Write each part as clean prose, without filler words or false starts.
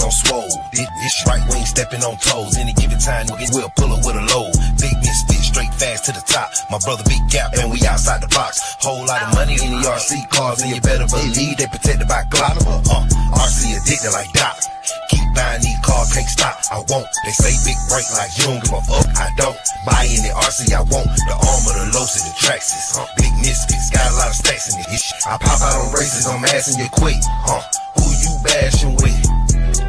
on swole. This right wing stepping on toes. Any given time, we'll pull up with a load. Big misfit, straight fast to the top. My brother Big Gap, and we outside the box. Whole lot of money in the RC cars, and you better believe they protected by Glock. RC addicted like Doc. Keep buying these cars, can't stop. I won't. They say big break like you don't give a fuck. I don't buy any RC. I want the armor, the Losi, the Traxxas. Big misfits, got a lot of stacks in this. I pop out on races, I'm assing you quick. Who you bashing with?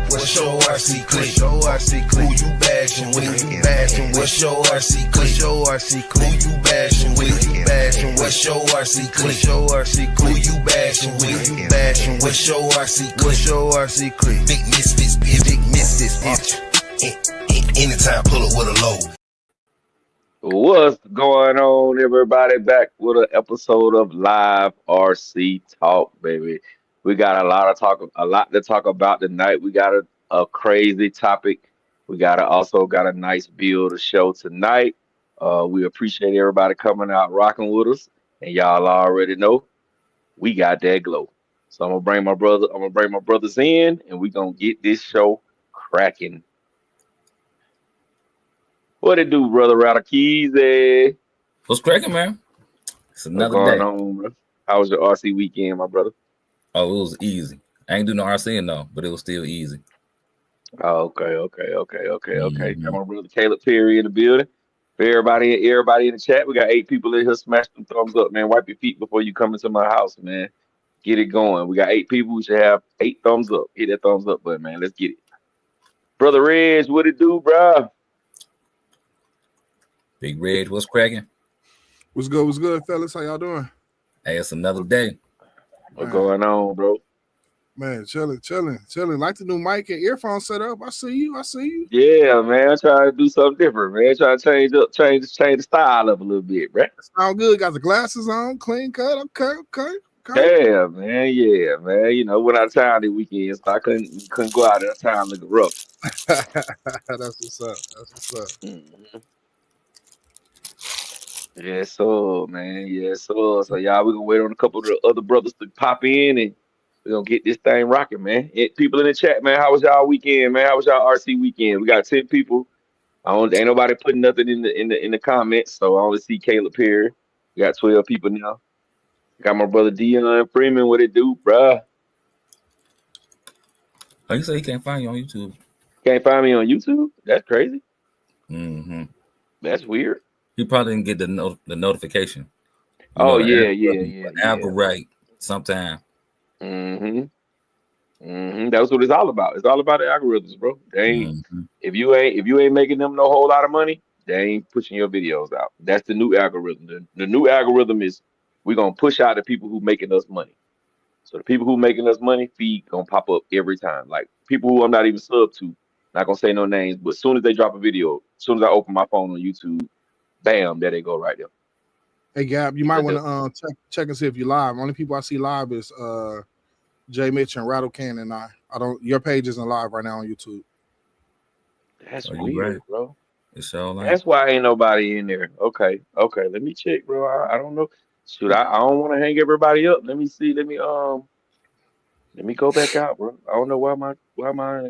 What's your RC click? Who you bashing with? What's your RC click? Who you bashing with? What's your RC click? Who you bashing with? What's your RC click? Big misfits, bitch. Anytime, pull up with a load. What's going on, everybody? Back with an episode of Live RC Talk, baby. We got a lot to talk about tonight. We got a crazy topic. We also got a nice build to show tonight. We appreciate everybody coming out rocking with us, and y'all already know we got that glow. So I'm gonna bring my brothers in, and we gonna get this show cracking. What it do, brother Rattle Keys? What's cracking, man? It's another What's day. going on, bro? How was your RC weekend, my brother? Oh, it was easy. I ain't do no RCing though, but it was still easy. Oh, okay. Got my brother Caleb Perry in the building. For everybody in the chat, we got 8 people in here. Smash them thumbs up, man. Wipe your feet before you come into my house, man. Get it going. We got 8 people. We should have 8 thumbs up. Hit that thumbs up button, man. Let's get it. Brother Reg, what it do, bro? Big Reg, what's cracking? What's good, fellas? How y'all doing? Hey, it's another day. What's going on, bro? Man, chilling. Like the new mic and earphone setup. I see you. Yeah, man. I'm trying to do something different, man. Trying to change the style up a little bit, right? Sound good. Got the glasses on, clean cut. Okay. Yeah, man. You know, went out of town this weekend, so I couldn't go out of town looking rough. That's what's up. Mm-hmm. Yes, sir, man. Yes, sir. So y'all, we're gonna wait on a couple of the other brothers to pop in, and we're gonna get this thing rocking, man. People in the chat, man, how was y'all weekend, man? How was y'all RC weekend? We got 10 people. Ain't nobody putting nothing in the comments, so I only see Caleb here. We got 12 people now. Got my brother Dion Freeman. What it do, bruh? Oh, you say he can't find you on YouTube? Can't find me on YouTube? That's crazy. Mm-hmm. That's weird. You probably didn't get the notification. Yeah. Algorithm sometime. That's what it's all about. It's all about the algorithms, bro. They ain't, if you ain't making them no whole lot of money, they ain't pushing your videos out. That's the new algorithm. The new algorithm is we're gonna push out the people who making us money. So the people who making us money, feed gonna pop up every time. Like people who I'm not even sub to, not gonna say no names, but as soon as they drop a video, as soon as I open my phone on YouTube, bam, there they go right there. Hey Gab, you might want to check and see if you're live. Only people I see live is Jay Mitch and Rattle Can and I. Your page isn't live right now on YouTube. That's weird, right, bro. It's all like that's why ain't nobody in there. Okay. Let me check, bro. I don't know. Shoot, I don't want to hang everybody up. Let me see. Let me go back out, bro. I don't know why mine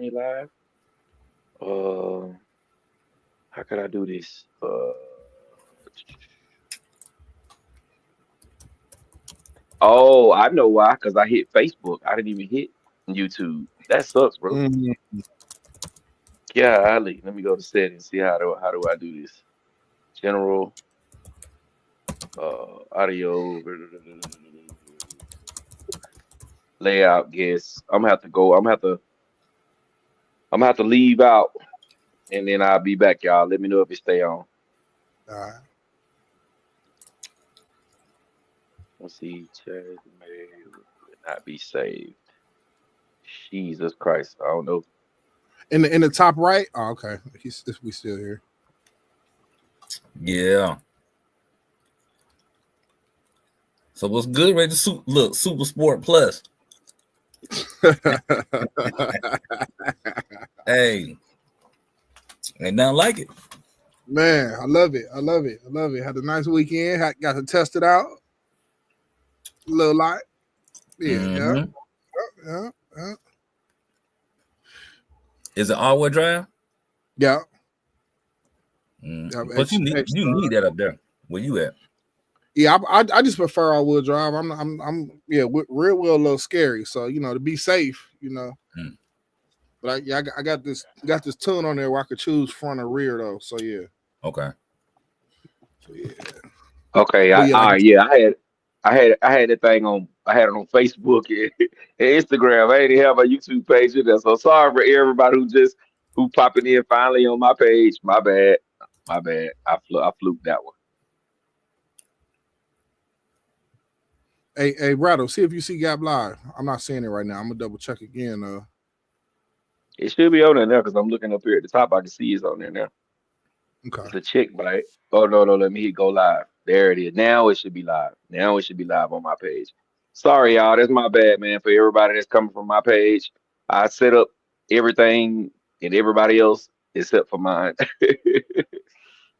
ain't live. How could I do this? Oh, I know why. Because I hit Facebook. I didn't even hit YouTube. That sucks, bro. Mm-hmm. Yeah, Ali. Let me go to settings. See how do I do this? General audio layout. Guess I'm gonna have to leave out, and then I'll be back, y'all. Let me know if it stay on. All right. Let's see. Chat may not be saved. Jesus Christ. I don't know. In the top right? Oh, okay. We still here. Yeah. So what's good, Ready to look, Super Sport Plus. Hey. Ain't nothing like it. Man, I love it. Had a nice weekend. Got to test it out. A little light. Yeah. Is it all-wheel drive? Yeah. But you need that up there. Where you at? Yeah, I just prefer all-wheel drive. I'm rear wheel a little scary. So to be safe, But I got this tune on there where I could choose front or rear though. So yeah. Okay. So yeah. Okay. I had that thing on. I had it on Facebook and Instagram. I didn't have my YouTube page in there. So sorry for everybody who popping in finally on my page. My bad. I fluked that one. Hey, Rattle, see if you see Gap Live. I'm not seeing it right now. I'm gonna double check again. It should be on there now because I'm looking up here at the top. I can see it's on there now. Okay. It's a chick bite. Oh no, let me hit go live. There it is. Now it should be live. Now it should be live on my page. Sorry, y'all. That's my bad, man. For everybody that's coming from my page, I set up everything and everybody else except for mine.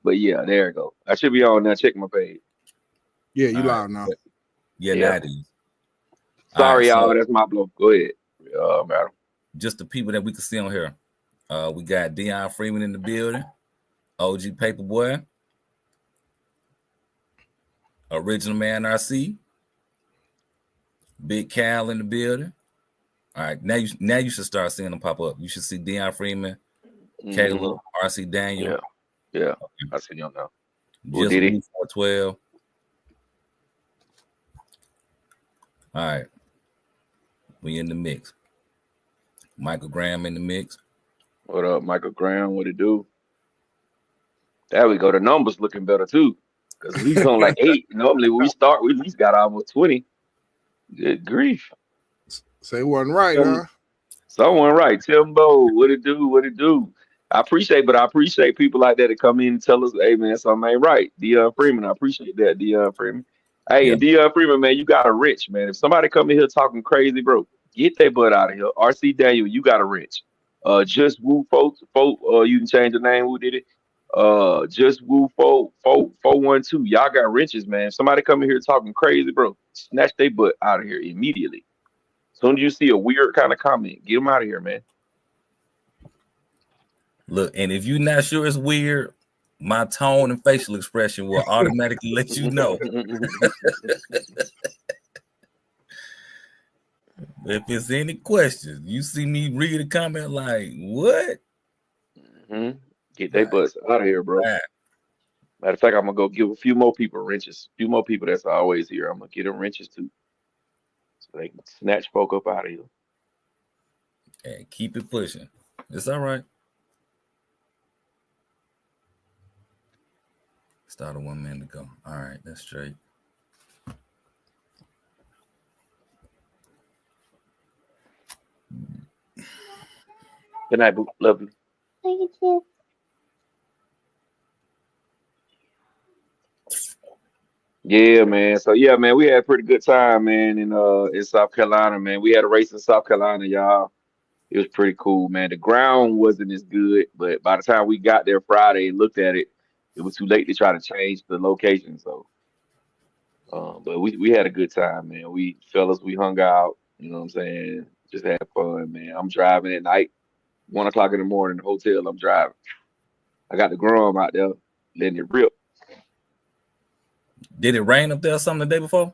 But yeah, there it go. I should be on now. Check my page. Yeah, you live now. Yeah, that is. Sorry, y'all. That's my blow. Go ahead, madam. Just the people that we can see on here. We got Dion Freeman in the building. OG Paperboy. Original Man RC. Big Cal in the building. All right, now you should start seeing them pop up. You should see Dion Freeman, Caleb, RC Daniel. Yeah. I see them now. Just 412. All right. We in the mix. Michael Graham in the mix. What up, Michael Graham? What it do? There we go. The numbers looking better too. Because he's on like 8. Normally when we start, we at least got almost 20. Good grief. Say it wasn't right, huh? Someone right. Timbo, what it do? I appreciate people like that come in and tell us, hey man, something ain't right. Dion Freeman, I appreciate that, Dion Freeman. Hey, and Dion Freeman, man, you got a wrench, man. If somebody come in here talking crazy, bro, get their butt out of here. RC Daniel, you got a wrench. Just Woo folks, you can change the name. Who did it? Just Woo 412. Y'all got wrenches, man. If somebody come in here talking crazy, bro, snatch their butt out of here immediately. As soon as you see a weird kind of comment, get them out of here, man. Look, and if you're not sure it's weird, my tone and facial expression will automatically let you know. If it's any questions, you see me read a comment like, what? Get their butts out of here, bro. Right. Matter of fact, I'm going to go give a few more people wrenches. A few more people that's always here. I'm going to get them wrenches too. So they can snatch folk up out of here. And keep it pushing. It's all right. Started 1 minute ago. All right, that's straight. Good night, boo. Love you. Thank you. Yeah, man. So yeah, man, we had a pretty good time, man, in South Carolina, man. We had a race in South Carolina, y'all. It was pretty cool, man. The ground wasn't as good, but by the time we got there Friday and looked at it, it was too late to try to change the location. So, but we had a good time, man. We hung out. You know what I'm saying? Just had fun, man. I'm driving at night, 1 o'clock in the morning, the hotel. I'm driving. I got the Grom out there, letting it rip. Did it rain up there or something the day before?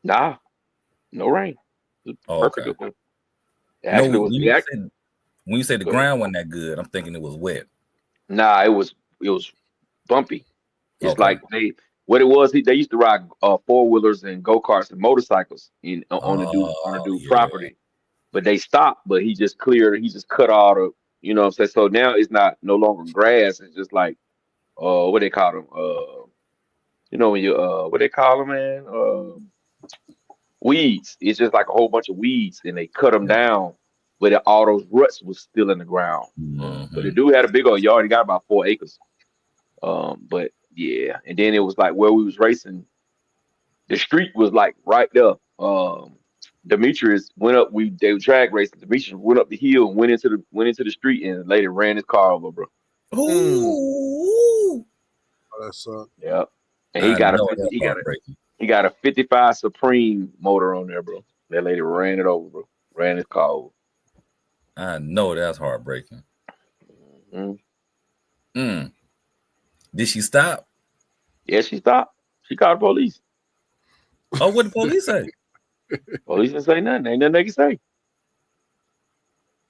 Nah, no rain. Perfect. Okay. Actually, when you say the ground wasn't that good, I'm thinking it was wet. Nah, it was bumpy. It's like they used to ride 4-wheelers and go-karts and motorcycles on the dude property. But they stopped, but he just cut all the, you know what I'm saying? So now it's no longer grass, it's just like what they call them? You know when you what they call them, man? Weeds. It's just like a whole bunch of weeds, and they cut them down, but all those ruts was still in the ground. But the dude had a big old yard. He got about 4 acres. But yeah, and then it was like where we was racing, the street was like right there. Demetrius went up. They were drag racing. Demetrius went up the hill and went into the street, and the lady ran his car over, bro. Ooh. Oh, that sucked. Yeah, and he got a 55 Supreme motor on there, bro. That lady ran it over, bro. Ran his car over. I know that's heartbreaking. Mm. Did she stop? Yeah, she stopped. She called the police. Oh, what did the police say? Police didn't say nothing. Ain't nothing they can say.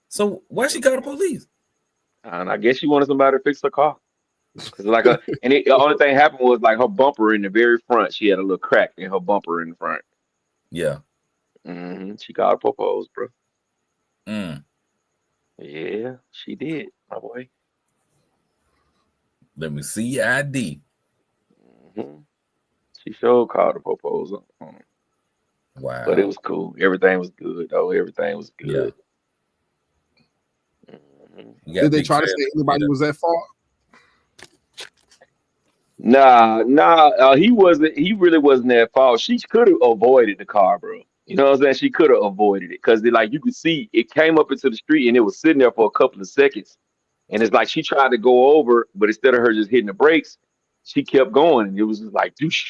So why she called the police? And I guess she wanted somebody to fix her car. Cause like the only thing happened was like her bumper in the very front. She had a little crack in her bumper in the front. Yeah. She called Popos, bro. Mm. Yeah, she did, my boy. Let me see your ID. She sure called the Popos on him. Wow. But it was cool. Everything was good, though. Everything was good. Yeah. Did they try to say anybody was at fault? Nah. He wasn't. He really wasn't at fault. She could have avoided the car, bro. You know what I'm saying? She could have avoided it because like you could see it came up into the street and it was sitting there for a couple of seconds. And it's like she tried to go over, but instead of her just hitting the brakes, she kept going. And it was just like, doosh.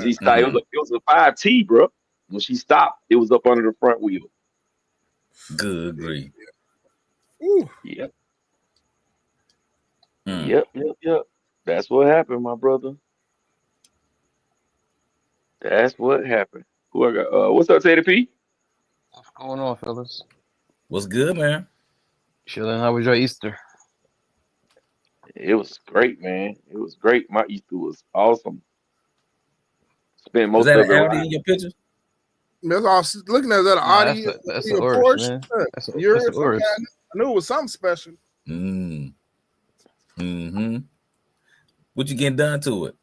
He started, it was a 5T, bro. When she stopped, it was up under the front wheel. Good grief. Yep. Yep. That's what happened, my brother. That's what happened. Who I got? What's up, Teddy P? What's going on, fellas? What's good, man? Chilling. How was your Easter? It was great, man. It was great. My Easter was awesome. Spent most of it. Is that an Audi in your picture? That's all. Looking at that Audi, that's a Porsche, man. That's a Urus. I knew it was something special. What you getting done to it,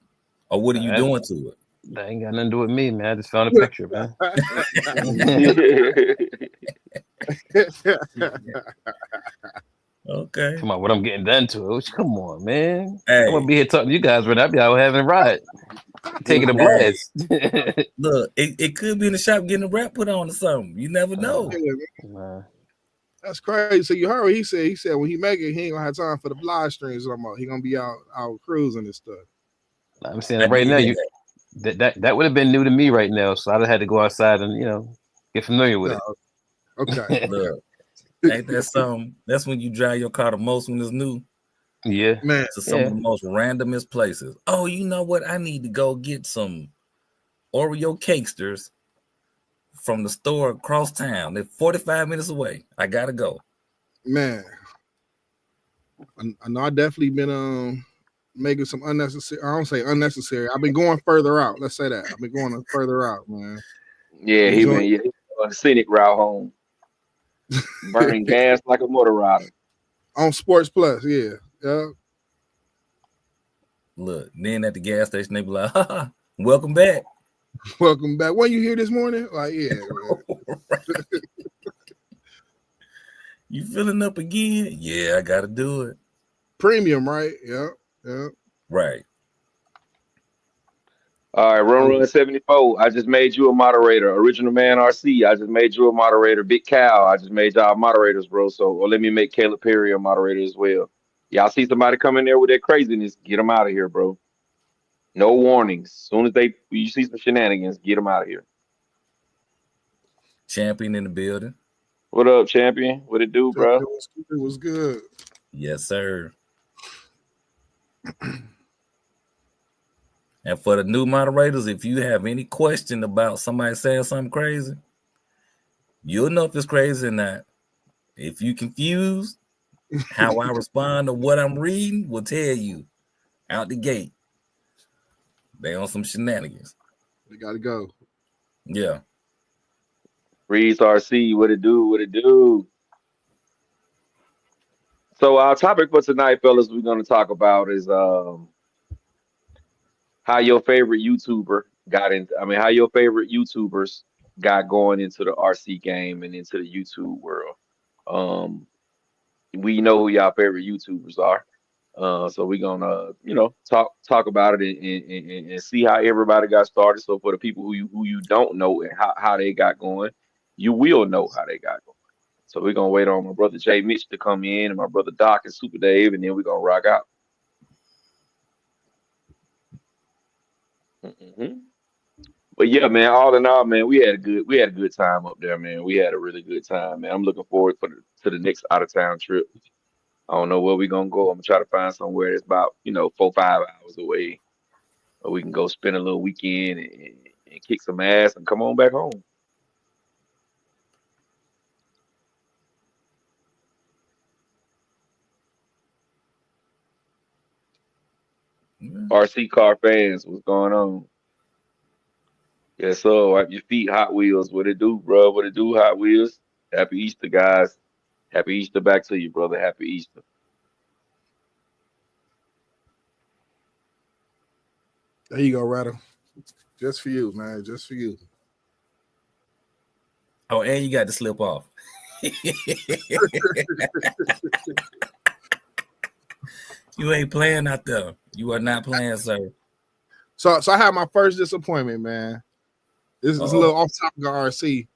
or what are you doing to it? That ain't got nothing to do with me, man. I just found a picture, man. Okay. Come on, what I'm getting done to it. Come on, man. Hey. I'm gonna be here talking to you guys right now. I'll be out having a ride. Taking a blast. Look, it could be in the shop getting a rap put on or something. You never know. That's crazy. So you heard what he said. He said when he make it, he ain't gonna have time for the live streams no more. He gonna be out cruising and stuff. I'm saying right now, that would have been new to me right now. So I'd have had to go outside and get familiar with it. Okay. Look, ain't that something? That's when you drive your car the most when it's new. Yeah, man. To some of the most randomest places. Oh, you know what? I need to go get some Oreo cakesters from the store across town. They're 45 minutes away. I gotta go. Man, I know I definitely been making some unnecessary. I don't say unnecessary. I've been going further out. Let's say that I've been going further out, man. Yeah, he been on the scenic route home, burning gas like a motor rider on Sports Plus. Yeah. Look, then at the gas station, they be like, welcome back. Welcome back. When you here this morning? Like, yeah. You filling up again? Yeah, I gotta do it. Premium, right? Yeah. Right. All right, Run 74. I just made you a moderator. Original Man RC. I just made you a moderator. Big Cow. I just made y'all moderators, bro. So let me make Caleb Perry a moderator as well. Y'all see somebody come in there with that craziness, get them out of here, bro. No warnings. As soon as you see some shenanigans, get them out of here. Champion in the building. What up, Champion? What it do, bro? It was good. Yes, sir. And for the new moderators, if you have any question about somebody saying something crazy, you'll know if it's crazy or not. If you confused, how I respond to what I'm reading will tell you out the gate. They on some shenanigans. They gotta go. Yeah. Reese RC, what it do? So our topic for tonight, fellas, we're gonna talk about is how your favorite YouTubers got going into the RC game and into the YouTube world. We know who y'all favorite YouTubers are. So we're gonna, talk about it and see how everybody got started. So for the people who you don't know and how they got going, you will know how they got going. So we're gonna wait on my brother Jay Mitch to come in and my brother Doc and Super Dave, and then we're gonna rock out. But yeah, man, all in all, man, we had a good time up there, man. We had a really good time, man. I'm looking forward to the next out of town trip. I don't know where we're gonna go. I'm gonna try to find somewhere that's about, 4, 5 hours away, where we can go spend a little weekend and kick some ass and come on back home. Yeah. RC car fans, what's going on? Yes, sir. Wipe your feet, Hot Wheels. What it do, bro? What it do, Hot Wheels? Happy Easter, guys. Happy Easter back to you, brother. Happy Easter. There you go, Rattle. Just for you, man. Just for you. Oh, and you got to slip off. You ain't playing out there. You are not playing, sir. So I had my first disappointment, man. This is a little off topic of RC.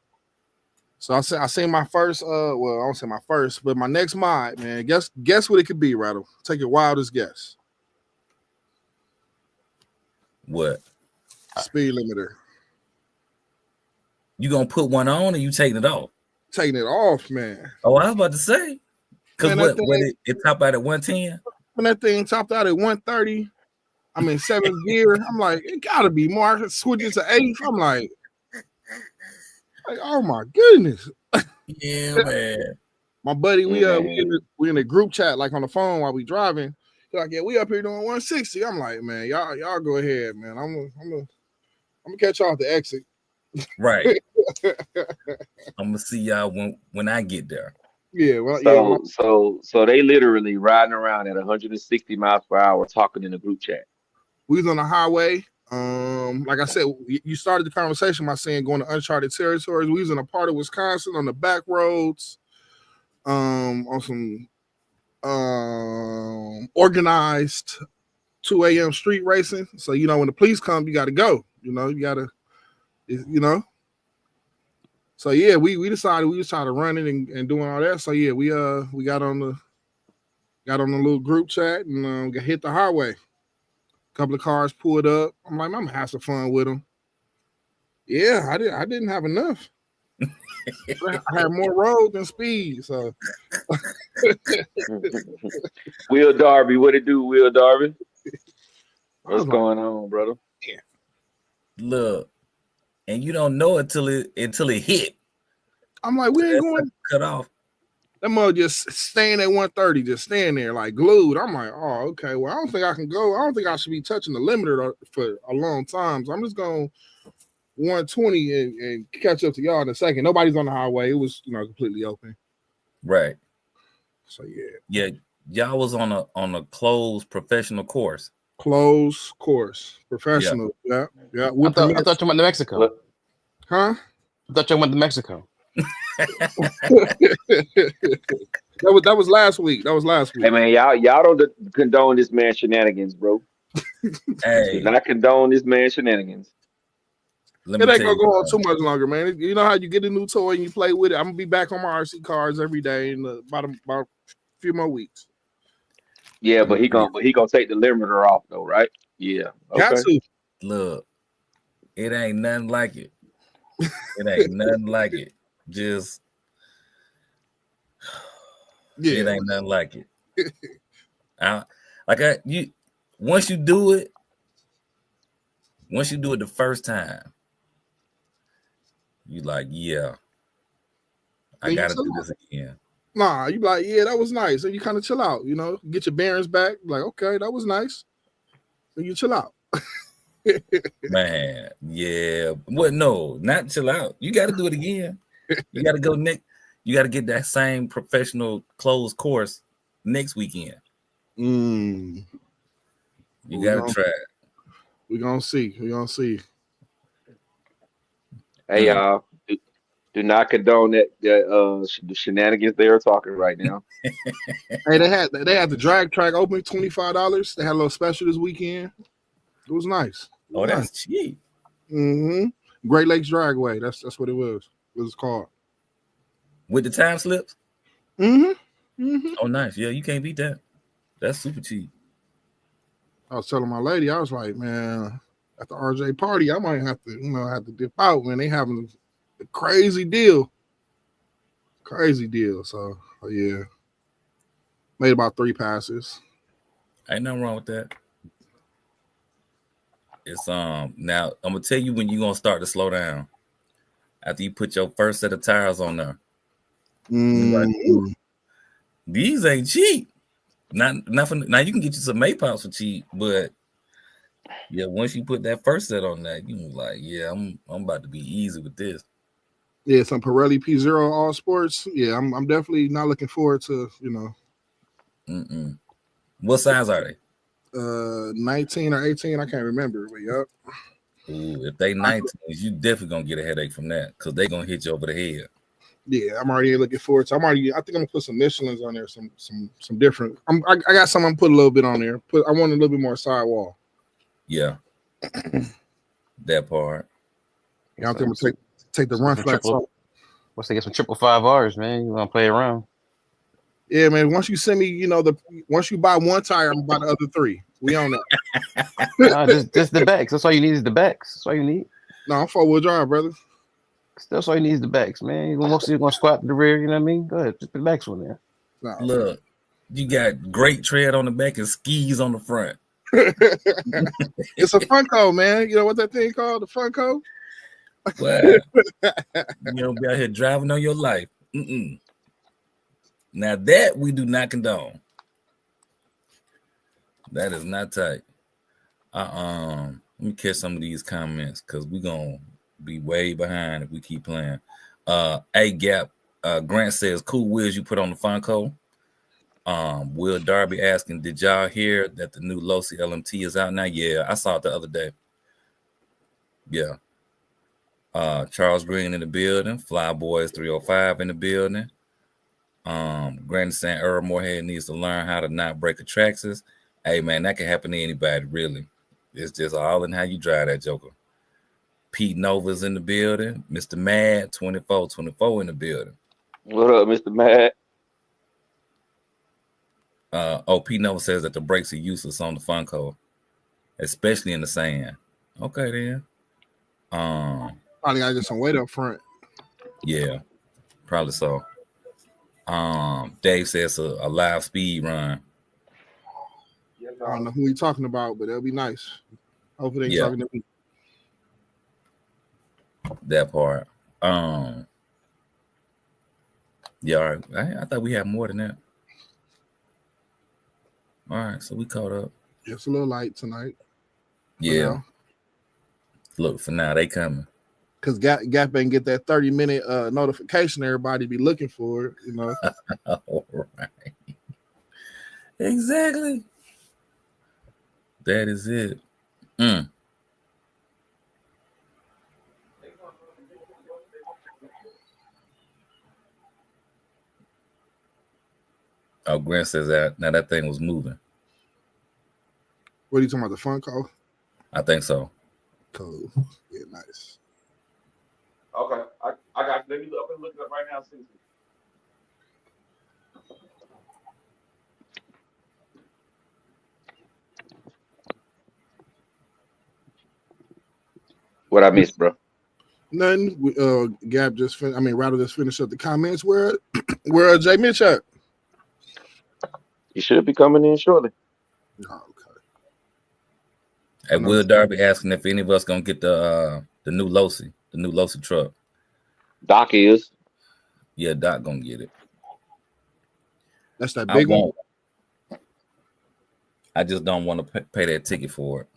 So I seen my first, well, I don't say my first, but my next mod, man. Guess what it could be, Rattle? Take your wildest guess. What? Speed limiter. You gonna put one on or you taking it off? Taking it off, man. Oh, I was about to say. Because Man, what it top out at 110? When that thing topped out at 130, I'm in 7th gear. I'm like, it gotta be more. I switch it to 8th. I'm like, oh my goodness. Yeah, man. My buddy, we in a group chat, like on the phone while we driving. He's like, yeah, we up here doing 160. I'm like, man, y'all go ahead, man. I'm gonna catch y'all at the exit. Right. I'm gonna see y'all when I get there. Yeah, well, So they literally riding around at 160 miles per hour talking in a group chat. we was on the highway. Like I said, you started the conversation by saying going to uncharted territories. We was in a part of Wisconsin on the back roads, on some organized 2 a.m. street racing. So when the police come, you got to go. So yeah, we decided we was trying to run it and doing all that. So yeah, we got on the little group chat and hit the highway. A couple of cars pulled up. I'm like, I'm gonna have some fun with them. Yeah, I didn't have enough. I had more road than speed. So Will Darby, what it do, Will Darby? What's going on, brother? Look, and you don't know it until it hit. I'm like, we ain't going cut off. That mother just staying at 130, just staying there like glued. I'm like, oh, okay. Well, I don't think I can go. I don't think I should be touching the limiter for a long time. So I'm just going 120 and catch up to y'all in a second. Nobody's on the highway. It was, completely open. Right. So yeah. Yeah, y'all was on a closed professional course. Closed course, professional. Yeah. I thought you went to Mexico. Huh? I thought you went to Mexico. That was last week. Hey man, y'all don't condone this man's shenanigans, bro. Hey, do not condone this man's shenanigans. It ain't gonna go on too much longer, man. You know how you get a new toy and you play with it. I'm gonna be back on my RC cars every day in about a few more weeks. Yeah, but he gonna take the limiter off though, right? Yeah. Okay. Got to. Look, it ain't nothing like it. It ain't nothing like it. Just it ain't nothing like it. Once you do it the first time, you like, yeah, I gotta do this again. Nah, you like, yeah, that was nice. And you kind of chill out, get your bearings back. Like, okay, that was nice. And you chill out. Man, yeah. What? No, not chill out. You got to do it again. You got to go next. You got to get that same professional closed course next weekend. You got to try it. We're going to see. Hey, y'all. Do not condone the shenanigans they are talking right now. Hey, they had the drag track open, $25. They had a little special this weekend. It was nice. That's cheap. Great Lakes Dragway. That's what it was. It was called. With the time slips? Oh, nice. Yeah, you can't beat that. That's super cheap. I was telling my lady, I was like, man, at the RJ party, I might have to dip out, man. They having a crazy deal. So yeah, made about 3 passes. Ain't nothing wrong with that. It's now I'm gonna tell you when you're gonna start to slow down. After you put your first set of tires on there. Like, these ain't cheap. Not for, now you can get you some Maypops for cheap, but yeah, once you put that first set on that, you like, yeah, I'm about to be easy with this. Yeah, some Pirelli P0 All Sports. Yeah, I'm definitely not looking forward to, What size are they? 19 or 18, I can't remember, but yep. Ooh, if they 19s, you definitely gonna get a headache from that because they gonna hit you over the head. Yeah, I'm already looking forward to. I think I'm gonna put some Michelins on there, some different. I got some. I'm put a little bit on there. I want a little bit more sidewall. Yeah, that part. Yeah, I think I'm gonna take the run flats off. Once they get some 555Rs, man, you want to play around. Yeah, man. Once you send me, once you buy one tire, I'm buy the other 3. We on that. Nah, just the backs. That's all you need is the backs. That's all you need. No, I'm 4-wheel drive, brother. That's all you need is the backs, man. You're gonna squat to the rear. You know what I mean? Go ahead, just put the backs on there. No, look, you got great tread on the back and skis on the front. It's a Funko, man. You know what that thing called? The Funko. Wow. You don't be out here driving on your life. Now that we do not condone. That is not tight. Let me catch some of these comments because we're gonna be way behind if we keep playing. A Gap. Grant says, cool wheels you put on the Funko. Will Darby asking, did y'all hear that the new Losi LMT is out now? Yeah, I saw it the other day. Yeah. Charles Green in the building. Flyboys 305 in the building. Granny saying Earl Moorhead needs to learn how to not break a Traxxas. Hey man, that can happen to anybody, really. It's just all in how you drive that joker. Pete Nova's in the building. Mr. Mad 2424 in the building. What up, Mr. Mad? Pete Nova says that the brakes are useless on the Funko, especially in the sand. Okay then. Probably gotta get some weight up front. Yeah, probably so. Dave says a live speed run. I don't know who he's talking about, but that'll be nice. Hopefully they're talking to me. That part. Yeah, all right. I thought we had more than that. All right, so we caught up. It's a little light tonight. Yeah. Look, for now, they coming. Because Gap ain't get that 30-minute notification everybody be looking for, All right. Exactly. That is it. Oh, Grant says that now that thing was moving. What are you talking about, the Funko? I think so. Cool. Yeah, nice. Okay, I got. Let me look it up right now. See. What I missed, bro? Nothing. Gap just Rattle just finished up the comments. Where Jay Mitch at? He should be coming in shortly. Oh, okay. And Will Darby asking if any of us gonna get the new Losi, truck. Doc is. Yeah, Doc gonna get it. That's that big one. I just don't want to pay that ticket for it.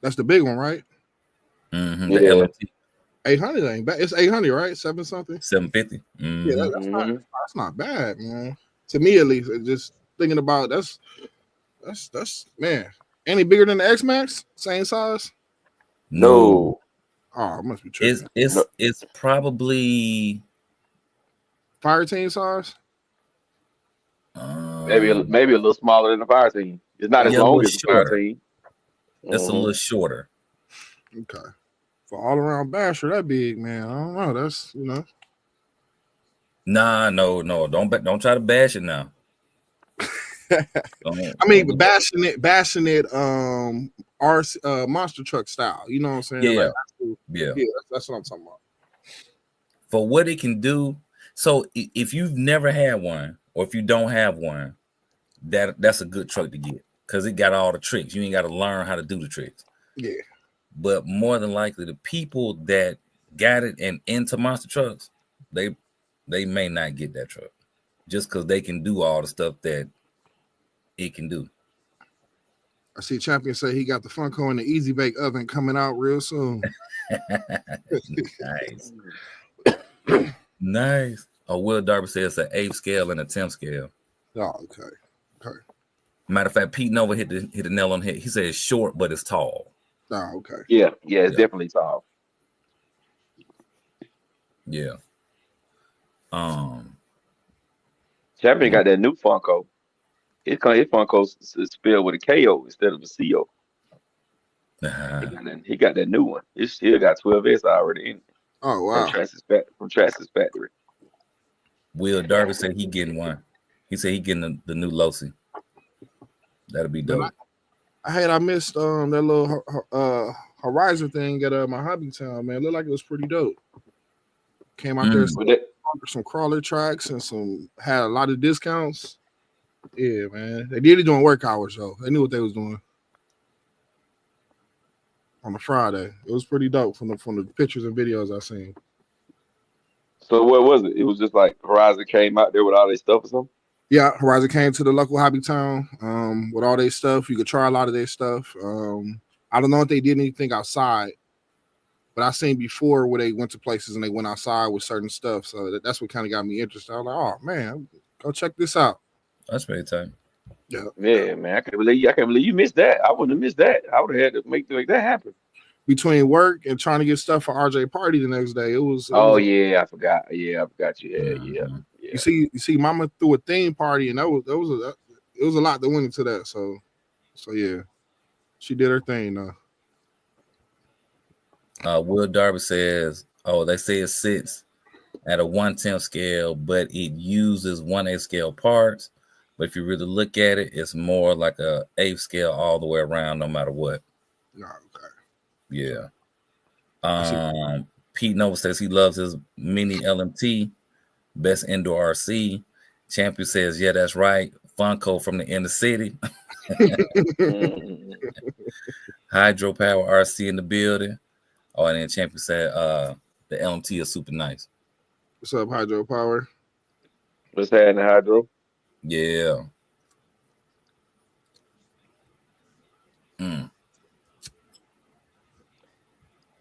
That's the big one, right? Mm-hmm. Yeah. The LMT. 800 ain't bad. It's 800, right? 7 something. 750. Mm-hmm. Yeah, that's not bad, man. To me, at least, just thinking about that's man. Any bigger than the X Max? Same size? No. Oh, it must be true. It's probably Fire Team size. Maybe a little smaller than the Fire Team. It's not as long as the Fire Team. It's a little shorter. Okay. For all around basher, that big, man. I don't know. That's Nah, no. Don't try to bash it now. I mean, bashing it, our monster truck style. You know what I'm saying? Yeah, like, that's what I'm talking about. For what it can do. So if you've never had one, or if you don't have one, that's a good truck to get because it got all the tricks. You ain't got to learn how to do the tricks. Yeah. But more than likely, the people that got it and into monster trucks, they may not get that truck just because they can do all the stuff that it can do. I see Champion say he got the Funko in the Easy Bake Oven coming out real soon. Nice. Nice. Oh, Will Darby says it's an 8th scale and a 10th scale. Oh, okay. Matter of fact, Pete Nova hit the nail on the head. He said it's short, but it's tall. Oh, okay. Yeah, it's definitely tall. Yeah. Champion got that new Funko. His Funko's spelled with a KO instead of a CO. He got that new one. It still got 12S already in it. Oh, wow. From Traxxas Factory. Will Darby said he getting one. He said he getting the new Losi. That'll be dope. I missed that little Horizon thing at my hobby town, man. It looked like it was pretty dope. Came out there some crawler tracks and had a lot of discounts. Yeah, man. They did it during work hours, though. They knew what they was doing. On a Friday. It was pretty dope from the pictures and videos I seen. So what was it? It was just like Horizon came out there with all their stuff or something? Yeah, Horizon came to the local hobby town with all their stuff. You could try a lot of their stuff. I don't know if they did anything outside, but I seen before where they went to places and they went outside with certain stuff. So that's what kind of got me interested. I was like, oh man, go check this out. That's very tight. Yeah, man. I can't believe you missed that. I wouldn't have missed that. I would have had to make that happen. Between work and trying to get stuff for RJ party the next day, it was. Yeah, I forgot. Yeah, I forgot you. Yeah. You see, Mama threw a theme party, and it was a lot that went into that. So yeah, she did her thing. Will Darby says, they say it sits at a 1/10 scale, but it uses 1/8 scale parts. But if you really look at it, it's more like a 8th scale all the way around, no matter what. Okay. Yeah. Pete Nova says he loves his mini LMT, best indoor RC. Champion says, yeah, that's right. Funko from the inner city. Hydropower RC in the building. Oh, and then Champion said the LMT is super nice. What's up, Hydropower? What's happening, Hydro? Yeah.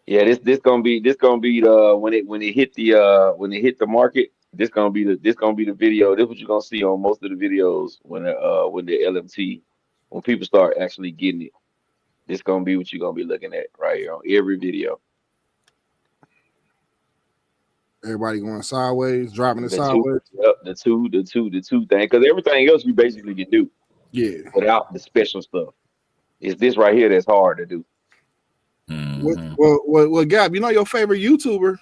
Yeah, this gonna be the when it hit the market. This gonna be the video. This is what you're gonna see on most of the videos when the LMT, when people start actually getting it. This gonna be what you're gonna be looking at right here on every video. Everybody going sideways, driving it sideways. The two thing, because everything else you basically can do. Yeah. Without the special stuff, it's this right here that's hard to do. Mm-hmm. Well, Gab, your favorite YouTuber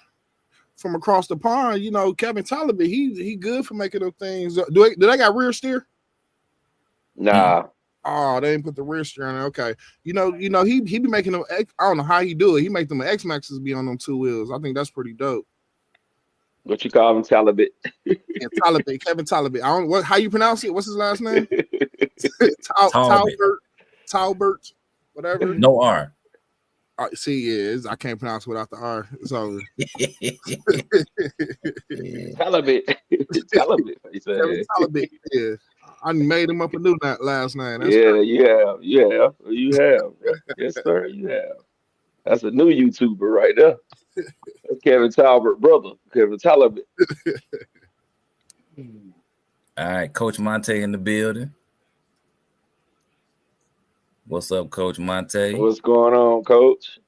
from across the pond, Kevin Talibet, he good for making those things. Do they got rear steer? Nah. Oh, they didn't put the rear steer on it. Okay. He be making them. I don't know how he do it. He make them X Maxes be on them 2 wheels. I think that's pretty dope. What you call him, Talibet? Yeah, Talibet, Kevin Talibet. I don't how you pronounce it. What's his last name? Talbert, whatever. No R. See, I can't pronounce without the R. So Talibet. He said. Kevin Talibet. Yeah, I made him up a new last name. That's yeah, you have. Yes, sir, you have. That's a new YouTuber right there. That's Kevin Talbert, brother. Kevin Talibet. All right, Coach Monte in the building. What's up, Coach Monte? What's going on, Coach?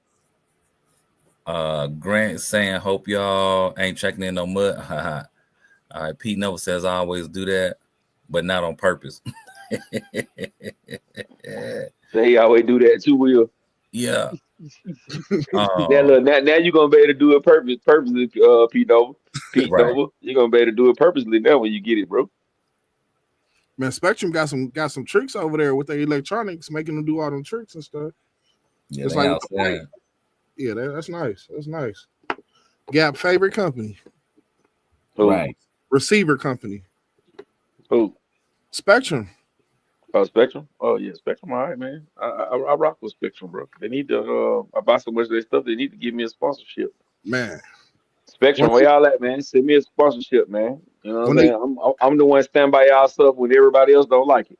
Grant saying, hope y'all ain't checking in no mud. All right, Pete Nova says, I always do that, but not on purpose. They always do that too, Will. Yeah. Now you're gonna be able to do it purposely, Pete Nova. Pete Right. Nova. You're gonna be able to do it purposely now when you get it, bro. Man, Spectrum got some tricks over there with their electronics, making them do all them tricks and stuff. Yeah, It's they like outside. yeah, that's nice. That's nice. Gap favorite company, Who? Right. receiver company, Who? Spectrum. Oh, Spectrum. Oh yeah, Spectrum. All right, man. I rock with Spectrum, bro. They need to. I buy so much of their stuff. They need to give me a sponsorship. Man, Spectrum, one where day, y'all at, man? Send me a sponsorship, man. You know what one I'm day, saying? I'm the one stand by y'all stuff when everybody else don't like it.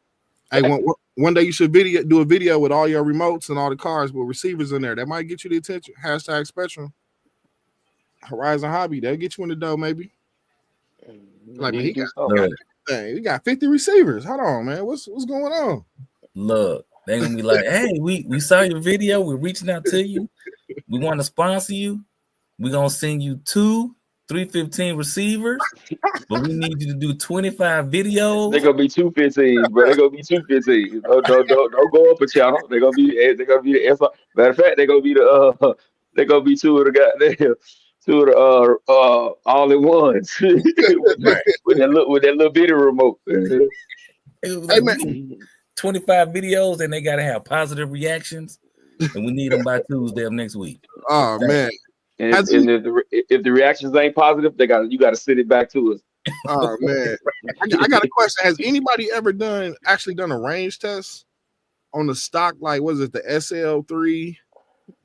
hey, one day you should do a video with all your remotes and all the cars with receivers in there. That might get you the attention. Hashtag Spectrum. Horizon Hobby. That'll get you in the dough, maybe. Like, man, Need to do something. Look, he got 50 receivers. Hold on, man. What's going on? look, they gonna be like, hey, we saw your video. We're reaching out to you. We want to sponsor you. We're gonna send you 2 315 receivers, but we need you to do 25 videos. They're gonna be 215s, bro. They're gonna be 215s. Don't go up a channel. They're gonna be the SR. Matter of fact, they're gonna be two of the goddamn all in ones with that little bitty remote. It was Hey, like, man. 25 videos, and they gotta have positive reactions, and we need them by Tuesday of next week. Oh man. And if the reactions ain't positive, you gotta send it back to us. Oh man. I got a question. Has anybody ever actually done a range test on the stock? Like, was it the SL3,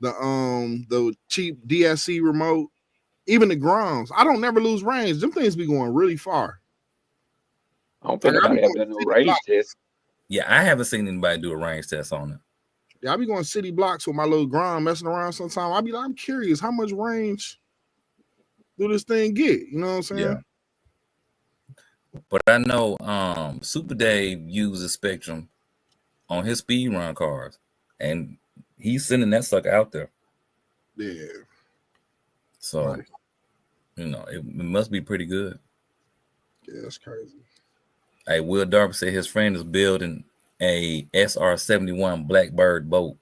the cheap DSC remote, even the Groms? I don't never lose range. Them things be going really far. I don't think anybody ever done no range test. Yeah, I haven't seen anybody do a range test on it. Yeah, I be going city blocks with my little Grom messing around sometime. I be like, I'm curious, how much range do this thing get? You know what I'm saying? Yeah. But I know Super Dave uses Spectrum on his speed run cars, and he's sending that sucker out there. Yeah. So, it must be pretty good. Yeah, that's crazy. Hey, Will Darby said his friend is building a SR-71 Blackbird boat.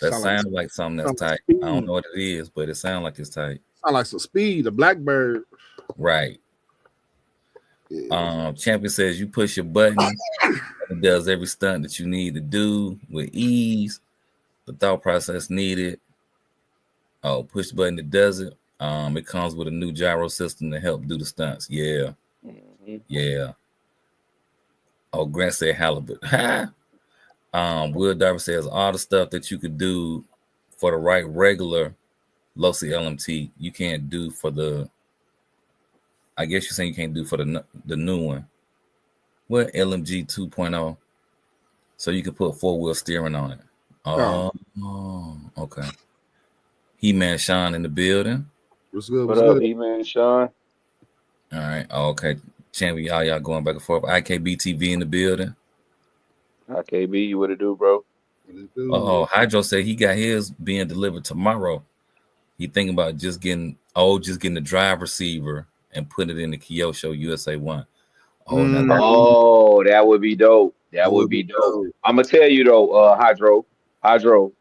That sounds like something that's tight. I don't know what it is, but it sounds like it's tight. Sound like some speed, a Blackbird. Right. Yeah. Champion says you push your button, and it does every stunt that you need to do with ease. The thought process needed. Oh, push the button, it does it. It comes with a new gyro system to help do the stunts. Yeah. Mm-hmm. Yeah. Oh, Grant said halibut. Will Darby says all the stuff that you could do for the right regular Losi LMT, you can't do for the. I guess you're saying you can't do for the new one. What LMG 2.0? So you can put 4-wheel steering on it. Oh, okay. He-Man Sean in the building. What's good? What up, He-Man Sean? All right. Okay. Champion, y'all going back and forth. IKB TV in the building. IKB, what it do, bro? Oh, Hydro said he got his being delivered tomorrow. He thinking about just getting the drive receiver and put it in the Kyosho USA 1. That would be dope. That would be dope. I'm gonna tell you though, Hydro,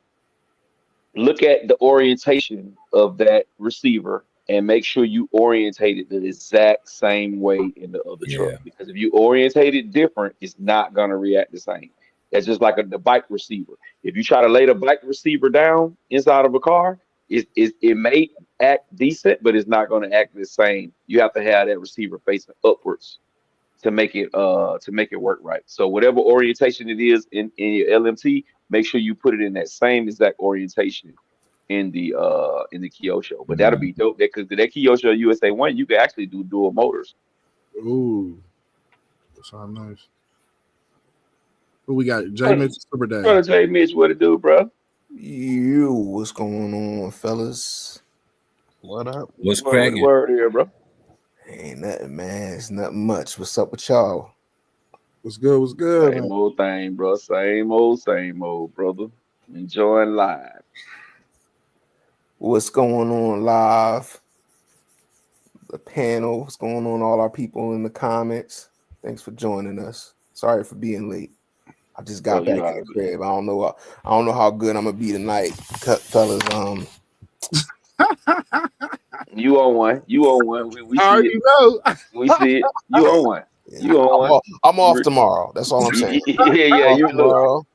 look at the orientation of that receiver and make sure you orientate it the exact same way in the other truck. Because if you orientate it different, it's not gonna react the same. That's just like the bike receiver. If you try to lay the bike receiver down inside of a car, it may act decent, but it's not going to act the same. You have to have that receiver facing upwards to make it work right. So whatever orientation it is in your LMT, make sure you put it in that same exact orientation in the Kyosho. But that'll be dope. Because that Kyosho USA 1, you can actually do dual motors. Ooh, that sounds nice. Who we got? J Mitch, Super Day. Brother J Mitch, what it do, bro? You, what's going on, fellas? What up? What's cracking? Word here, bro. Ain't nothing, man. It's nothing much. What's up with y'all? What's good? What's good? Same old thing, bro. Same old, brother. Enjoying live. What's going on live? The panel. What's going on? All our people in the comments. Thanks for joining us. Sorry for being late. I just got back in the crib. I don't know how good I'm gonna be tonight, fellas. You on one. We see it. know. We see it. You on one. You on I'm one? off tomorrow. That's all I'm saying. Yeah. Off You look. tomorrow.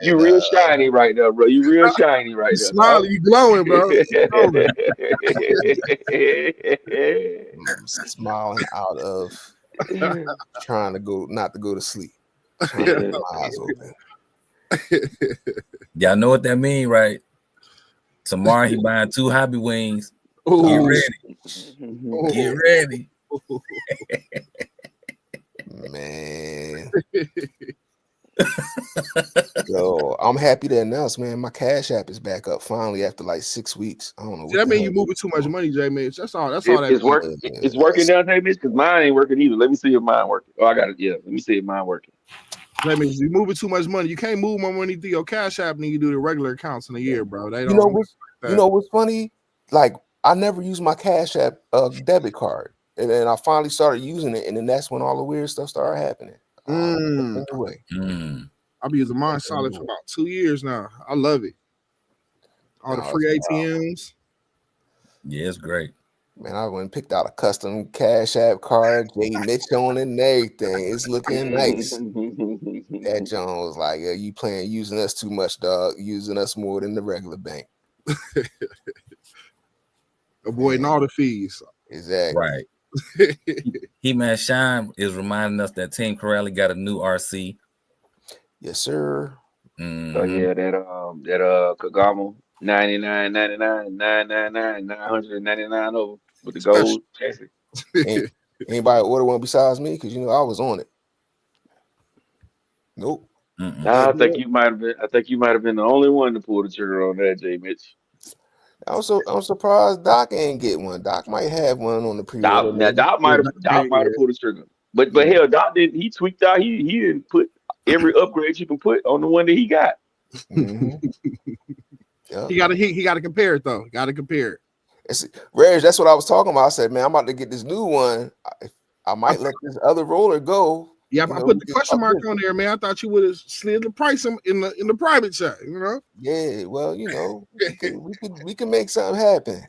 You real shiny right now, bro. You real shiny right You now, dog. smiling, you glowing, bro. You glowing. I'm smiling out of trying to go, not to go to sleep. Trying to keep my eyes open. Y'all know what that mean, right? Tomorrow he buying 2 hobby wings. Get Ooh. ready. Get ready. Man. Yo, I'm happy to announce, man, my Cash App is back up finally after like 6 weeks. I don't know. See, that mean you moving too much money, J Mitch. That's all. That's all that It's working. It's working down there, Mitch, because mine ain't working either. Let me see if mine working. Oh, I got it. Yeah, let me see if mine working. That means you moving too much money. You can't move more money through your Cash App than you do the regular accounts in a year, bro. They don't. You know what's funny? Like I never used my Cash App debit card, and then I finally started using it, and then that's when all the weird stuff started happening. Anyway. I've been using mine solid for about 2 years now. I love it. All the free ATMs. Yeah, it's great. Man, I went and picked out a custom Cash App card, J Mitch on it and everything. It's looking nice. That John was like, "Yeah, you playing using us too much, dog. Using us more than the regular bank." Avoiding all the fees. Exactly. Right. He-Man Shine is reminding us that Team Corrali got a new RC. Yes, sir. So yeah, that Kagama 99.99 over with the gold chassis. Anybody order one besides me? Because I was on it. Nope. I think you might have been. I think you might have been the only one to pull the trigger on that, J Mitch. I'm surprised Doc ain't get one. Doc might have one on the pre-order. Doc might have pulled the trigger. But hell, Doc didn't. He tweaked out. He didn't put every upgrade you can put on the one that he got. He got to compare it though. Got to compare it. Reg, that's what I was talking about. I said, man, I'm about to get this new one. I might let this other roller go. Yeah, I put the question mark on there, man. I thought you would have slid the price in the private chat, Yeah, well, we can make something happen.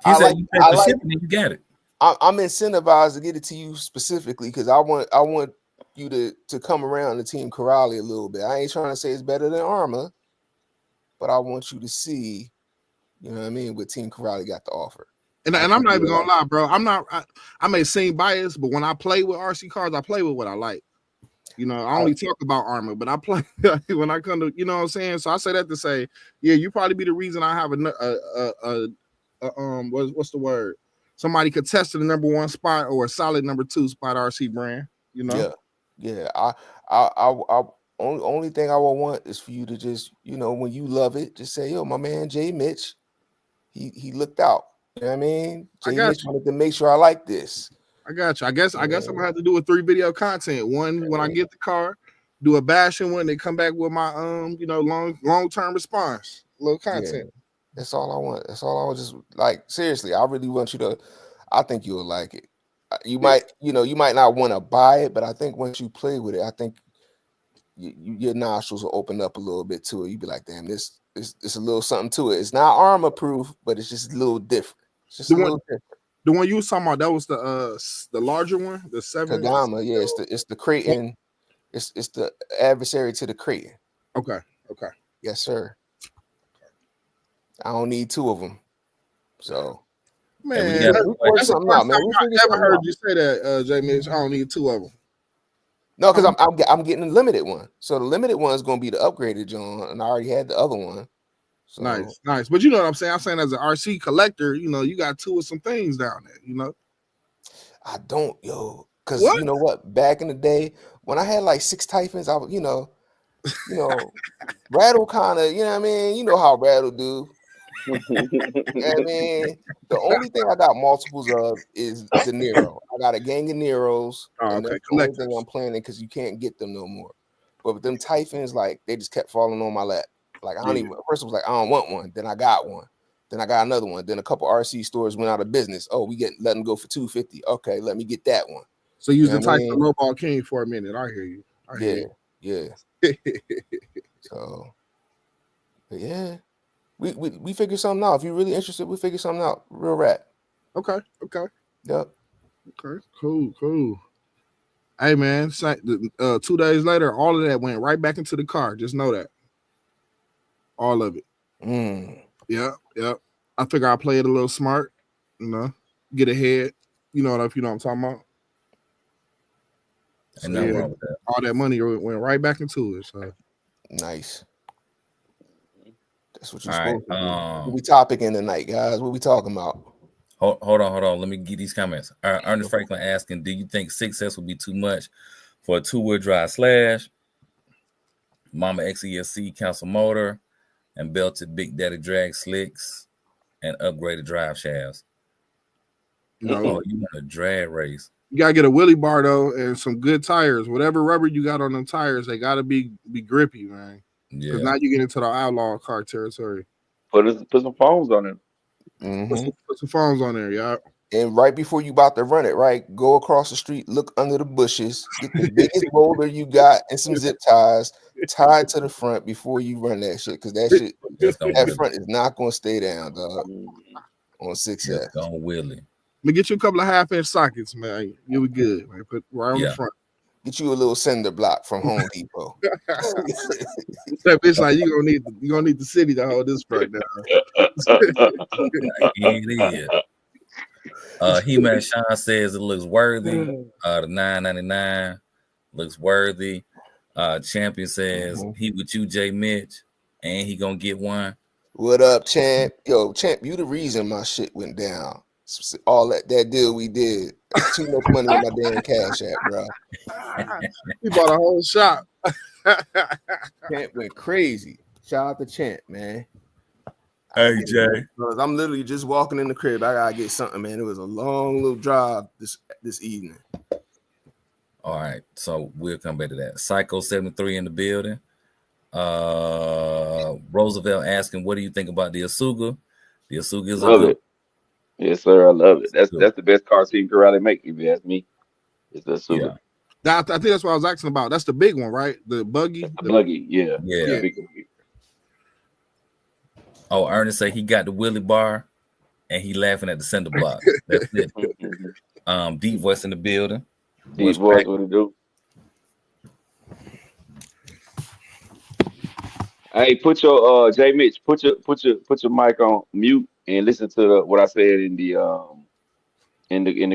He said you paid the shipping and you got it. I'm incentivized to get it to you specifically because I want you to come around to Team Corrali a little bit. I ain't trying to say it's better than Arma, but I want you to see, what Team Corrali got to offer. And I'm not even gonna lie, bro. I may seem biased, but when I play with RC cards, I play with what I like. I only talk about Arma, but I play when I come to, what I'm saying. So I say that to say, yeah, you probably be the reason I have what's the word? Somebody contest to the number 1 spot or a solid number 2 spot RC brand. Yeah. I only thing I would want is for you to just, when you love it, just say, yo, my man J Mitch, he looked out. You know what I mean? J Mitch wanted to make sure I like this. I got you. I guess I'm gonna have to do a 3 video content. One when I get the car, do a bashing one, then come back with my long-term response. Little content. Yeah. That's all I want. That's all I want. Just like seriously, I really want you to. I think you'll like it. You might not want to buy it, but I think once you play with it, I think your nostrils will open up a little bit to it. You'd be like, damn, this it's a little something to it. It's not Arma proof, but it's just a little different. It's just a little different. The one you was talking about, that was the larger one, the 7. Kagama, yeah, it's the Creighton. It's the adversary to the Creighton. Okay. Yes, sir. I don't need 2 of them. So, man, that's I never heard you say that, J Mitch. I don't need 2 of them. No, because I'm getting a limited one. So the limited one is going to be the upgraded John, and I already had the other one. So. Nice. But you know what I'm saying? I'm saying as an RC collector, you got 2 of some things down there. I don't, because you know what? Back in the day, when I had like 6 Typhons, I would, Rattle kind of, you know what I mean? You know how Rattle do. I mean, the only thing I got multiples of is the Nero. I got a gang of Neros. And that's the only thing I'm planning because you can't get them no more. But with them Typhons, like they just kept falling on my lap. Like I don't even. First, I was like, I don't want one. Then I got one. Then I got another one. Then a couple RC stores went out of business. Oh, let them go for $250. Okay, let me get that one. So use the Typhon Lowball King for a minute. I hear you. Yeah. So, but yeah. We figure something out. If you're really interested, we figure something out. Real rap. Okay. Yep. Okay. Cool. Hey man, 2 days later, all of that went right back into the car. Just know that. All of it. Yeah. I figure I play it a little smart, get ahead. You know what I'm talking about. Ain't nothing wrong with that. All that money went right back into it. So nice. That's what you're All supposed to do. right. What we topic in tonight, guys? What we talking about? Hold on. Let me get these comments. Ernest Franklin asking, do you think 6S would be too much for a 2-wheel drive slash? Mama XESC Council motor and belted Big Daddy drag slicks and upgraded drive shafts. No, you want a drag race. You gotta get a wheelie bar though and some good tires. Whatever rubber you got on them tires, they gotta be grippy, man. Because now you get into the outlaw car territory. Put some phones on it. Put some phones on there, y'all. And right before you about to run it, right, go across the street, look under the bushes, get the biggest boulder you got and some zip ties, tie it to the front before you run that shit. Because that front is not gonna stay down, dog. On 6S. Don't wheelie. Let me get you a couple of 1/2-inch sockets, man. You'll be good, man. Put right on the front. Get you a little cinder block from Home Depot. That bitch like you gonna need the city to hold this front down. It is. He-Man Sean says it looks worthy. The $9.99 looks worthy. Champion says he with you, Jay Mitch, and he gonna get one. What up, Champ? Yo, Champ, you the reason my shit went down. All that deal we did. Too much money in my damn Cash App, bro. He bought a whole shop. Champ went crazy. Shout out to Champ, man. Hey, Jay. I'm literally just walking in the crib. I gotta get something, man. It was a long little drive this evening. All right, so we'll come back to that. Psycho 73 in the building. Roosevelt asking, what do you think about the Asuga? The Asuga is love it. Yes, sir. I love it. That's the best car Team Corrales make, if you ask me. It's the Asuga. Yeah. I think that's what I was asking about. That's the big one, right? The buggy. The buggy, yeah. Oh, Ernest say he got the wheelie bar and he laughing at the cinder block. That's it. Deep voice in the building. Deep voice, what it do? Hey, put your Jay Mitch, put your mic on mute and listen to what I said in the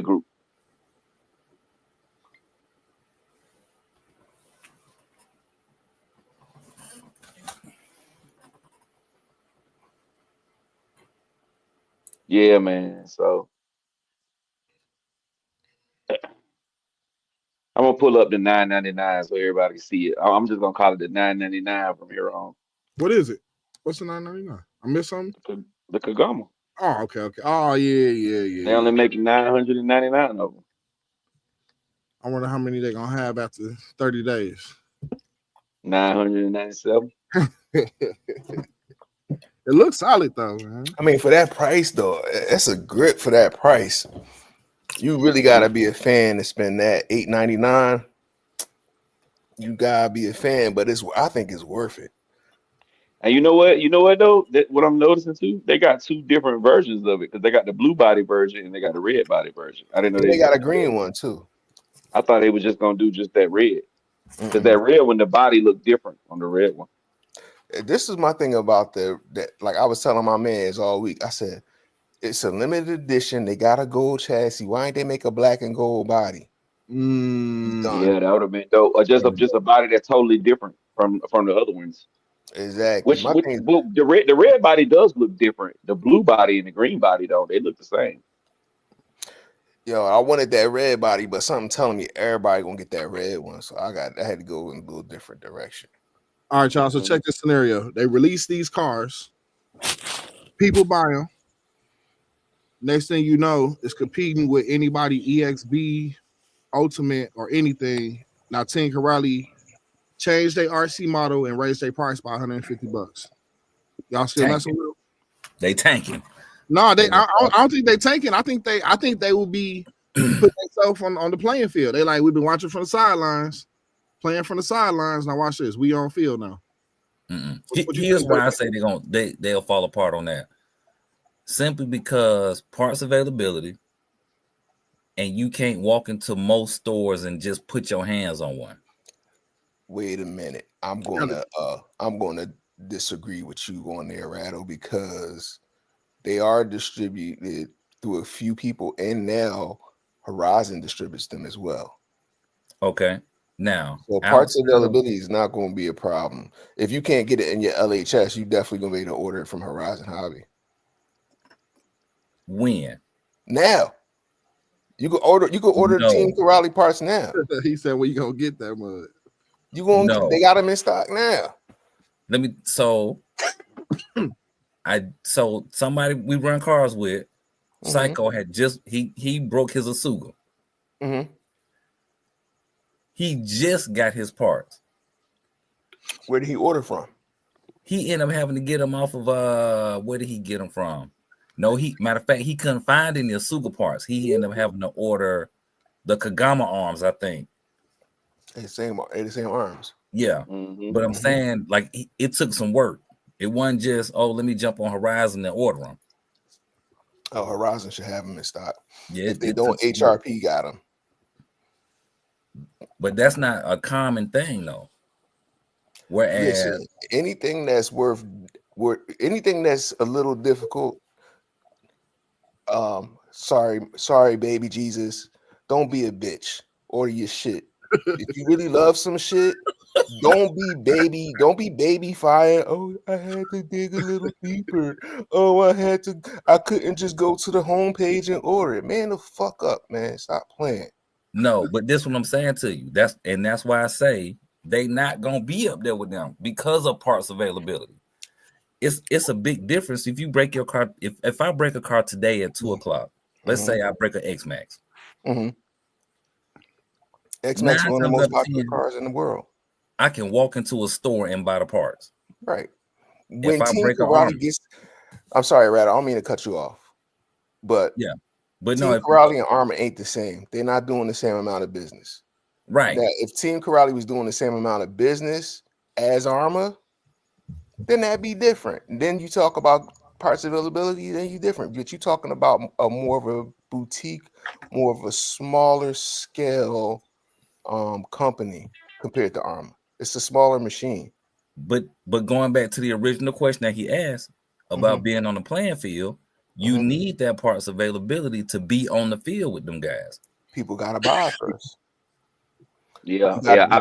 group. Yeah, man. So I'm gonna pull up the $9.99 so everybody can see it. I'm just gonna call it the $9.99 from here on. What is it? What's the $9.99? I missed something. The Kagama. Oh, okay. Oh, yeah. They only make 999 of them. I wonder how many they're gonna have after 30 days. 997. It looks solid though, man. I mean, for that price though, that's a grip for that price. You really gotta be a fan to spend that $8.99. You gotta be a fan, but I think it's worth it. And you know what though? What I'm noticing too, they got two different versions of it because they got the blue body version and they got the red body version. I didn't know they got a green one too. I thought they were just gonna do just that red. Because that red one, the body looked different on the red one. This is my thing about that. Like I was telling my mans all week, I said it's a limited edition. They got a gold chassis. Why ain't they make a black and gold body? Yeah, that would have been dope. Or just a body that's totally different from the other ones. Exactly. The red body does look different. The blue body and the green body though, they look the same. Yo, I wanted that red body, but something telling me everybody gonna get that red one, so I had to go in a little different direction. All right, y'all. So check this scenario. They release these cars. People buy them. Next thing you know, it's competing with anybody EXB, Ultimate, or anything. Now, Team Corrales changed their RC model and raised their price by $150. Y'all still messing with them? They tanking. No, I don't think they tanking. I think they will be putting themselves on the playing field. They like, we've been watching from the sidelines. Playing from the sidelines. Now watch this. We on field now. Here's why I say they'll fall apart on that. Simply because parts availability and you can't walk into most stores and just put your hands on one. Wait a minute. I'm gonna disagree with you on there, Rattle, because they are distributed through a few people, and now Horizon distributes them as well. Okay. Now, so parts availability is not going to be a problem. If you can't get it in your LHS, you definitely going to be able to order it from Horizon Hobby. When? Now. You can order Team Corrali parts now. He said, "Well, you gonna get that mud? You gonna? They got them in stock now." Somebody we run cars with, Psycho had just he broke his Asuga. Mm-hmm. He just got his parts. Where did he order from? He ended up having to get them off of where did he get them from? No, matter of fact, he couldn't find any Asuga parts. He ended up having to order the Kagama arms, I think. The same arms. Yeah. Mm-hmm. But I'm saying, like, it took some work. It wasn't just, let me jump on Horizon and order them. Oh, Horizon should have them in stock. Yeah, if they don't, HRP got them. But that's not a common thing, though. Whereas listen, anything that's anything that's a little difficult, sorry, baby Jesus, don't be a bitch. Order your shit. If you really love some shit, don't be baby fire. Oh, I had to dig a little deeper. Oh, I couldn't just go to the homepage and order it. Man, the fuck up, man. Stop playing. No, but this is what I'm saying to you. That's why I say they not gonna be up there with them because of parts availability. It's a big difference if you break your car. If I break a car today at 2:00, let's say I break an X-Max. X-Max is one of the most popular cars in the world. I can walk into a store and buy the parts. Right. When Team Corali gets, I'm sorry, Rad, I don't mean to cut you off, but yeah, but Team Corali and Armor ain't the same. They're not doing the same amount of business. Right. Now, if Team Corali was doing the same amount of business as Armor, then that'd be different. And then you talk about parts availability, then you're different. But you're talking about a more of a boutique, more of a smaller scale company compared to Armor. It's a smaller machine. But going back to the original question that he asked about being on the playing field, you need that parts availability to be on the field with them guys. People gotta buy first. Yeah. I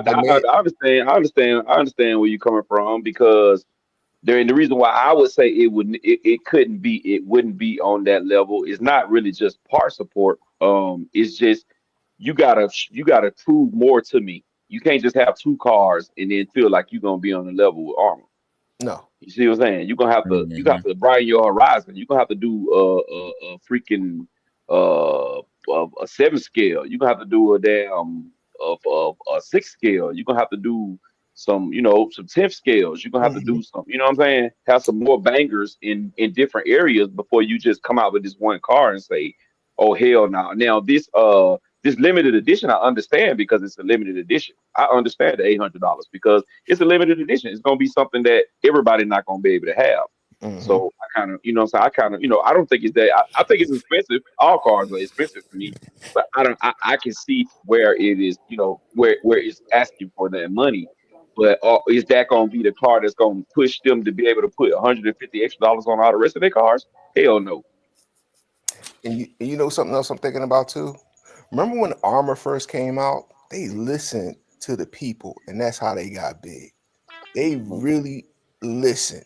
understand where you're coming from, because the reason why I would say it wouldn't be on that level is not really just part support. It's just you gotta prove more to me. You can't just have two cars and then feel like you're gonna be on the level with Armor. No. You see what I'm saying? You're gonna have to you have to broaden your horizon. You're gonna have to do a freaking a 7 scale. You're gonna have to do a damn a 6 scale. You're gonna have to do some 10th scales. You're gonna have to do some, you know what I'm saying? Have some more bangers in different areas before you just come out with this one car and say, oh hell no. Now this limited edition, I understand, because it's a limited edition. I understand the $800 because it's a limited edition. It's going to be something that everybody not going to be able to have. So I kind of, I don't think it's that. I think it's expensive. All cars are expensive to me, but I can see where it is, where it's asking for that money. But is that going to be the car that's going to push them to be able to put $150 extra on all the rest of their cars? Hell no. And you know something else I'm thinking about too? Remember when Armor first came out? They listened to the people, and that's how they got big. They really listened.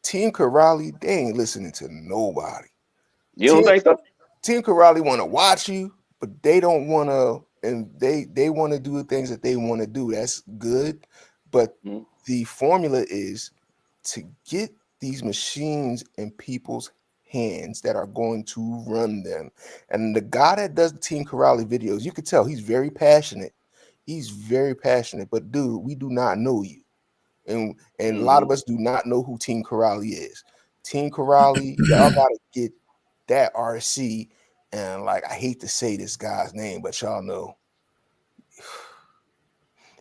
Team Corali, they ain't listening to nobody. You don't think so? Team Corali want to watch you, but they don't want to, and they want to do the things that they want to do. That's good, but the formula is to get these machines in people's hands that are going to run them. And the guy that does the Team Corali videos, you can tell he's very passionate. He's very passionate, but dude, we do not know you. And a lot of us do not know who Team Corali is. Team Corali, y'all gotta get that RC. And like, I hate to say this guy's name, but y'all know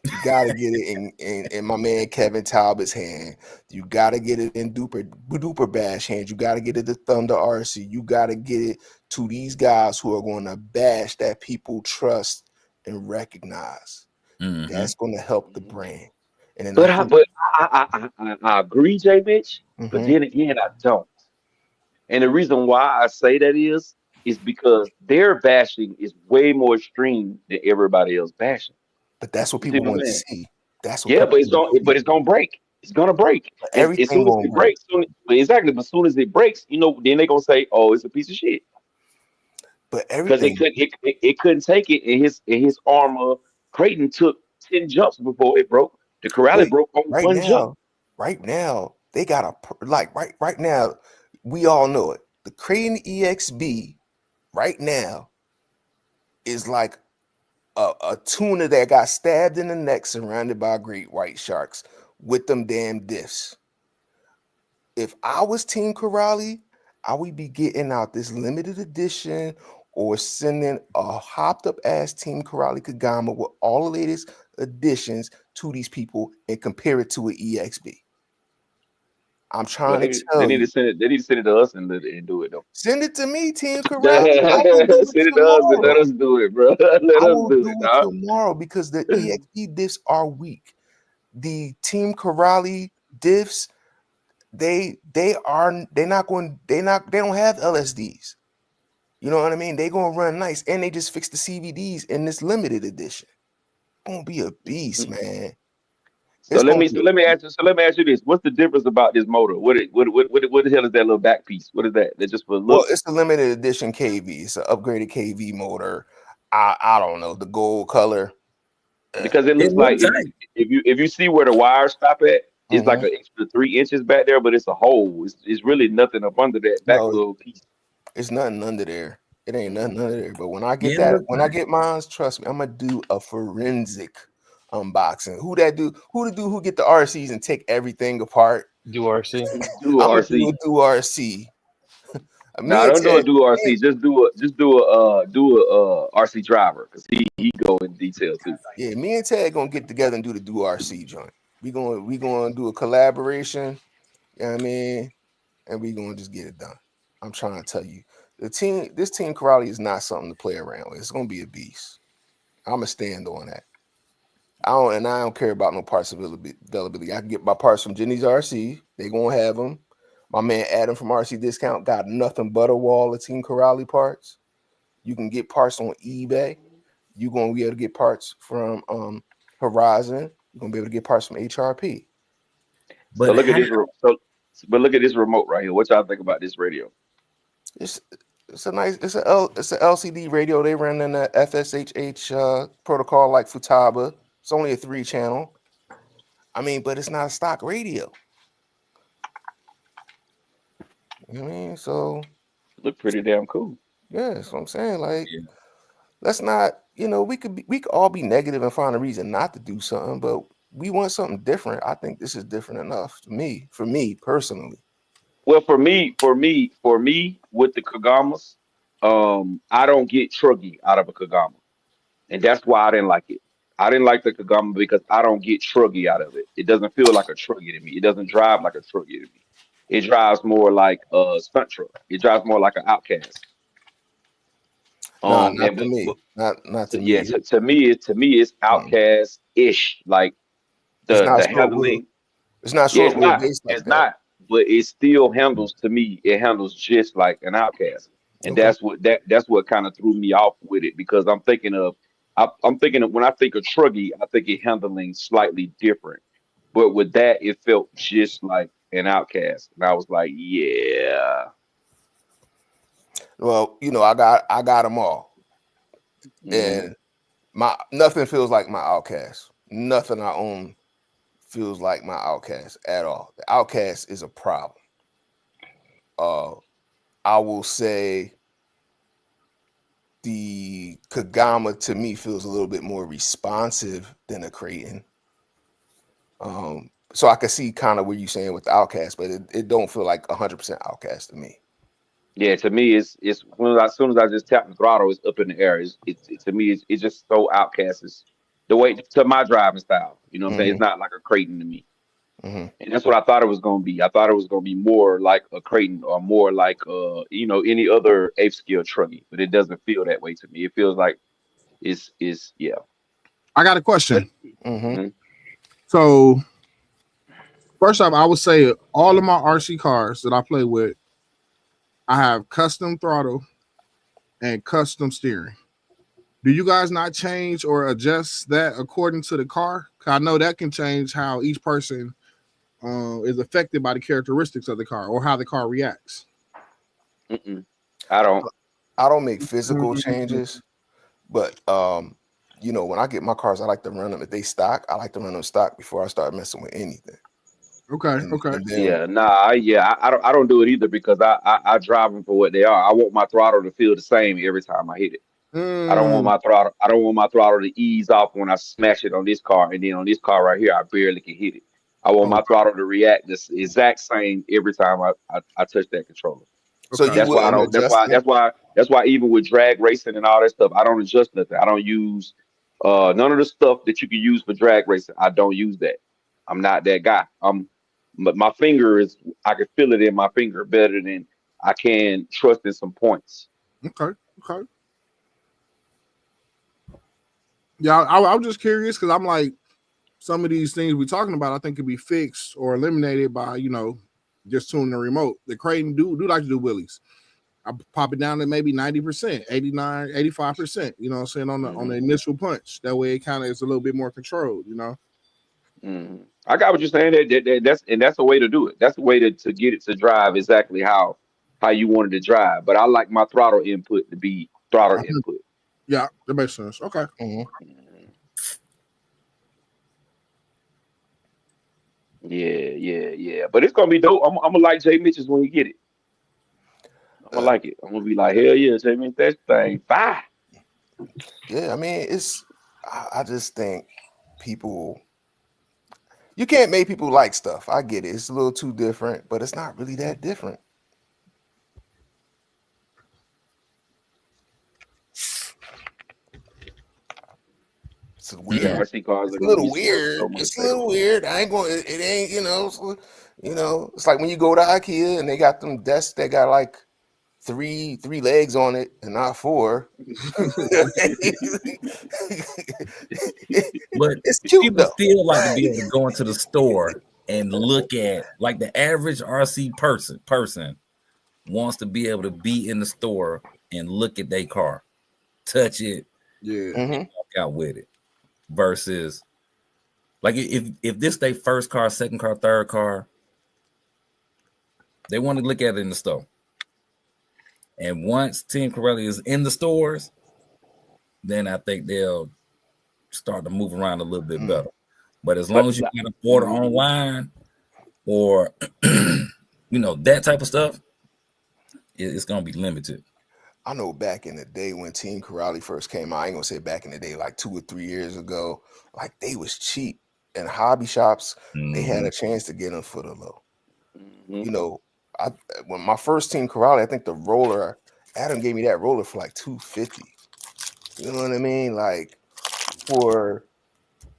You gotta get it in my man Kevin Talbot's hand. You gotta get it in Duper Bash hands. You gotta get it to Thunder RC. You gotta get it to these guys who are going to bash that people trust and recognize. Mhm. That's going to help the brand. And then But I think, I agree, J. Mitch. But Mhm. then again, I don't. And the reason why I say that is because their bashing is way more extreme than everybody else bashing. But that's what You see people what I'm want to saying? see. That's what Yeah, people but want to see. it's gonna break. It's gonna break. But And as everything soon as gonna it break. breaks, but exactly. But as soon as it breaks, then they gonna say, "Oh, it's a piece of shit," But because everything, it couldn't take it. And his armor Creighton took 10 jumps before it broke. The Corrales wait, broke on right one jump. now, they got right now, we all know it. The Creighton EXB right now is like a tuna that got stabbed in the neck, surrounded by great white sharks with them damn diffs. If I was Team Corrali, I would be getting out this limited edition or sending a hopped up ass Team Corrali Kagama with all the latest additions to these people and compare it to an EXB. I'm Well, trying to tell they need you. to send it. They need to send it to us and do it though. Send it to me, Team Send Corrali. I will do it it to us and let tomorrow. us do it, bro. Let I us will do do it, it dog. tomorrow because the EXP diffs are weak. The Team Corrali diffs, they don't have LSDs. You know what I mean? They gonna run nice, and they just fixed the CVDs in this limited edition. Gonna be a beast, man. So It's let gonna me be so a let me ask you so let me ask you this: what's the difference about this motor? What the hell is that little back piece? What is that? That's just for well, looks? it's a limited edition KV. It's an upgraded KV motor. I don't know the gold color. Because it It looks look like tight. if you see where the wires stop at, it's like Mhm. an extra 3 inches back there, but it's a hole. It's really nothing up under that back No, little piece. it's nothing under there. It ain't nothing under there. But when I get Yeah, it look when I tight. get mine, trust me, I'm gonna do a forensic unboxing. Who that do? Who get the RCs and take everything apart? Do RC. Do a I'm gonna do RC. a do RC. Me Nah, and don't do a Ted. do RC. Just do a RC driver because he go in detail too. Yeah, me and Ted gonna get together and do the do RC joint. We gonna do a collaboration, you know what I mean? And we gonna just get it done. I'm trying to tell you. This team Corrali is not something to play around with. It's gonna be a beast. I'ma stand on that. I don't care about no parts availability. I can get my parts from Jenny's RC. They gonna have them. My man Adam from RC Discount got nothing but a wall of Team Corrali parts. You can get parts on eBay. You're gonna be able to get parts from Horizon. You're gonna be able to get parts from HRP. So But look at how? this. But look at this remote right here. What y'all think about this radio? It's it's a LCD radio. They run in the FSHH protocol like Futaba. It's only a 3-channel. I mean, but it's not a stock radio. You know what I mean? So Look pretty damn cool. yeah, that's what I'm saying. Like, Yeah. let's not, we could all be negative and find a reason not to do something, but we want something different. I think this is different enough for me personally. Well, for me, with the Kagamas, I don't get truggy out of a Kagama, and that's why I didn't like it. I didn't like the Kagama because I don't get truggy out of it. It doesn't feel like a truggy to me. It doesn't drive like a truggy to me. It drives more like a stunt truck. It drives more like an Outcast. No, not And to me. Not to yeah, me. to me, it's Mm. Outcast ish. Like It's the not short wheel. handling. It's not Yeah, short wheel based like it's that. not, but it still handles to me. It handles just like an Outcast, and Okay. that's what kind of threw me off with it because I'm thinking of when I think of Truggy, I think it handling slightly different, but with that, it felt just like an Outcast, and I was like, yeah, Well, I got them all, mm, and my nothing feels like my Outcast. Nothing I own feels like my Outcast at all. The Outcast is a problem. Uh, I will say the Kagama to me feels a little bit more responsive than a Creighton. So I can see kind of what you're saying with the Outcast, but it don't feel like 100% Outcast to me. yeah. To me, it's as soon as I just tap the throttle, it's up in the air. To me, it's just so Outcast. the way to my driving style. You know what I'm saying? It's Mm-hmm. not like a Creighton to me. Mm-hmm. And that's what I thought it was gonna be. I thought it was gonna be more like a Creighton or more like any other eighth scale truggy, but it doesn't feel that way to me. It feels like it's yeah. I got a But question. Mm-hmm. mhm. So first off, I would say all of my RC cars that I play with, I have custom throttle and custom steering. Do you guys not change or adjust that according to the car? 'Cause I know that can change how each person is affected by the characteristics of the car or how the car reacts. Mm-mm. I don't. I don't make physical changes, but when I get my cars, I like to run them. If they stock, I like to run them stock before I start messing with anything. Okay, And, okay. and then Yeah, nah, I don't do it either because I drive them for what they are. I want my throttle to feel the same every time I hit it. I don't want Mm, my throttle. I don't want my throttle to ease off when I smash it on this car, and then on this car right here, I barely can hit it. I want oh, my throttle to react the exact same every time I touch that controller. so okay. you That's why I wouldn't don't. That's adjust why. it. That's why even with drag racing and all that stuff, I don't adjust nothing. I don't use none of the stuff that you can use for drag racing. I don't use that. I'm not that guy. But my finger is. I can feel it in my finger better than I can trust in some points. Okay, okay. Yeah, I'm just curious because I'm like, some of these things we're talking about, I think could be fixed or eliminated by, just tuning the remote. The Creighton do like to do wheelies. I pop it down to maybe 90%, 89, 85%, you know what I'm saying, on the Mhm. initial punch. That way it kind of is a little bit more controlled, I got what you're saying. That's a way to do it. That's a way to get it to drive exactly how you wanted to drive. But I like my throttle input to be throttle input. Yeah, that makes sense. Okay. Mhm. Mhm. Yeah. But it's gonna be dope. I'm gonna like Jay Mitchell's when you get it. I'm gonna Uh, like it. I'm gonna be like, hell yeah, Jay Mitch, that thing, fire. yeah, I mean, I just think people, you can't make people like stuff. I get it. It's a little too different, but it's not really that different. It's These weird. RC cars It's are a gonna little be so weird. so much It's a better. little weird. I ain't going. It ain't. It's like when you go to IKEA and they got them desks that got like three legs on it and not four. But It's cute people though. still like to be able to go into the store and look at, like, the average RC person wants to be able to be in the store and look at their car, touch it, Yeah. hmm walk out with it. Versus, like, if this their first car, second car, third car, they want to look at it in the store. And once Team Corelli is in the stores, then I think they'll start to move around a little bit better. But as long But as you can order online or that type of stuff, it's gonna be limited. I know back in the day when Team Corrali first came out, I ain't gonna say back in the day, like 2 or 3 years ago, like they was cheap. And hobby shops, they had a chance to get them for the low. mhm. You know, when my first Team Corrali, I think the roller, Adam gave me that roller for like $250. You know what I mean? Like for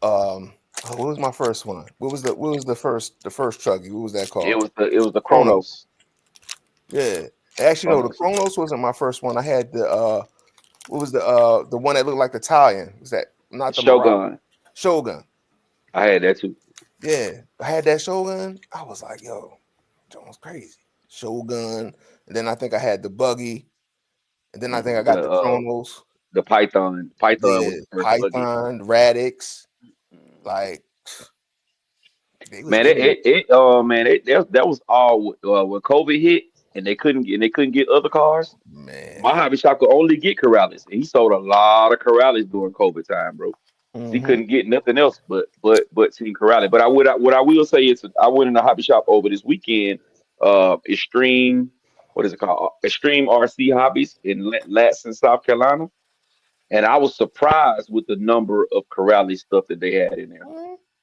what was my first one? What was the first truggy? What was that It called? was the Chronos. Chronos. Yeah. Actually, no, the Chronos. Chronos wasn't my first one. I had the what was the one that looked like the Italian? Was that not the Morocco? Shogun. Shogun. I had that too. Yeah. I had that Shogun. I was like, yo, Jones crazy. Shogun. And then I think I had the buggy. And then I think I got the Chronos. The Python. Python was Yeah, the first buggy. Python, Radix. Like they was Man, giving me that was all when COVID hit and they couldn't get other cars. man. My hobby shop could only get Corrales, and he sold a lot of Corrales during COVID time, bro. He Mhm. couldn't get nothing else but Team Corrales. But what I will say is I went in the hobby shop over this weekend. Extreme, what is it called? Extreme RC Hobbies in Latson, South Carolina, and I was surprised with the number of Corrales stuff that they had in there.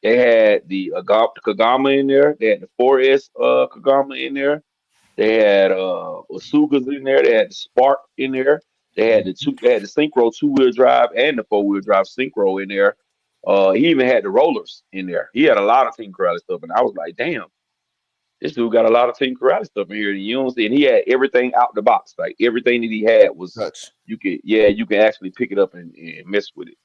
They had the Kagama in there. They had the 4S Kagama in there. They had Asugas in there. They had the Spark in there. They had the Synchro 2-wheel drive and the 4-wheel drive Synchro in there. He even had the rollers in there. He had a lot of Team Corrales stuff, and I was like, damn, this dude got a lot of Team Corrales stuff in here. You don't see, and he had everything out the box. Like everything that he had was Touch. you can actually pick it up and mess with it.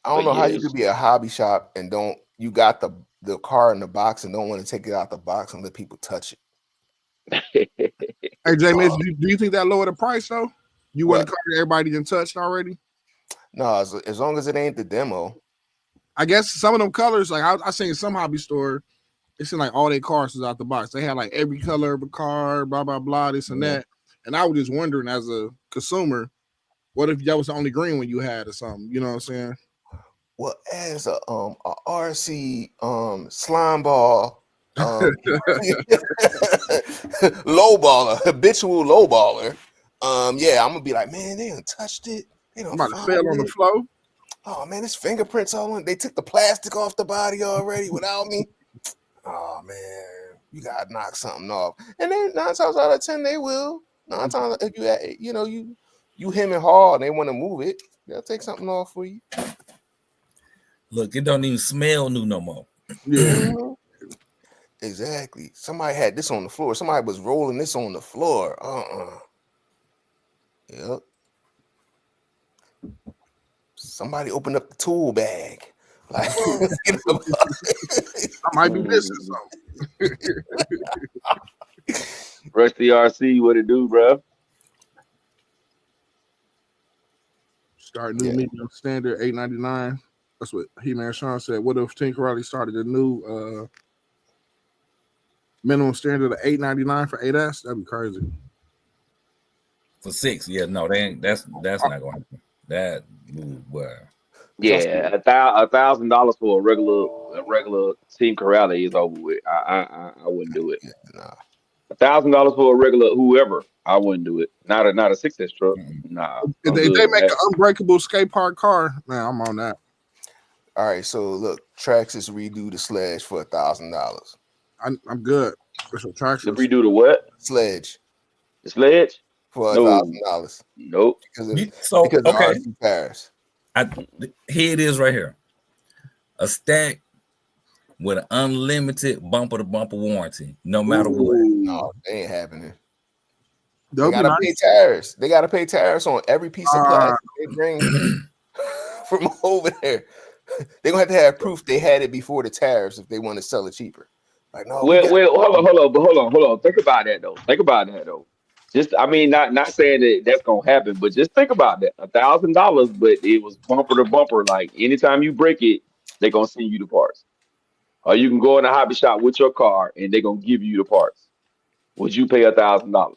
I don't But know how you yes. could be a hobby shop and you got the car in the box and don't want to take it out the box and let people touch it. Hey, J Mitch, do you think that lowered the price though? You want What? to cover everybody done touched already? No, as long as it ain't the demo. I guess some of them colors, like I seen some hobby store, it seemed like all their cars was out the box. They had like every color of a car, blah blah blah, this and that. And I was just wondering, as a consumer, what if that was the only green one you had or something? You know what I'm saying? Well, as a RC slime ball low baller, habitual low baller, yeah, I'm gonna be like, man, they done touched it. They done Somebody fell on the it. floor. Oh man, there's fingerprints all on. They took the plastic off the body already without me. Oh man, you gotta knock something off. And then 9 times out of 10 they will. 9 times if you him and hard, they want to move it, they'll take something off for you. Look, it don't even smell new no more. Yeah. Exactly. Somebody had this on the floor. Somebody was rolling this on the floor. Yep. Somebody opened up the tool bag. Like, I might be missing something. Rusty RC, what it do, bro? Start new medium standard $8.99. That's what He-Man Sean said. What if Team Corrales started a new minimum standard of $8.99 for 8S? That'd be crazy. For 6, yeah, no, they ain't. That's not gonna happen. That well, Yeah, $1,000 for a regular Team Corrales is over with. I wouldn't do it. Nah. $1,000 for a regular whoever, I wouldn't do it. Not a 6S truck. Nah. If they make an unbreakable skate park car, man, I'm on that. All right, so look, Traxxas redo the sledge for $1,000. I'm good. So Traxxas To redo the what? Sledge. The sledge? For $1,000. Nope. Because of okay. RC tires. Here it is right here. A stack with an unlimited bumper to bumper warranty, no matter what. No, they ain't happening. They That'd be gotta nice. pay tariffs. They gotta pay tariffs on every piece of plastic they bring from over there. They're gonna have to have proof they had it before the tariffs if they want to sell it cheaper. Like, no, Well, hold on. Think about that though. Just, I mean, not saying that that's gonna happen, but just think about that. $1,000, but it was bumper to bumper. Like anytime you break it, they're gonna send you the parts. Or you can go in a hobby shop with your car and they're gonna give you the parts. Would you pay $1,000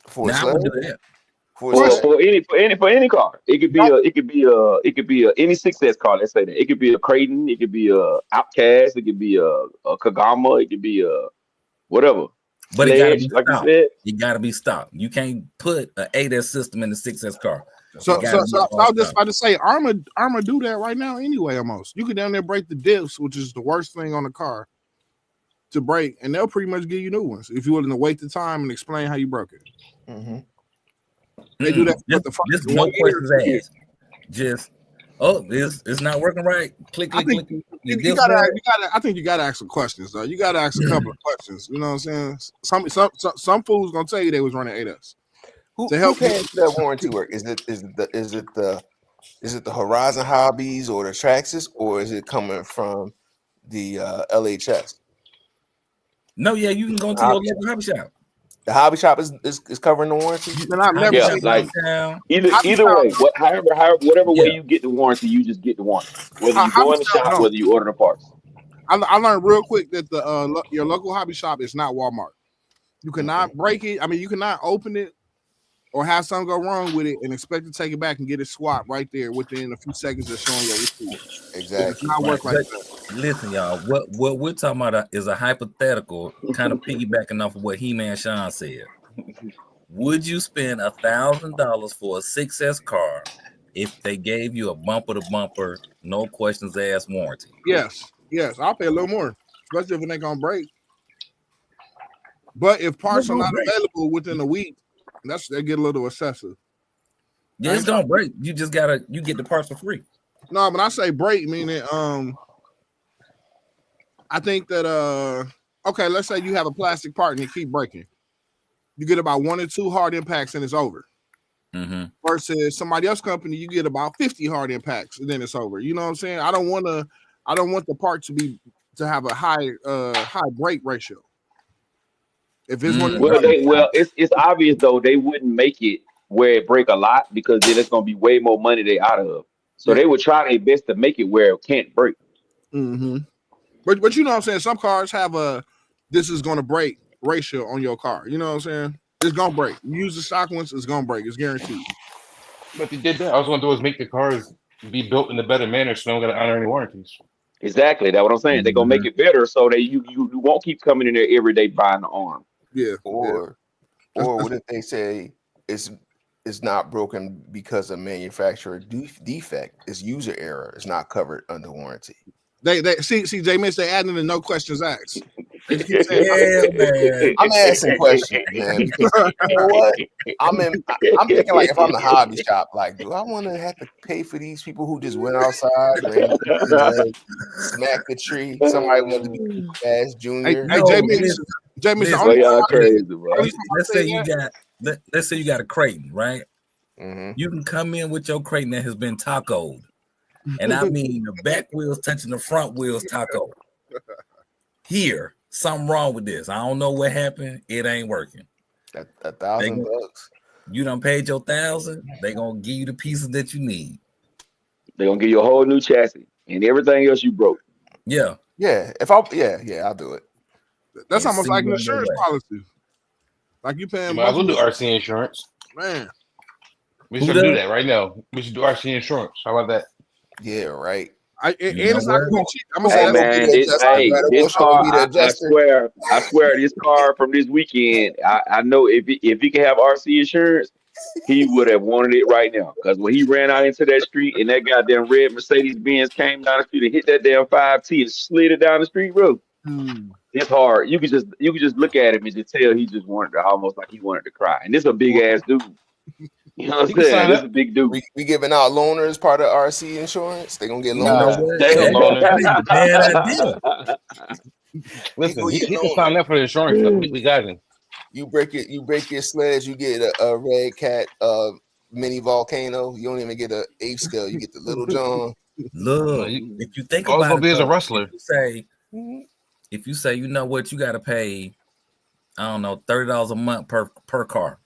for Now I would do that. for any car? It could be any 6S car. Let's say that it could be a Creighton, it could be a Outcast, it could be a Kagama, it could be a whatever. But it gotta be like stopped. you said. It gotta be stopped. You can't put an 8S system in the 6S car. So I was just about to say, Arma do that right now anyway. Almost, you can down there break the diffs, which is the worst thing on the car to break, and they'll pretty much give you new ones if you're willing to wait the time and explain how you broke it. Mm-hmm. They do that. Just no questions asked. Just it's not working right. Click. I think you gotta ask some questions though. You gotta ask a couple of questions. You know what I'm saying? Some fools gonna tell you they was running 8S. Who paying for that warranty work? Is it the Horizon Hobbies or the Traxxas, or is it coming from the LHS? No, yeah, you can go to your local hobby shop. The hobby shop is covering the warranty. Either way, whatever way you get the warranty, you just get the warranty. Whether you go in the shop, whether you order the parts. I learned real quick that your local hobby shop is not Walmart. You cannot break it. I mean, you cannot open it or have something go wrong with it and expect to take it back and get it swapped right there within a few seconds of showing your receipt. Exactly. It does not work like that. Listen, y'all, what we're talking about is a hypothetical, kind of piggybacking off of what He-Man Sean said. Would you spend $1,000 for a 6S car if they gave you a bumper to bumper, no questions asked warranty? Yes, I'll pay a little more, especially if it ain't gonna break. But if parts are not available within a week, they get a little excessive. Yeah, it's gonna break. You just you get the parts for free. No, when I say break, meaning I think that okay, let's say you have a plastic part and you keep breaking. You get about 1 or 2 hard impacts and it's over. Mm-hmm. Versus somebody else's company, you get about 50 hard impacts and then it's over. You know what I'm saying? I don't want the part to have a high break ratio. If it's one, it's obvious though they wouldn't make it where it break a lot because then it's gonna be way more money they out of. So they would try their best to make it where it can't break. Mm-hmm. But you know what I'm saying? Some cars have a this is gonna break ratio on your car. You know what I'm saying? It's gonna break. You use the stock ones, it's gonna break. It's guaranteed. But if you did that, all it's gonna do is make the cars be built in a better manner, so they don't gotta honor any warranties. Exactly, that's what I'm saying. They're gonna make it better so that you won't keep coming in there every day buying the arm. Yeah. Or what if they say it's not broken because of manufacturer defect? It's user error. It's not covered under warranty. They see J Mitch, they adding the no questions asked. Yeah, man. I'm asking questions, man. Because you know what? I'm thinking like if I'm the hobby shop, like, do I want to have to pay for these people who just went outside and smack the tree? Somebody wanted to be fast junior. Hey, J Mitch, y'all crazy, bro. Let's say you got a Creighton, right? Mm-hmm. You can come in with your Creighton that has been tacoed. And I mean the back wheels touching the front wheels taco. Here, something wrong with this. I don't know what happened. It ain't working. $1,000. You done paid your $1,000. They gonna give you the pieces that you need. They gonna give you a whole new chassis and everything else you broke. Yeah. I'll do it. That's almost like an insurance policy. Like you paying. Might as well do RC insurance. Man, we should do that right now. We should do RC insurance. How about that? Yeah, right. It's not gonna be cheap. I'm gonna Hey say man, this car. I swear, this car from this weekend. I know if he could have RC insurance, he would have wanted it right now. Because when he ran out into that street and that goddamn red Mercedes Benz came down the street and hit that damn 5T and slid it down the street, bro. It's hard. You could just look at him and just tell he just wanted to almost like he wanted to cry. And this is a big ass dude. You know what I'm saying? This is a big dude. We giving out loaners part of RC insurance. They gonna get loaners. Listen, he can sign up for the insurance stuff. We got him. You break your sledge, you get a Red Cat mini volcano. You don't even get a 8 scale. You get the Little John. Look, if you think all about it, as a wrestler. If you say, you know what, you got to pay, I don't know, $30 a month per car.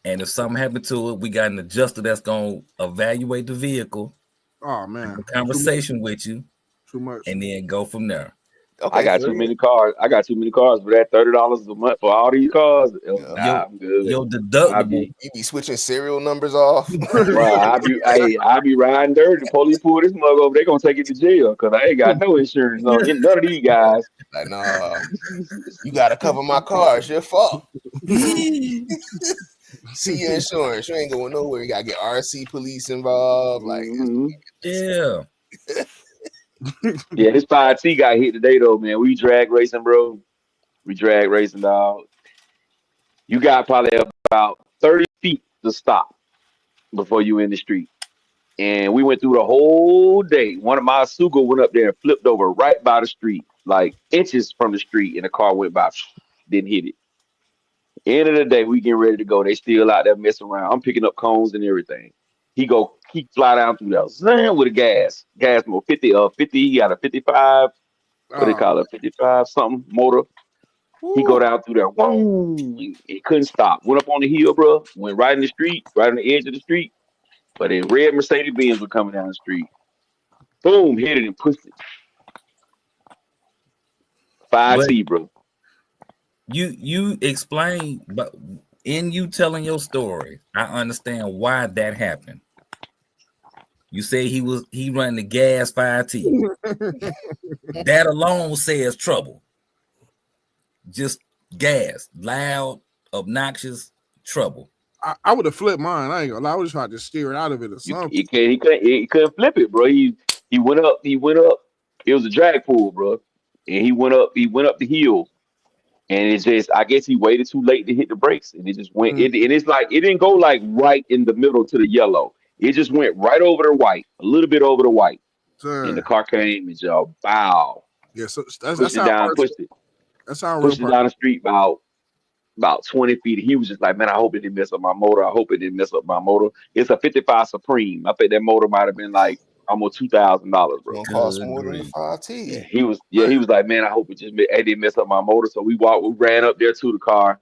And if something happened to it, we got an adjuster that's going to evaluate the vehicle. Oh, man. Have a conversation with you. Too much. And then go from there. Okay, I got too many cars. I got too many cars for that $30 a month for all these cars. I'm good. Your deductible. You be switching serial numbers off. Right, I be riding dirty. The police pull this mug over. They gonna take it to jail because I ain't got no insurance on none of these guys. Like, nah, you gotta cover my car. It's your fault. See your insurance. You ain't going nowhere. You gotta get RC police involved. Like, yeah. Yeah, this 5T got hit today though, man. We drag racing, bro. We drag racing, dog. You got probably about 30 feet to stop before you in the street. And we went through the whole day. One of my Sugo went up there and flipped over right by the street, like inches from the street, and the car went by, didn't hit it. End of the day, we getting ready to go. They still out there messing around. I'm picking up cones and everything. He fly down through there, zam, with a gas motor, 50. He got a 55. What they call it, 55 something motor. He go down through there. Whoa, he couldn't stop. Went up on the hill, bro. Went right in the street, right on the edge of the street. But a red Mercedes Benz were coming down the street. Boom, hit it and pushed it. 5T, bro. You explain, but in you telling your story, I understand why that happened. You say he run the gas 5T. That alone says trouble. Just gas, loud, obnoxious trouble. I would have flipped mine. I ain't gonna lie. I would have tried to steer it out of it or something. He couldn't flip it, bro. He went up. It was a drag pull, bro, and he went up the hill. And it's just, I guess he waited too late to hit the brakes, and it just went. And it's like it didn't go like right in the middle to the yellow. It just went right over the white, a little bit over the white, and the Son. car came and just bow, Yeah, so that's pushed it down, pushed it real down the street about 20 feet. He was just like, man, I hope it didn't mess up my motor. I hope it didn't mess up my motor. It's a 55 Supreme. I think that motor might have been like almost $2,000, bro. It's gonna cost Good more than the grief. 5T. Yeah, he was like, man, I hope it didn't mess up my motor. So we ran up there to the car.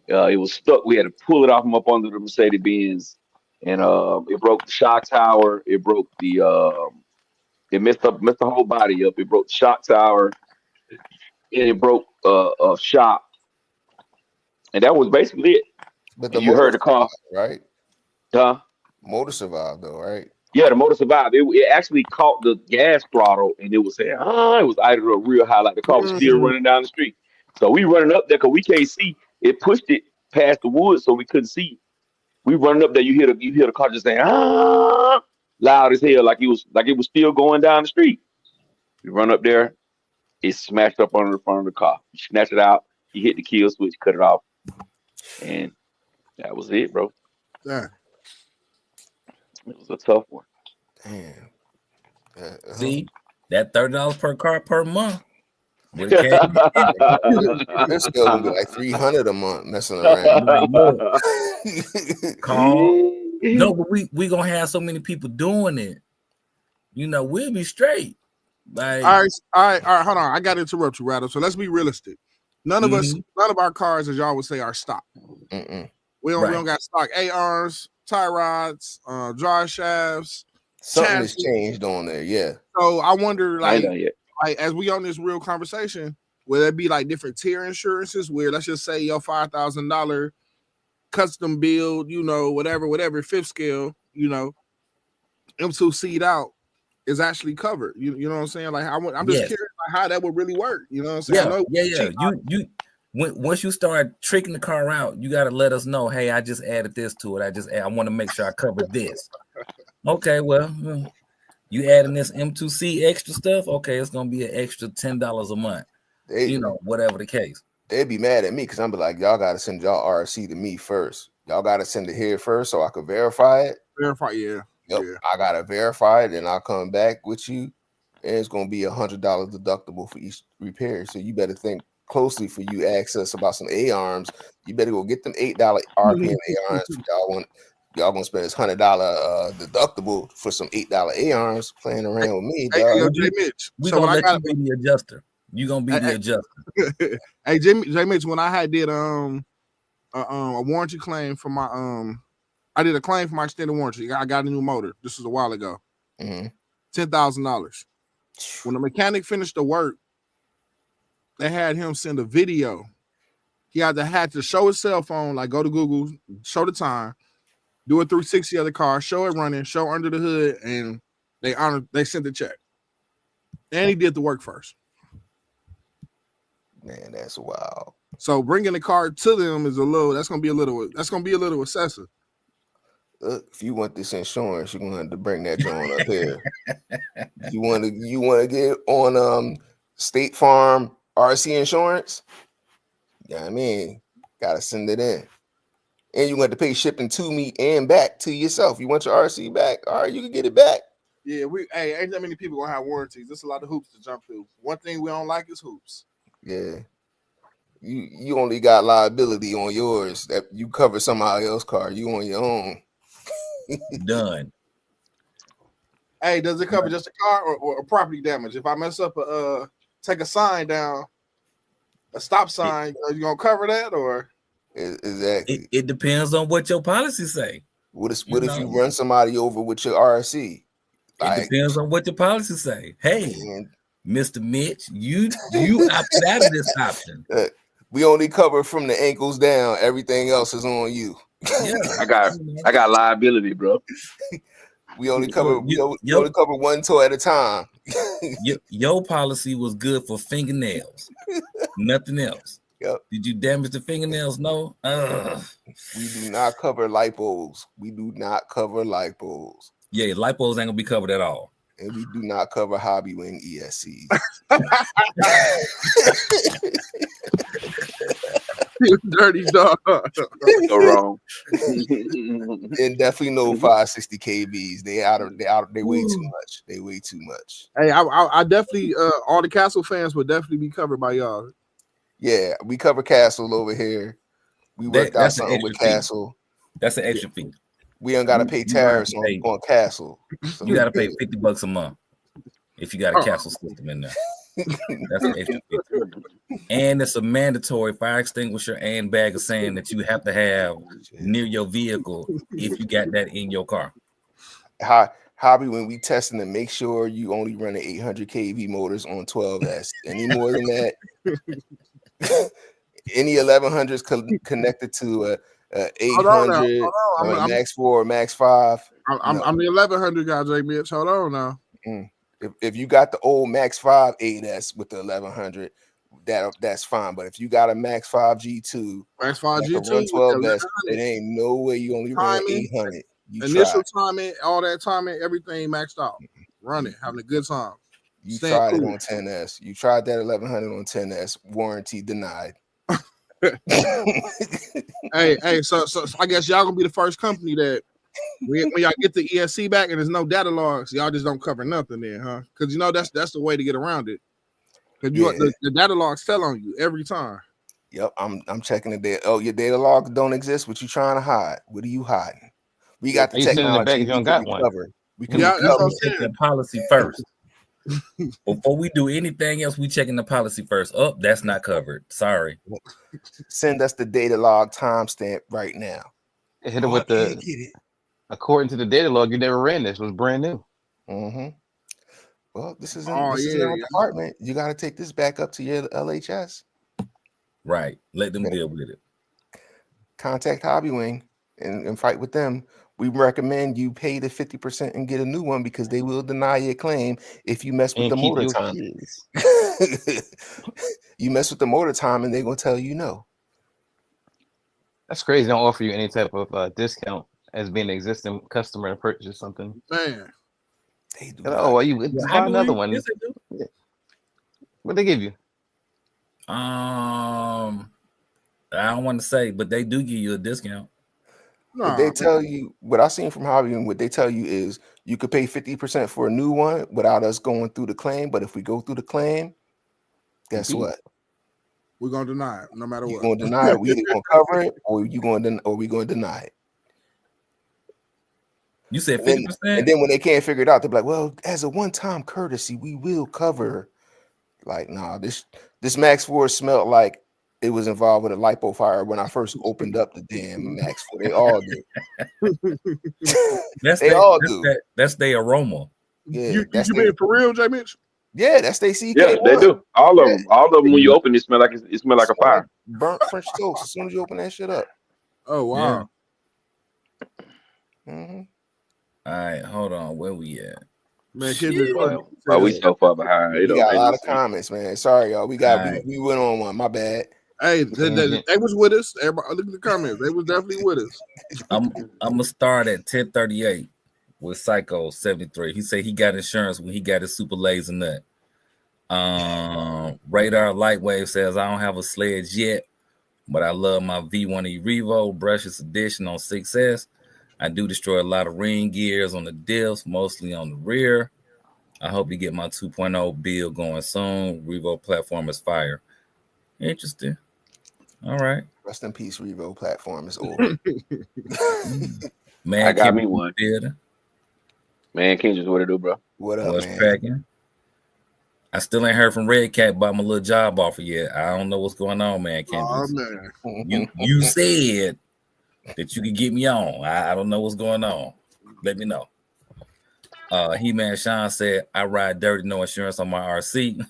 It was stuck. We had to pull it off from up under the Mercedes Benz, and it broke the shock tower. It broke it messed the whole body up. It broke the shock tower, and it broke a shock, and that was basically it. But And you heard the car, right? huh? Motor survived though, right? Yeah, the motor survived. It actually caught the gas throttle, and it was saying, it was idling up real high, like the car was still running down the street. So we running up there because we can't see. It pushed it past the woods, so we couldn't see. We running up there. You hear the car just saying, loud as hell, like it was still going down the street. We run up there. It smashed up under the front of the car. You snatch it out. You hit the kill switch, cut it off, and that was it, bro. Yeah. It was a tough one. Damn. See, that $30 per car per month. With That's still gonna be like 300 a month messing around. Call. No, but we gonna have so many people doing it. You know, we'll be straight. Like, All right. Hold on. I got to interrupt you, Rattle. So let's be realistic. None of our cars, as y'all would say, are stock. Mm-mm. We don't got stock ARs, tie rods, drive shafts. Something has changed on there, yeah. So I wonder, I ain't done yet. like as we on this real conversation, will there be like different tier insurances where let's just say your $5,000 custom build, you know, whatever fifth scale, you know, M2 seat out is actually covered. You know what I'm saying? Like I'm just curious like how that would really work. You know what I'm saying? Yeah. Once you start tricking the car out, you got to let us know. Hey, I just added this to it. I want to make sure I covered this. Okay, well, you adding this M2C extra stuff? Okay, it's gonna be an extra $10 a month. Whatever the case. They'd be mad at me because I'm be like, y'all got to send y'all RC to me first. Y'all got to send it here first so I could verify it. Yeah. Yep. Yeah. I gotta verify it, and I'll come back with you. And it's gonna be $100 deductible for each repair. So you better think closely for you ask us about some A-arms. You better go get them $8 RPM A-arms. Y'all gonna spend this $100 deductible for some $8 A-arms playing around with me. Hey, J Mitch. We gonna let you be the adjuster. You gonna be the adjuster. Hey, J Mitch, when I did a warranty claim for my I did a claim for my extended warranty. I got a new motor. This was a while ago. $10,000. When the mechanic finished the work, they had him send a video. He had to show his cell phone, like go to Google, show the time, do a 360 of the car, show it running, show under the hood, and they sent the check. And he did the work first. Man, that's wild. So bringing the car to them is that's gonna be a little excessive. If you want this insurance, you're gonna have to bring that joint up here. You want to get on State Farm RC insurance? Yeah, I mean, gotta send it in, and you want to pay shipping to me and back to yourself. You want your RC back? All right, you can get it back. Yeah, ain't that many people gonna have warranties. There's a lot of hoops to jump through. One thing we don't like is hoops. Yeah. You only got liability on yours that you cover somebody else's car. You on your own. Done. Hey, does it cover just a car or property damage? If I mess up take a sign down, a stop sign, are you gonna cover that or? Exactly. It depends on what your policy say. What if you run somebody over with your RC? It depends on what your policy say. Hey, Mr. Mitch, you opted out of this option. We only cover from the ankles down. Everything else is on you. Yeah, I got liability, bro. We only cover only cover one toe at a time. Your policy was good for fingernails, nothing else. Yep. Did you damage the fingernails? No. We do not cover lipos. Yeah, lipos ain't gonna be covered at all. And we do not cover hobby wing ESCs. Dirty dog. Go wrong. And definitely no 560 KBs. They way too much. They way too much. Hey, I definitely all the Castle fans would definitely be covered by y'all. Yeah, we cover Castle over here. We worked out something with Castle. That's an extra fee. We don't gotta pay tariffs on Castle. So. You gotta pay $50 a month if you got a Castle system in there. That's an extra fee. And it's a mandatory fire extinguisher and bag of sand that you have to have near your vehicle if you got that in your car. Hobby, when we testing to make sure you only run the 800 kV motors on 12S. Any more than that, any 1100s connected to a 800 or a Max 4 or Max 5. I'm the 1100 guy, J. Mitch. Hold on now. If you got the old Max 5 8S with the 1100, that's fine. But if you got a Max 5 G2, Max 5 G2 run 12S, it ain't no way you only run 800. Initial timing, all that timing, everything maxed out. Running, having a good time. You tried it on 10S. You tried that 1100 on 10S. Warranty denied. Hey, so I guess y'all gonna be the first company that when y'all get the ESC back and there's no data logs, y'all just don't cover nothing there, huh? Because that's the way to get around it. Because the data logs tell on you every time. Yep, I'm checking the data. Oh, your data logs don't exist. What you trying to hide? What are you hiding? We got the technology. You don't got one. We can check the policy first. Before we do anything else, we checking the policy first. Oh, that's not covered. Sorry. Send us the data log timestamp right now. Hit it with the. According to the data log, you never ran this. It was brand new. Mm-hmm. Well, this is in our department. You got to take this back up to your LHS. Right. Let them deal with it. Contact Hobby Wing and fight with them. We recommend you pay the 50% and get a new one because they will deny your claim if you mess with the motor time. You mess with the motor time and they're going to tell you no. That's crazy. They don't offer you any type of discount as being an existing customer to purchase something. Man. They do. Oh, well, you buy another one. Yes, they do. What they give you? I don't want to say, but they do give you a discount. What they tell you, what I've seen from Hobby, and what they tell you is you could pay 50% for a new one without us going through the claim. But if we go through the claim, guess what? We're gonna deny it, no matter what. You're gonna deny it. We either gonna cover it, or we gonna deny it. You said 50%, and then when they can't figure it out, they're like, "Well, as a one-time courtesy, we will cover." Like, nah, this Max 4 smelled like it was involved with a lipo fire when I first opened up the damn Max 4. They all do. That's their aroma. Yeah, you being for real, J. Mitch? Yeah, that's they CK. Yeah, they do. All of them. All of them. When you open, it smell like a fire. Burnt French toast. As soon as you open that shit up. Oh wow. Yeah. Mm-hmm. All right, hold on. Where we at? Man, we so far behind. We got a lot of comments, man. Sorry, y'all. We went on one. My bad. Hey, they was with us. Everybody, look at the comments. They was definitely with us. I'm gonna start at 10:38 with Psycho 73. He said he got insurance when he got his super laser nut. Radar Lightwave says I don't have a sledge yet, but I love my V1E Revo brushless edition on 6S. I do destroy a lot of ring gears on the diffs, mostly on the rear. I hope you get my 2.0 build going soon. Revo platform is fire. Interesting. All right. Rest in peace, Revo platform is over. Man, I got me one. Man, King, just what it do, bro? What up, What's man? cracking? I still ain't heard from Red Cat about my little job offer yet. I don't know what's going on, man. Oh, man. You said that you could get me on. I don't know what's going on. Let me know. He-Man Sean said, I ride dirty, no insurance on my RC.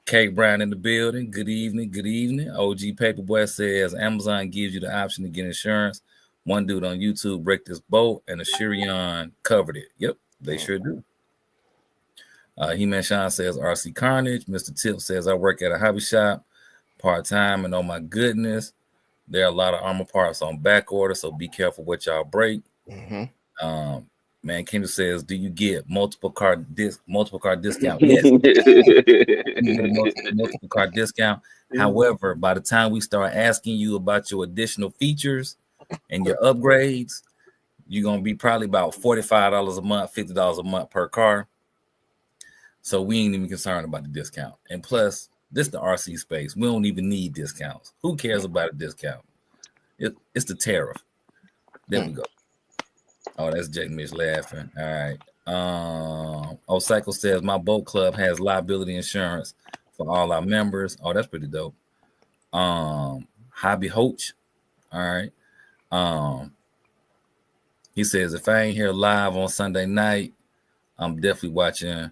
K Brown in the building. Good evening. Good evening. OG Paperboy says Amazon gives you the option to get insurance. One dude on YouTube break this boat and Ashurion covered it. Yep, they sure do. He-Man Sean says RC Carnage. Mr. Tip says I work at a hobby shop part-time, and oh my goodness, there are a lot of armor parts on back order, so be careful what y'all break. Mm-hmm. Man, Kendra says, do you get multiple car discount? Yes, you get a multiple car discount. However, by the time we start asking you about your additional features and your upgrades, you're gonna be probably about $45 a month, $50 a month per car. So we ain't even concerned about the discount. And plus, this is the RC space. We don't even need discounts. Who cares about a discount? It's the tariff. There we go. Oh, that's Jake Mitch laughing. All right. Psycho says my boat club has liability insurance for all our members. Oh, that's pretty dope. Hobby Hoach. All right. He says if I ain't here live on Sunday night, I'm definitely watching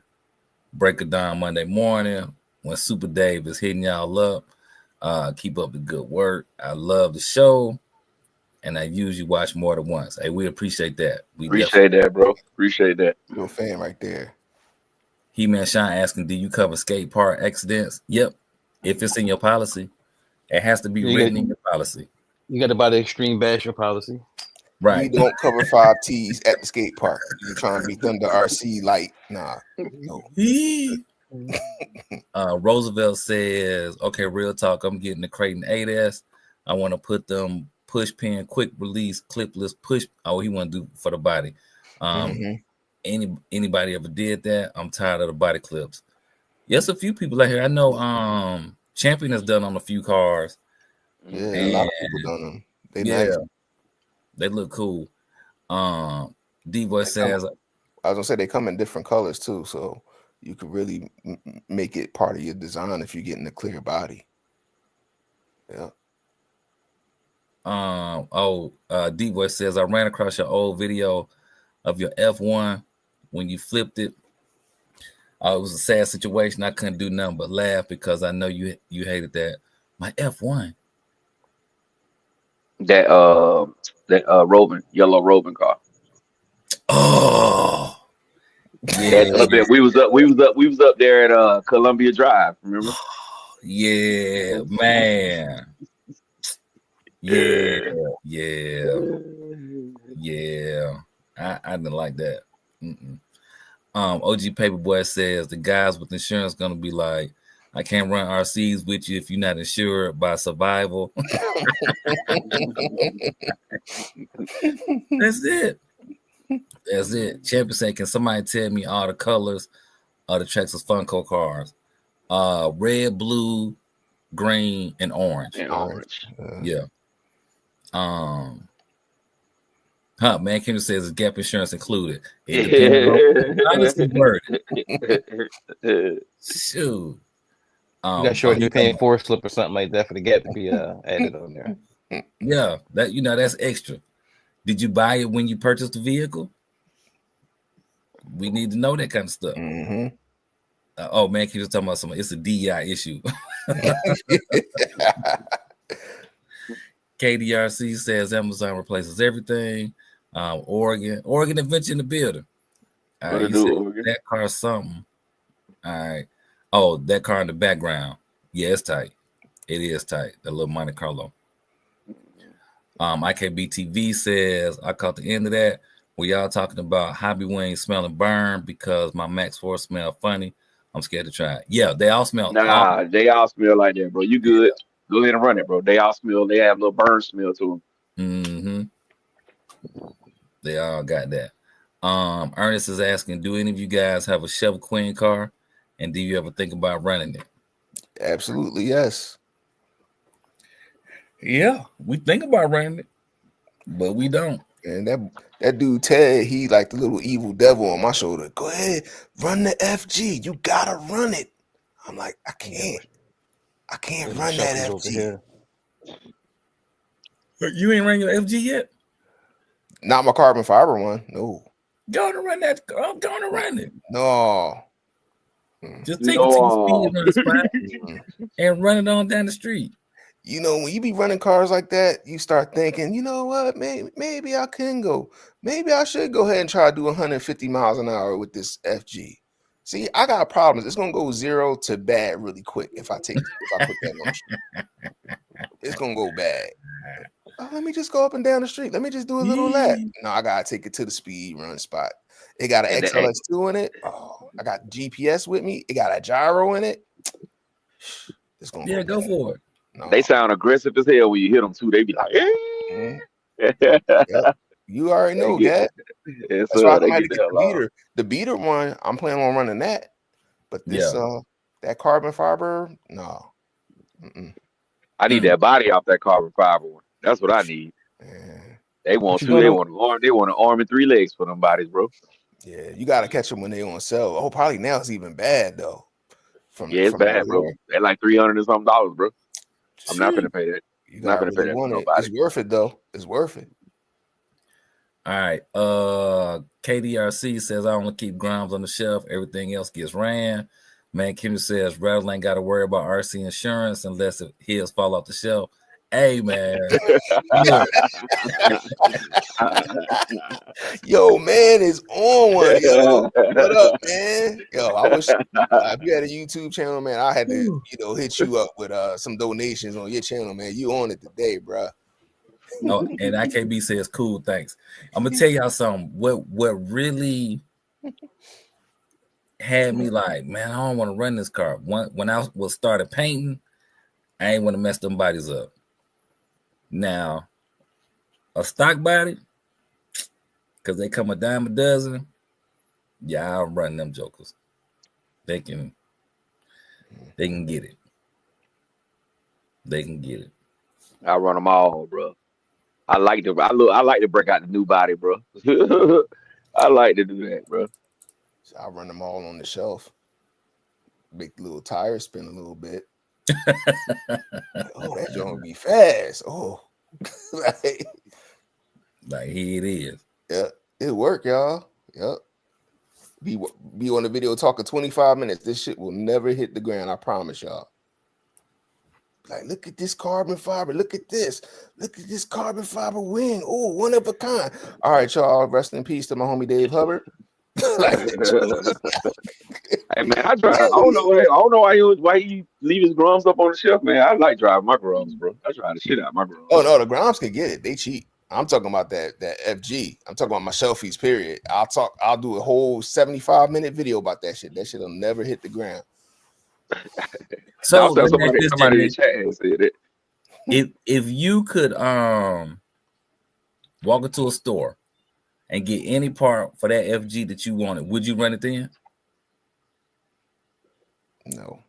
Break of Dawn Monday morning when Super Dave is hitting y'all up. Keep up the good work. I love the show. And I usually watch more than once. Hey, we appreciate that. We appreciate that, bro. Appreciate that. You're a fan right there. He-Man Sean asking, do you cover skate park accidents? Yep. If it's in your policy, it has to be written in your policy. You got to buy the extreme basher policy. Right. We don't cover 5Ts at the skate park. You're trying to be Thunder RC light. Nah. No. Roosevelt says, okay, real talk. I'm getting the Creighton 8S. I want to put them push pin, quick release, clipless push. Oh, he want to do for the body. Anybody ever did that? I'm tired of the body clips. Yes, a few people out here. I know Champion has done on a few cars. Yeah, a lot of people done them. Nice. They look cool. D-Boy says, I was gonna say they come in different colors too, so you could really make it part of your design if you're getting a clear body. Yeah. D-Boy says, I ran across your old video of your F1 when you flipped it. It was a sad situation. I couldn't do nothing but laugh because I know you hated that. My F1. That yellow Robin car. Oh, yeah. Up there. We was up there at Columbia Drive. Remember? Yeah, man. Yeah. I didn't like that. OG Paperboy says the guys with insurance gonna be like, I can't run RCs with you if you're not insured by Survival. That's it. Champion say, can somebody tell me all the colors of the Texas Funko cars? Red, blue, green, and orange. Yeah. Man, Kendra says is gap insurance included. It depends on shoot. You got sure you're paying for a slip or something like that for the gap to be added on there. Yeah, that's extra. Did you buy it when you purchased the vehicle? We need to know that kind of stuff. Oh man, keep talking about something. It's a DEI issue. KDRC says Amazon replaces everything. Oregon Adventure in the building. That car something. All right. Oh, that car in the background. Yeah, it's tight. It is tight. The little Monte Carlo. IKBTV says I caught the end of that. We y'all talking about hobby wings smelling burn because my Max 4 smell funny. I'm scared to try it. Yeah, they all smell. They all smell like that, bro. You good? Go ahead and run it, bro. They all smell. They have a little burn smell to them. They all got that. Ernest is asking, do any of you guys have a Chevy Queen car? And do you ever think about running it? Absolutely, yes. Yeah, we think about running it, but we don't. And that dude Ted, he like the little evil devil on my shoulder. Go ahead, run the FG. You gotta run it. I'm like, I can't run that FG. You ain't running your FG yet? Not my carbon fiber one. No. Go to run that. I'm going to run it. No. Just take it to the speed and run it on down the street. You know, when you be running cars like that, you start thinking, you know what? Maybe I can go. Maybe I should go ahead and try to do 150 miles an hour with this FG. See, I got problems. It's gonna go 0 to bad really quick if I put that on. It's gonna go bad. Oh, let me just go up and down the street. Let me just do a little lap. No, I gotta take it to the speed run spot. It got an And the- XLS2 in it. Oh, I got GPS with me. It got a gyro in it. It's gonna Yeah, go bad. for it. No. They sound aggressive as hell when you hit them too. They be like, Mhm. Yep. You already know that. Yes, That's why they I'm gonna get get the the hell out. beater. The beater one, I'm planning on running that. But this that carbon fiber, no. I need that body off that carbon fiber one. That's what I need. Man. They want you two. They gonna- want an arm. They want an arm and 3 legs for them bodies, bro. Yeah, you gotta catch them when they on sale. Oh, probably now it's even bad though. Yeah, it's bad, bro. They're like $300 and something, bro. I'm not gonna pay that. You I'm not gonna pay that for nobody. It's worth it though. It's worth it. All right. KDRC says I only keep Grimes on the shelf. Everything else gets ran. Man, Kimmy says Rattle ain't got to worry about RC insurance unless his fall off the shelf. Hey, man. Yo, man is on one. Yo, what up, man? Yo, I wish if you had a YouTube channel, man, I had to, hit you up with some donations on your channel, man. You on it today, bro. Oh, and IKB says, cool, thanks. I'm gonna tell y'all something. What really had me like, man, I don't want to run this car. When I was started painting, I ain't want to mess them bodies up. Now, a stock body, because they come a dime a dozen, yeah, I'll run them jokers. They can get it. They can get it. I run them all, bro. I like to break out the new body, bro. I like to do that, bro. So I run them all on the shelf. Make the little tires spin a little bit. Oh, that joint be fast. Oh, like here it is. Yeah, it work, y'all. Yep. Be on the video talking 25 minutes. This shit will never hit the ground. I promise y'all. Like, look at this carbon fiber. Look at this. Look at this carbon fiber wing. Oh, one of a kind. All right, y'all. Rest in peace to my homie Dave Hubbard. Hey man, I drive. I don't know why you leave his grums up on the shelf, man. I like driving my grums, bro. I drive the shit out of my grums. Oh no, the Grimes can get it. They cheap. I'm talking about that FG. I'm talking about my shelfies. Period. I'll do a whole 75-minute video about that shit. That shit'll never hit the ground. So somebody in the chat has said it. If you could walk into a store and get any part for that FG that you wanted, would you run it then? No.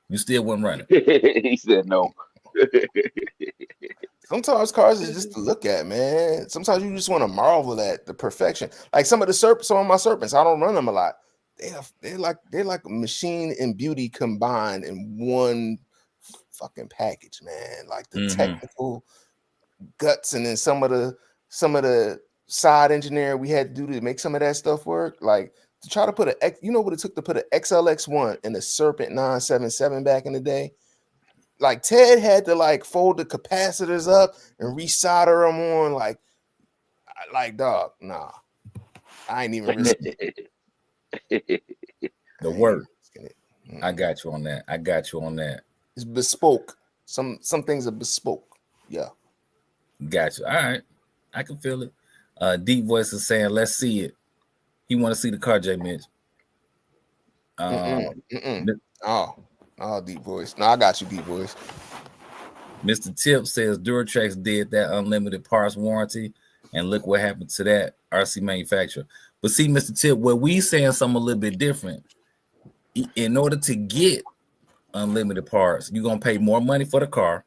You still wouldn't run it. He said no. Sometimes cars is just to look at, man. Sometimes you just want to marvel at the perfection. Like some of my Serpents, I don't run them a lot. They're like machine and beauty combined in one fucking package, man. Like the technical guts, and then some of the side engineering we had to do to make some of that stuff work. Like to try to put what it took to put an XLX1 in a Serpent 977 back in the day. Like Ted had to like fold the capacitors up and resolder them on. Like dog, nah, I ain't even risking it. The work. I got you on that. It's bespoke. Some things are bespoke. Yeah. Got you. All right. I can feel it. Deep Voice is saying, let's see it. He want to see the car, J Mitch. Oh, Deep Voice. No, I got you, Deep Voice. Mr. Tip says Duratrax did that unlimited parts warranty, and look what happened to that RC manufacturer. But see, Mr. Tip, where we saying something a little bit different. In order to get unlimited parts, you're gonna pay more money for the car.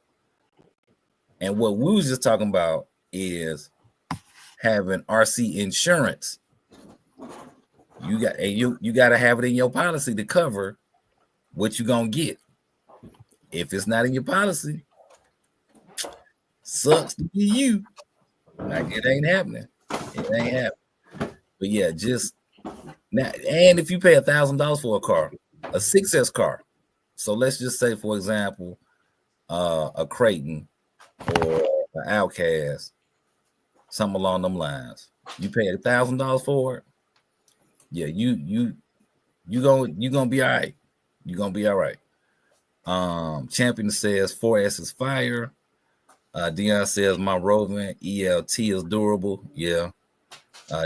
And what we was just talking about is having RC insurance. You got to have it in your policy to cover what you're gonna get. If it's not in your policy, sucks to be you. Like it ain't happening. It ain't happening. But yeah, just now. And if you pay $1,000 for a car, a 6S car. So let's just say, for example, a Creighton or an Outcast, something along them lines. You pay $1,000 for it. Yeah, you gonna be all right. You're gonna be all right. Champion says 4S is fire. Dion says my roving ELT is durable. Yeah.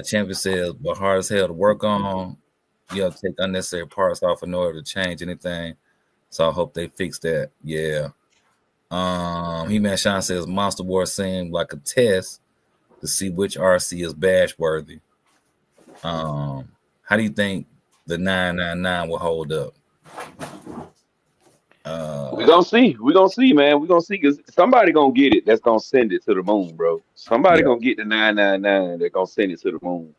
Champion says, but hard as hell to work on. You have to take unnecessary parts off in order to change anything. So I hope they fix that. Yeah. He-Man Sean says Monster War seemed like a test to see which RC is bash worthy. How do you think the 999 will hold up? We're gonna see. We're gonna see, man. We're gonna see because somebody gonna get it that's gonna send it to the moon, bro. Somebody gonna get the 999 that's gonna send it to the moon.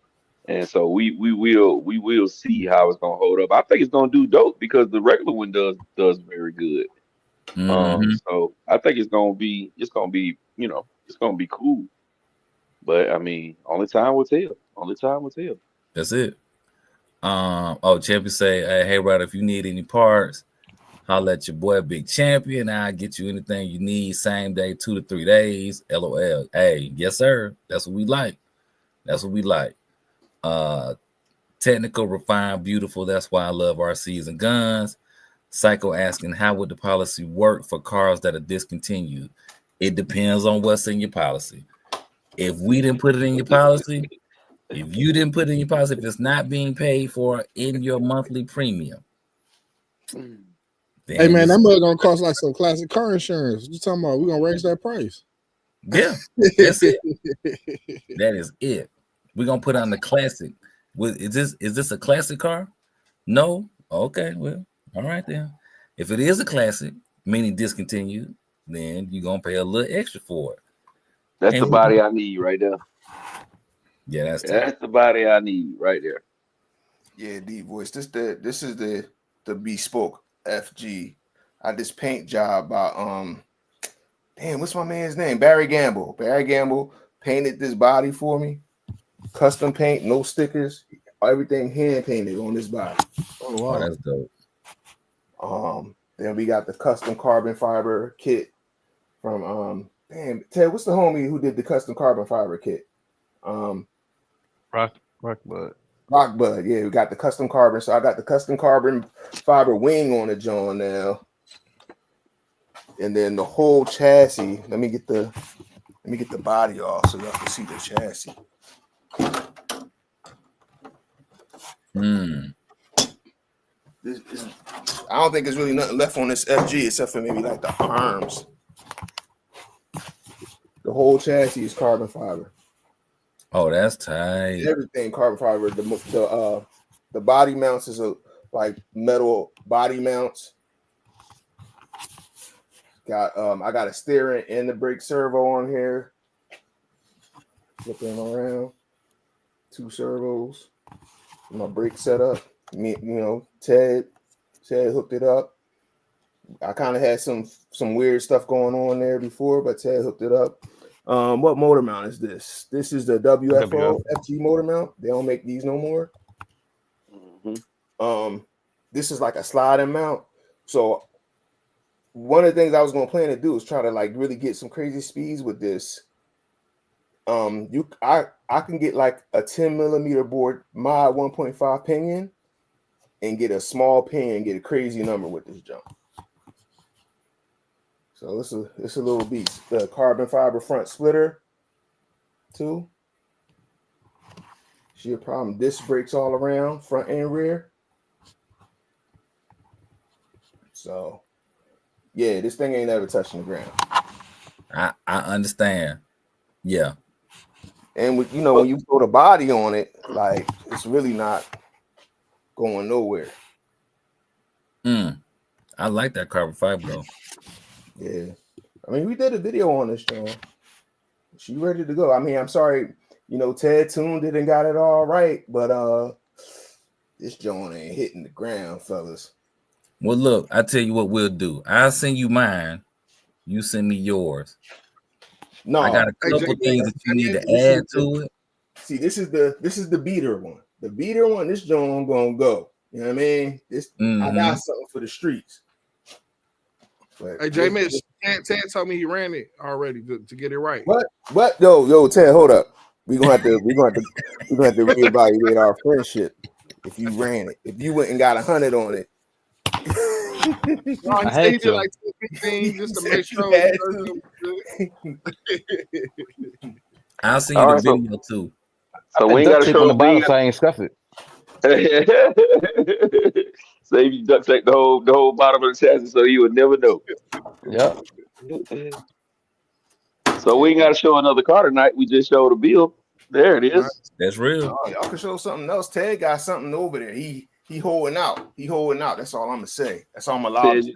And so we will see how it's gonna hold up. I think it's gonna do dope because the regular one does very good. So I think it's gonna be it's gonna be cool. But I mean, only time will tell. Only time will tell. That's it. Champion say, hey Rod, if you need any parts, holla at your boy Big Champion. I'll get you anything you need same day, 2 to 3 days. LOL. Hey, yes, sir. That's what we like. That's what we like. Technical, refined, beautiful. That's why I love RCs and guns. Psycho asking, how would the policy work for cars that are discontinued? It depends on what's in your policy. If we didn't put it in your policy, if you didn't put it in your policy, if it's not being paid for in your monthly premium. Hey man, that mug gonna cost like some classic car insurance. You talking about we're gonna raise that price? Yeah, that's it. That is it. We're gonna put on the classic. Is this a classic car? No? Okay, well, all right then. If it is a classic, meaning discontinued, then you're gonna pay a little extra for it. That's the body I need right there. Yeah, that's the body I need right there. Yeah, D voice. This is the bespoke FG. I this paint job by damn, what's my man's name? Barry Gamble. Barry Gamble painted this body for me. Custom paint, no stickers, everything hand painted on this body. Oh wow, that's dope. Then we got the custom carbon fiber kit from damn Ted, what's the homie who did the custom carbon fiber kit? Rockbud. Rockbud, yeah, we got the custom carbon. So I got the custom carbon fiber wing on the John now. And then the whole chassis. Let me get the body off so y'all can see the chassis. This is, I don't think there's really nothing left on this FG except for maybe like the arms. The whole chassis is carbon fiber. Oh, that's tight. Everything carbon fiber. The body mounts is like metal body mounts. Got I got a steering and the brake servo on here. Flipping around. 2 servos. My brake setup. Ted hooked it up. I kind of had some weird stuff going on there before, but Ted hooked it up. What motor mount is this? This is the WFO FG motor mount. They don't make these no more. This is like a sliding mount. So one of the things I was going to plan to do is try to like really get some crazy speeds with this. I can get like a 10 millimeter board mod 1.5 pinion and get a small pinion and get a crazy number with this jump. So it's a little beast. The carbon fiber front splitter too. She a problem. Disc brakes all around, front and rear. So yeah, this thing ain't ever touching the ground. I understand. Yeah. And when you throw the body on it, like it's really not going nowhere. I like that carbon fiber though. Yeah. I mean, we did a video on this, John. She ready to go. I mean, I'm sorry, Ted tuned it and got it all right, but this John ain't hitting the ground, fellas. Well, look, I tell you what we'll do. I'll send you mine. You send me yours. No, I got a couple things that you need to add to it. See, this is the beater one. The beater one, this John gonna go. You know what I mean? I got something for the streets. But hey, J-Mitch, Ted told me he ran it already to get it right. What? Yo, Ted, hold up. We're gonna have to reevaluate our friendship if you ran it. If you went and got 100 on it. No, he I said had he to. did like 15 just to make sure. Had I'll send you All the right, so video too. so I we ain't duct got to tape show on the we bottom ain't so I ain't scuff it. so if you duct tape the whole bottom of the chassis, so you would never know. Yep. So we ain't got to show another car tonight. We just showed a bill. There it is. That's real. Oh, y'all can show something else. Ted got something over there. He holding out. He holding out. That's all I'm gonna say. That's all I'm allowed to Ted, say.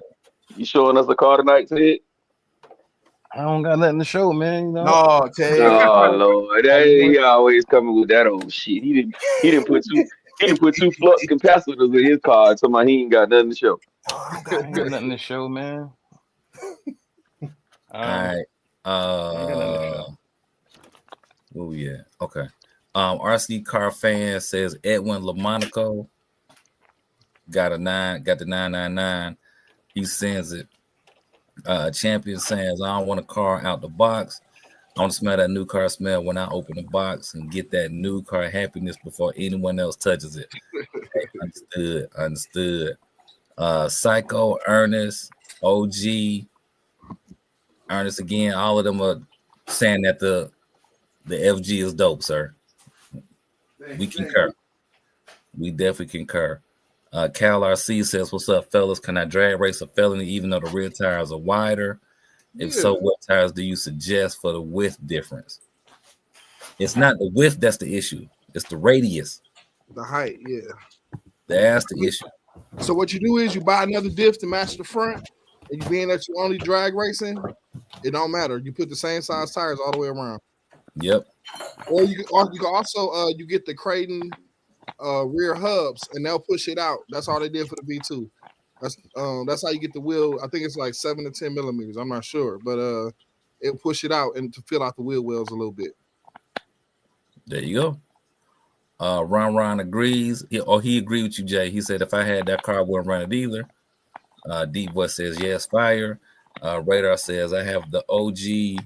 you showing us a car tonight, Ted? I don't got nothing to show, man. You know. No, Ted. Oh Lord, he always coming with that old shit. He didn't put two flux capacitors in his car. Somebody he ain't got nothing to show. I don't I got ain't got nothing to show, man. All right. Where we at? Okay. RC Car Fan says Edwin LaMonaco got the 999. He sends it. Champion says, I don't want a car out the box. I want to smell that new car smell when I open the box and get that new car happiness before anyone else touches it. Hey, understood. Psycho, Ernest, OG, Ernest again. All of them are saying that the FG is dope, sir. We concur. We definitely concur. Cal RC says, what's up, fellas? Can I drag race a felony even though the rear tires are wider? If so, what tires do you suggest for the width difference? It's not the width that's the issue. It's the radius. The height, yeah. That's the issue. So what you do is you buy another diff to match the front, and you being that you only drag racing, it don't matter. You put the same size tires all the way around. Yep. Or you can also you get the Creighton rear hubs, and they'll push it out. That's all they did for the V2. That's how you get the wheel. I think it's like 7 to 10 millimeters. I'm not sure, but it'll push it out and to fill out the wheel wells a little bit. There you go. Ron agrees. He agreed with you, Jay. He said if I had that car, I wouldn't run it either. Deep Voice says yes, fire. Radar says I have the OG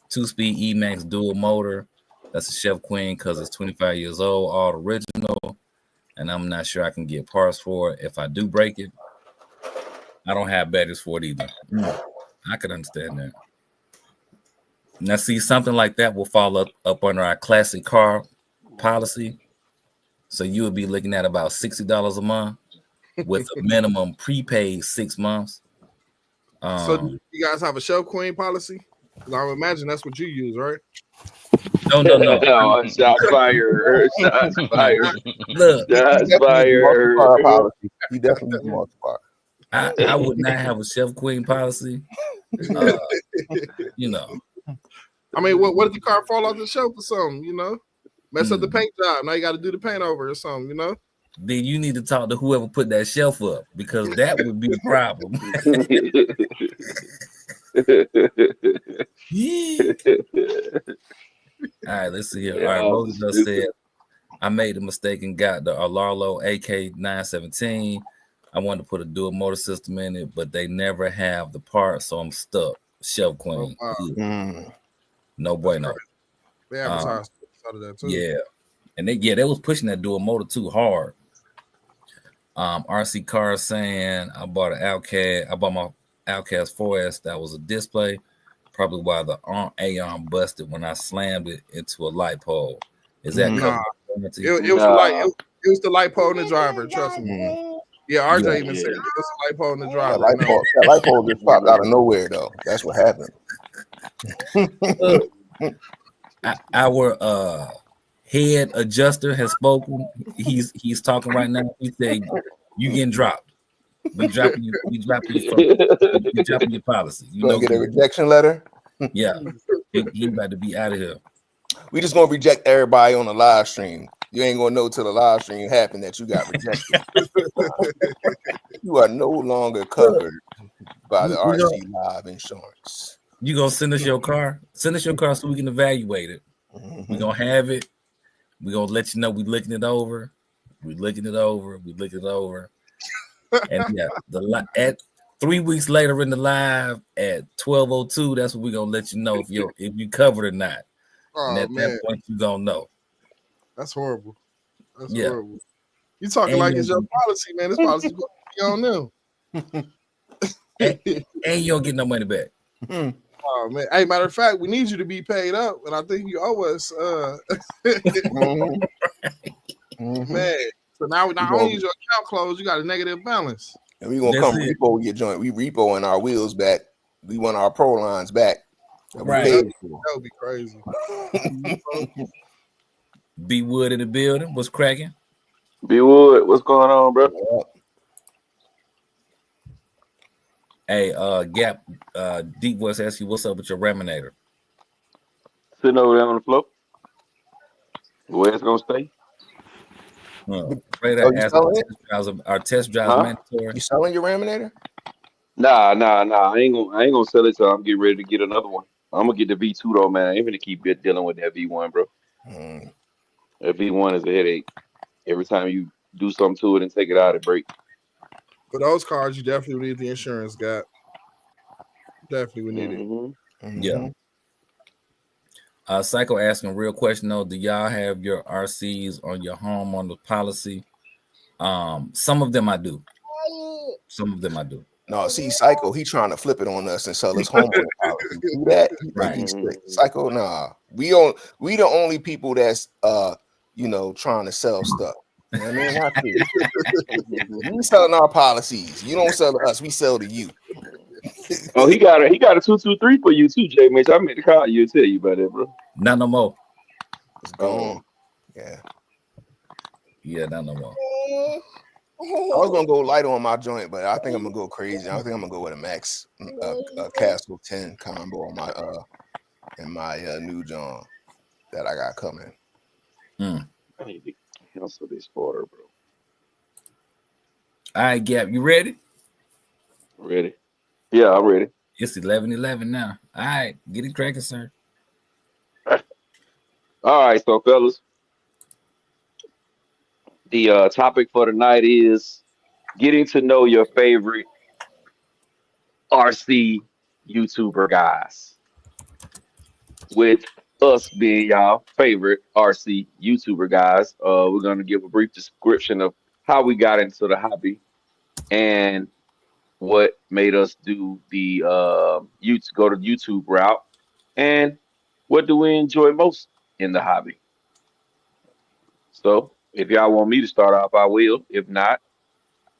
2-speed E-Max dual motor. That's a Chef Queen because it's 25 years old, all original, and I'm not sure I can get parts for it. If I do break it, I don't have batteries for it either. I could understand that. Now, see, something like that will fall up under our classic car policy. So you would be looking at about $60 a month with a minimum prepaid 6 months. So do you guys have a Chef Queen policy? Because I would imagine that's what you use, right? No. Oh, shots fired. Shots fired. Look, Shots fired. He definitely uses multi-car. I would not have a Chef Queen policy. You know. I mean, what if the car fall off the shelf or something, you know? Mess up the paint job. Now you got to do the paint over or something, you know? Then you need to talk to whoever put that shelf up because that would be the problem. All right, let's see here. All right, Moses just said, I made a mistake and got the Alarlo AK917. I wanted to put a dual motor system in it, but they never have the part, so I'm stuck. Chef Queen. No bueno. They advertised that too. Yeah. And they was pushing that dual motor too hard. RC Car saying I bought my Outcast 4S that was a display, probably why the arm busted when I slammed it into a light pole. Is that It was the light pole in the driver, trust me. Yeah, RJ even said it was the light pole in the driver. That light pole just popped out of nowhere though. That's what happened. Our head adjuster has spoken. He's talking right now. He said, "You getting dropped. We dropping you. We dropping your policy. You know, get a rejection letter. Yeah, he about to be out of here. We just gonna reject everybody on the live stream. You ain't gonna know till the live stream happened that you got rejected. You are no longer covered by the RC Live insurance. You gonna send us your car? Send us your car so we can evaluate it. We're gonna have it. We're gonna let you know we looking it over. We looking it over. And yeah, at 3 weeks later in the live at 12:02, that's what we're gonna let you know if you covered or not. And at that point, you gonna know. That's horrible. That's horrible. You talking like it's your policy, man. This policy gonna be on them. and you don't get no money back. Oh man! Hey, matter of fact, we need you to be paid up, and I think you owe us. Man, so now not only is your account closed, you got a negative balance. And we gonna come repo your joint. We repoing our wheels back. We want our pro lines back. Right. That would be crazy. B Wood in the building. What's cracking? B Wood, what's going on, bro? Hey, Gap, Deep Voice asks you, what's up with your Raminator? Sitting over there on the floor. Where it's gonna stay? Our test drives mandatory. You selling your Raminator? Nah. I ain't gonna sell it till I'm getting ready to get another one. I'm gonna get the V2 though, man. I ain't gonna keep dealing with that V1, bro. That V1 is a headache. Every time you do something to it and take it out, it breaks. For those cars, you definitely need the insurance, Gap. Definitely would need it. Yeah. Psycho asking a real question though. Do y'all have your RCs on your homeowner policy? Some of them I do. No, see, Psycho, he trying to flip it on us and sell his homeowner policy. Do that, right? Psycho, nah. We the only people that's trying to sell stuff. You know what I mean? Not you. We selling our policies. You don't sell to us. We sell to you. Oh, he got a 223 for you too, Jay Mitch. I meant to call you and tell you about it, bro. Not no more. It's gone. Yeah, not no more. I was gonna go light on my joint, but I think I'm gonna go crazy. I think I'm gonna go with a Max Castle 10 combo on my in my new John that I got coming. I need to cancel this order, bro. All right, Gap, you ready? Ready? Yeah, I'm ready. It's 11:11 now. All right, get it cracking, sir. All right, so fellas, the topic for tonight is getting to know your favorite RC YouTuber guys. With us being y'all favorite RC YouTuber guys, we're going to give a brief description of how we got into the hobby and what made us do the go to YouTube route, and what do we enjoy most in the hobby. So if y'all want me to start off, I will. If not,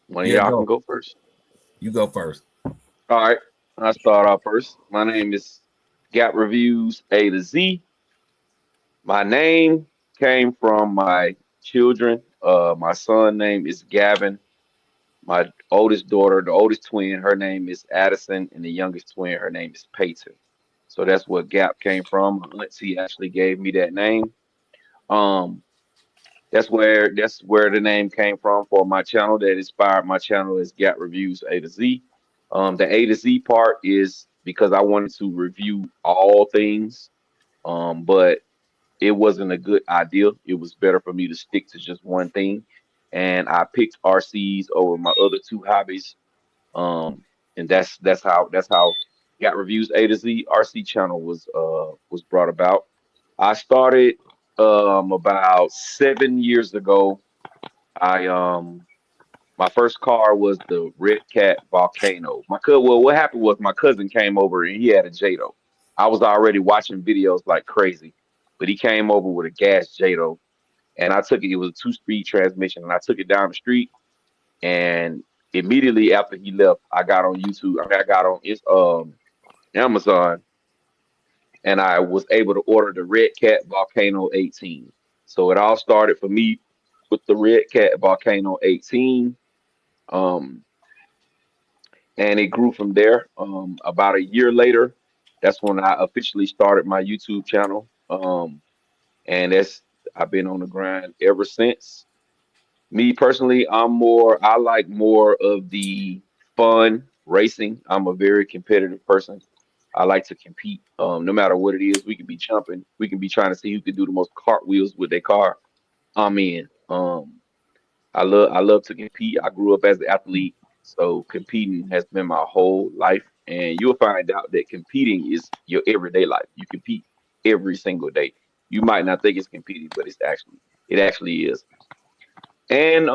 one of y'all can go first. You go first. All right, I'll start off first. My name is Gap Reviews A to Z. My name came from my children. My son name is Gavin. My oldest daughter, the oldest twin, her name is Addison, and the youngest twin, her name is Peyton. So that's what Gap came from. Lindsay actually gave me that name. That's where the name came from for my channel. That inspired my channel is Gap Reviews A to Z. The A to Z part is because I wanted to review all things, but it wasn't a good idea. It was better for me to stick to just one thing, and I picked RCs over my other two hobbies. And that's how Gap Reviews A to Z RC channel was brought about. I started about 7 years ago. My first car was the Red Cat Volcano. What happened was my cousin came over and he had a Jado. I was already watching videos like crazy, but he came over with a gas Jado, and I took it. It was a 2-speed transmission, and I took it down the street. And immediately after he left, I got on YouTube. I got on Amazon, and I was able to order the Red Cat Volcano 18. So it all started for me with the Red Cat Volcano 18. And it grew from there. About a year later, that's when I officially started my YouTube channel. And I've been on the grind ever since. Me personally, I like more of the fun racing. I'm a very competitive person. I like to compete. No matter what it is, we can be jumping. We can be trying to see who can do the most cartwheels with their car. I'm in. I love to compete. I grew up as an athlete, so competing has been my whole life. And you'll find out that competing is your everyday life. You compete every single day. You might not think it's competing, but it actually is. And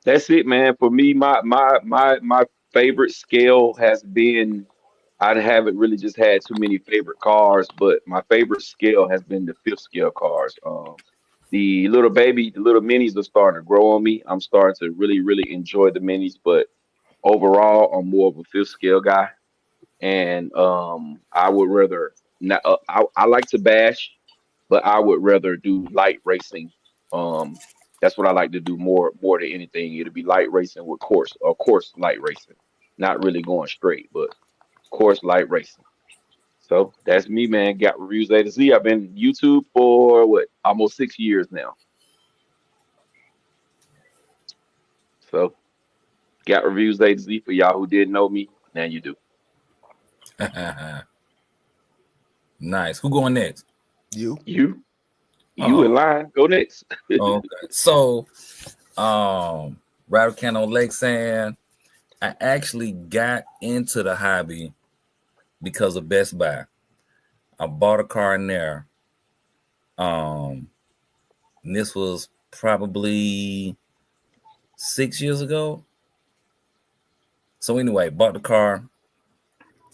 That's it, man. For me, my favorite scale has been. I haven't really just had too many favorite cars, but my favorite scale has been the fifth scale cars. The little minis are starting to grow on me. I'm starting to really, really enjoy the minis, but overall, I'm more of a fifth scale guy. And I would rather not. I like to bash, but I would rather do light racing. Um, that's what I like to do more than anything. It'll be light racing with course light racing, not really going straight, but course light racing. So that's me, man. Got reviews A to Z. I've been YouTube for what almost 6 years now. So got reviews A to Z for y'all who didn't know me. Now you do. Nice. Who going next? You. You Oh. in line. Go next. Okay. So, Rattle Can on Lake saying, I actually got into the hobby because of Best Buy. I bought a car in there. And this was probably 6 years ago. So anyway, bought the car.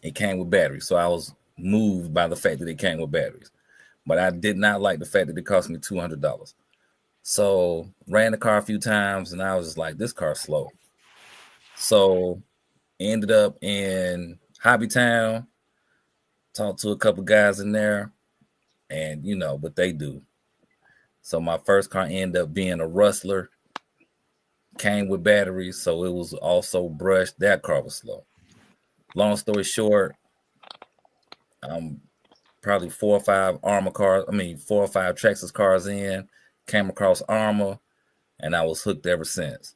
It came with batteries. So I was moved by the fact that it came with batteries. But I did not like the fact that it cost me $200. So ran the car a few times and I was just like, this car's slow. So ended up in Hobby Town, talked to a couple guys in there, and you know what they do. So my first car ended up being a Rustler, came with batteries, so it was also brushed. That car was slow. Long story short, probably 4 or 5 Traxxas cars in, came across Armor, and I was hooked ever since.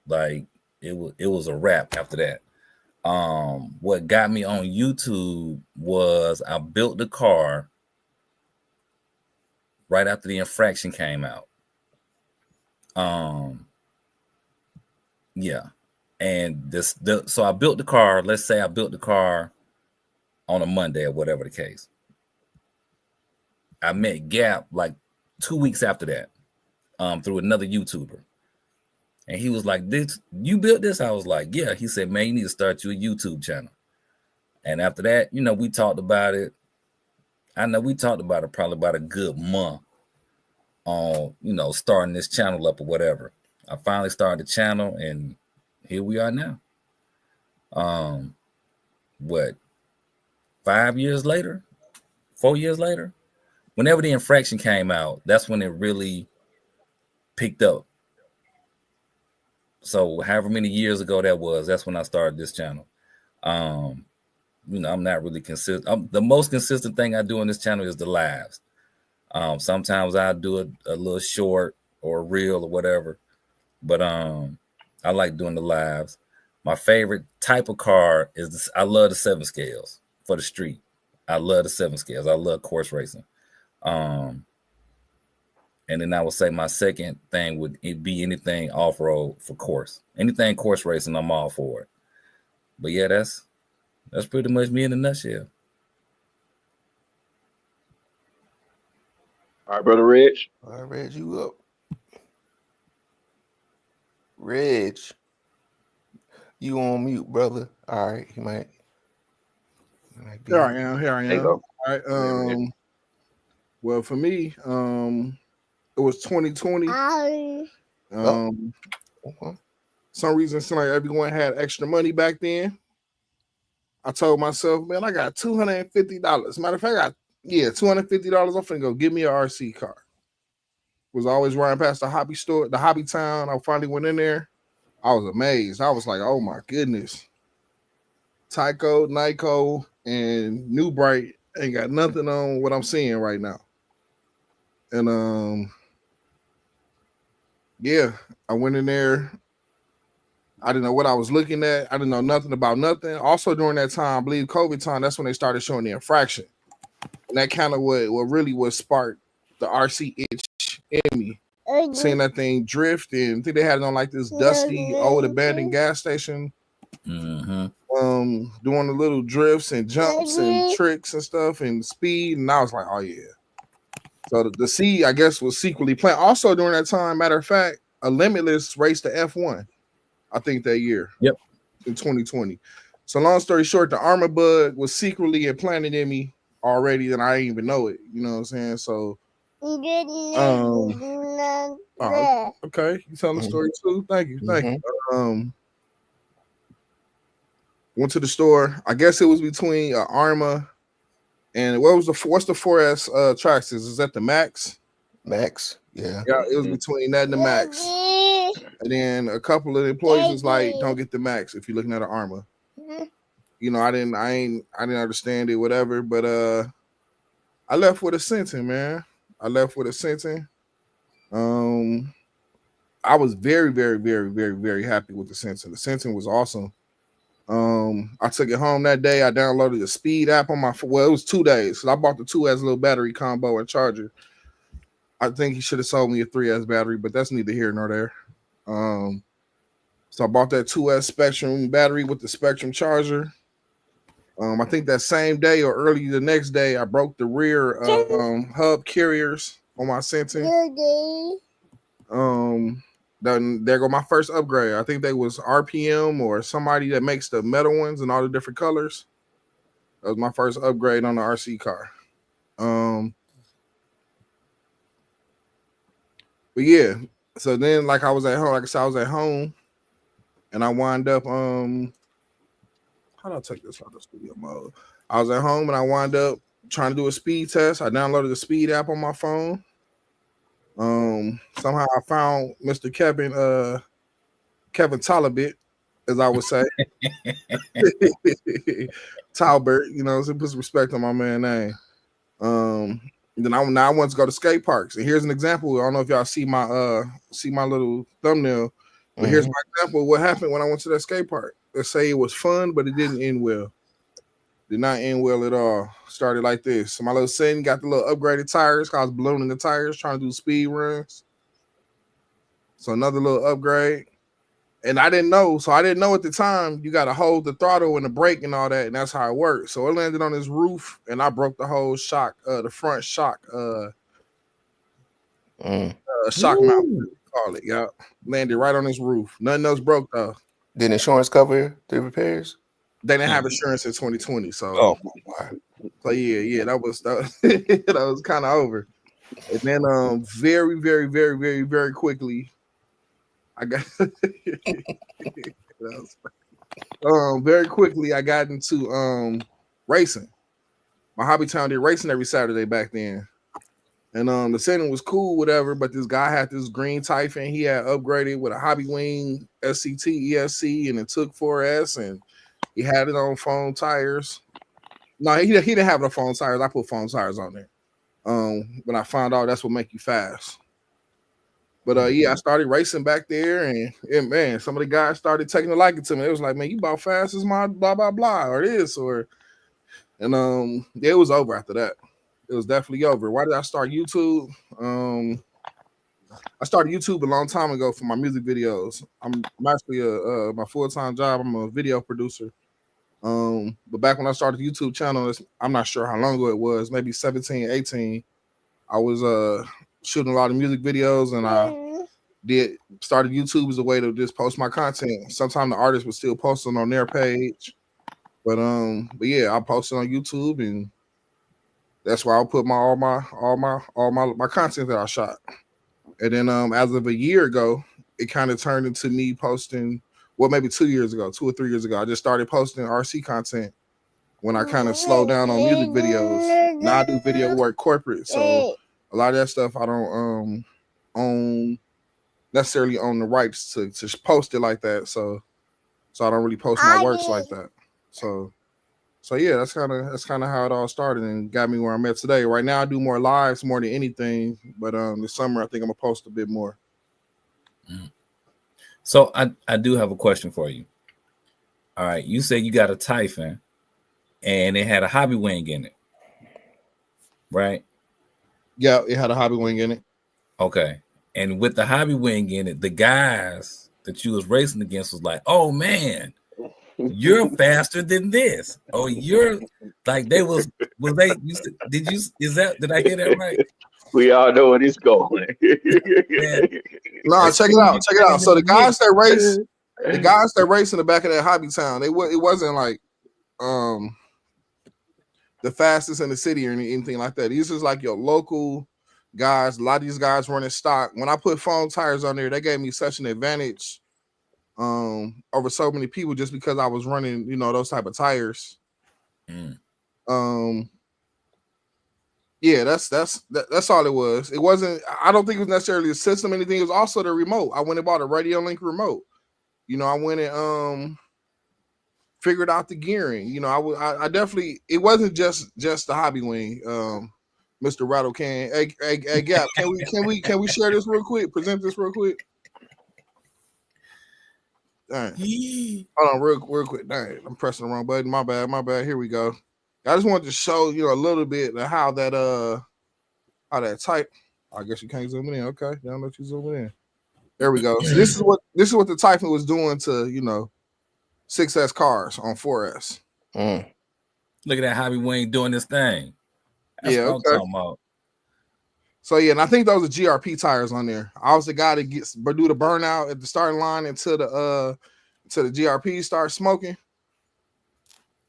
Like it was a wrap after that. What got me on YouTube was I built the car right after the infraction came out. Yeah. And so I built the car. Let's say I built the car on a Monday or whatever the case. I met Gap like 2 weeks after that, through another YouTuber. And he was like, you built this? I was like, yeah. He said, man, you need to start you a YouTube channel. And after that, you know, we talked about it. I know we talked about it probably about a good month on, you know, starting this channel up or whatever. I finally started the channel and here we are now. 5 years later, 4 years later, whenever the infraction came out, that's when it really picked up. So however many years ago that was, that's when I started this channel. You know, I'm not really consistent. The most consistent thing I do on this channel is the lives. Sometimes I do a little short or a reel or whatever, but I like doing the lives. My favorite type of car is this. I love the 7 scales for the street. I love the 7 scales. I love course racing. And then I would say my second thing would be anything off-road for course. Anything course racing, I'm all for it. But yeah, that's pretty much me in a nutshell. All right, brother Reg. All right, Reg, you up. Reg, you on mute, brother. All right, he might be. Here I am. There you go. All right. Well, for me, it was 2020. Some reason it seemed like everyone had extra money back then. I told myself, man, I got $250. Matter of fact, $250. I'm finna go get me a RC car. Was always riding past the hobby store, the Hobby Town. I finally went in there. I was amazed. I was like, oh my goodness. Tyco, Nyko, and New Bright ain't got nothing on what I'm seeing right now. And yeah, I went in there. I didn't know what I was looking at. I didn't know nothing about nothing. Also during that time, I believe COVID time, that's when they started showing the infraction. And that kind of what really sparked the RC itch in me. Seeing that thing drift, and I think they had it on like this dusty old abandoned gas station. Mm-hmm. Doing the little drifts and jumps and tricks and stuff and speed. And I was like, oh yeah. So the C, I guess, was secretly playing. Also during that time, matter of fact, a Limitless raced the F1. I think that year. Yep. In 2020. So long story short, the armor bug was secretly implanted in me already, and I didn't even know it. You know what I'm saying? So, okay, you telling the story too? Thank you. Went to the store. I guess it was between Arma and what's the 4S Traxxas? Is that the Max? Max, yeah. Yeah, it was between that and the Max. And then a couple of employees was like, "Don't get the Max if you're looking at an Arma." You know, I didn't understand it, whatever. But I left with a Senton, man. I was very, very, very, very, very happy with the Senton. The Senton was awesome. I took it home that day. I downloaded the Speed app on my phone. Well, it was 2 days. So I bought the 2S little battery combo and charger. I think he should have sold me a 3S battery, but that's neither here nor there. So I bought that 2S Spectrum battery with the Spectrum charger. I think that same day or early the next day, I broke the rear hub carriers on my Senton. Then there go my first upgrade. I think they was RPM or somebody that makes the metal ones and all the different colors. That was my first upgrade on the RC car. But yeah, so then like I was at home, like I said, I was at home, and I wind up how do I take this out of the studio mode? I was at home and I wind up trying to do a speed test. I downloaded the Speed app on my phone. Somehow I found Mr. Kevin Talbot, as I would say. Talbert, you know, so put some respect on my man's name. Then I want to go to skate parks. And here's an example. I don't know if y'all see my little thumbnail, but here's my example of what happened when I went to that skate park. Let's say it was fun, but it didn't end well. Did not end well at all. Started like this. So my little son got the little upgraded tires because I was ballooning the tires, trying to do speed runs. So another little upgrade. And I didn't know. So I didn't know at the time you got to hold the throttle and the brake and all that. And that's how it works. So it landed on this roof and I broke the whole shock, the front shock, shock mount, call it. Yeah. Landed right on this roof. Nothing else broke though. Did insurance cover the repairs? They didn't have insurance in 2020. So, so yeah, that was kind of over. And then very, very, very, very, very quickly, I got very quickly I got into racing. My hobby town did racing every Saturday back then. And the setting was cool, whatever, but this guy had this green Typhon. He had upgraded with a Hobby Wing SCT ESC and it took 4S, and he had it on foam tires. No, he didn't have the foam tires. I put foam tires on there. When I found out that's what make you fast. But yeah, I started racing back there, and man, some of the guys started taking a liking to me. It was like, man, you about fast as my blah blah blah or this or, and yeah, it was over after that. It was definitely over. Why did I start YouTube? I started YouTube a long time ago for my music videos. I'm actually my full-time job. I'm a video producer. But back when I started the YouTube channel, I'm not sure how long ago it was, maybe 17, 18. I was shooting a lot of music videos, and I started YouTube as a way to just post my content. Sometimes the artists would still post it on their page. But yeah, I posted on YouTube, and that's where I'll put all my content that I shot. And then as of a year ago, it kind of turned into me posting, well, maybe 2 years ago, 2 or 3 years ago, I just started posting RC content when I kind of slowed down on music videos. Now I do video work corporate. So a lot of that stuff I don't necessarily own the rights to post it like that. So I don't really post my works like that. So yeah, that's kind of how it all started and got me where I'm at today. Right now I do more lives more than anything, but this summer I think I'm gonna post a bit more. So I do have a question for you. All right, you said you got a Typhon and it had a Hobby Wing in it, right? Yeah, it had a Hobby Wing in it. Okay. And with the Hobby Wing in it, the guys that you was racing against was like, oh man, you're faster than this. Oh, you're like did I hear that right? We all know where he's going. No, check it out. So the guys that race, the guys that race in the back of that hobby town, it wasn't like the fastest in the city or anything like that. These is like your local guys. A lot of these guys running stock. When I put foam tires on there, they gave me such an advantage over so many people just because I was running, those type of tires. Yeah, that's all it was. It wasn't. I don't think it was necessarily a system or anything. It was also the remote. I went and bought a Radio Link remote. I went and figured out the gearing. I definitely. It wasn't just the hobby wing. Mr. Rattle Can. Hey, Gap. Can we share this real quick? Present this real quick. All right. Hold on, real quick. Dang, I'm pressing the wrong button. My bad. Here we go. I just wanted to show a little bit of how that type. I guess you can't zoom in. Okay, don't let you zoom in. There we go. So this is what the Typhon was doing to 6S cars on 4S. Look at that hobby wing doing this thing. That's what I'm talking about. So yeah, and I think those are GRP tires on there. I was the guy that do the burnout at the starting line until the GRP start smoking.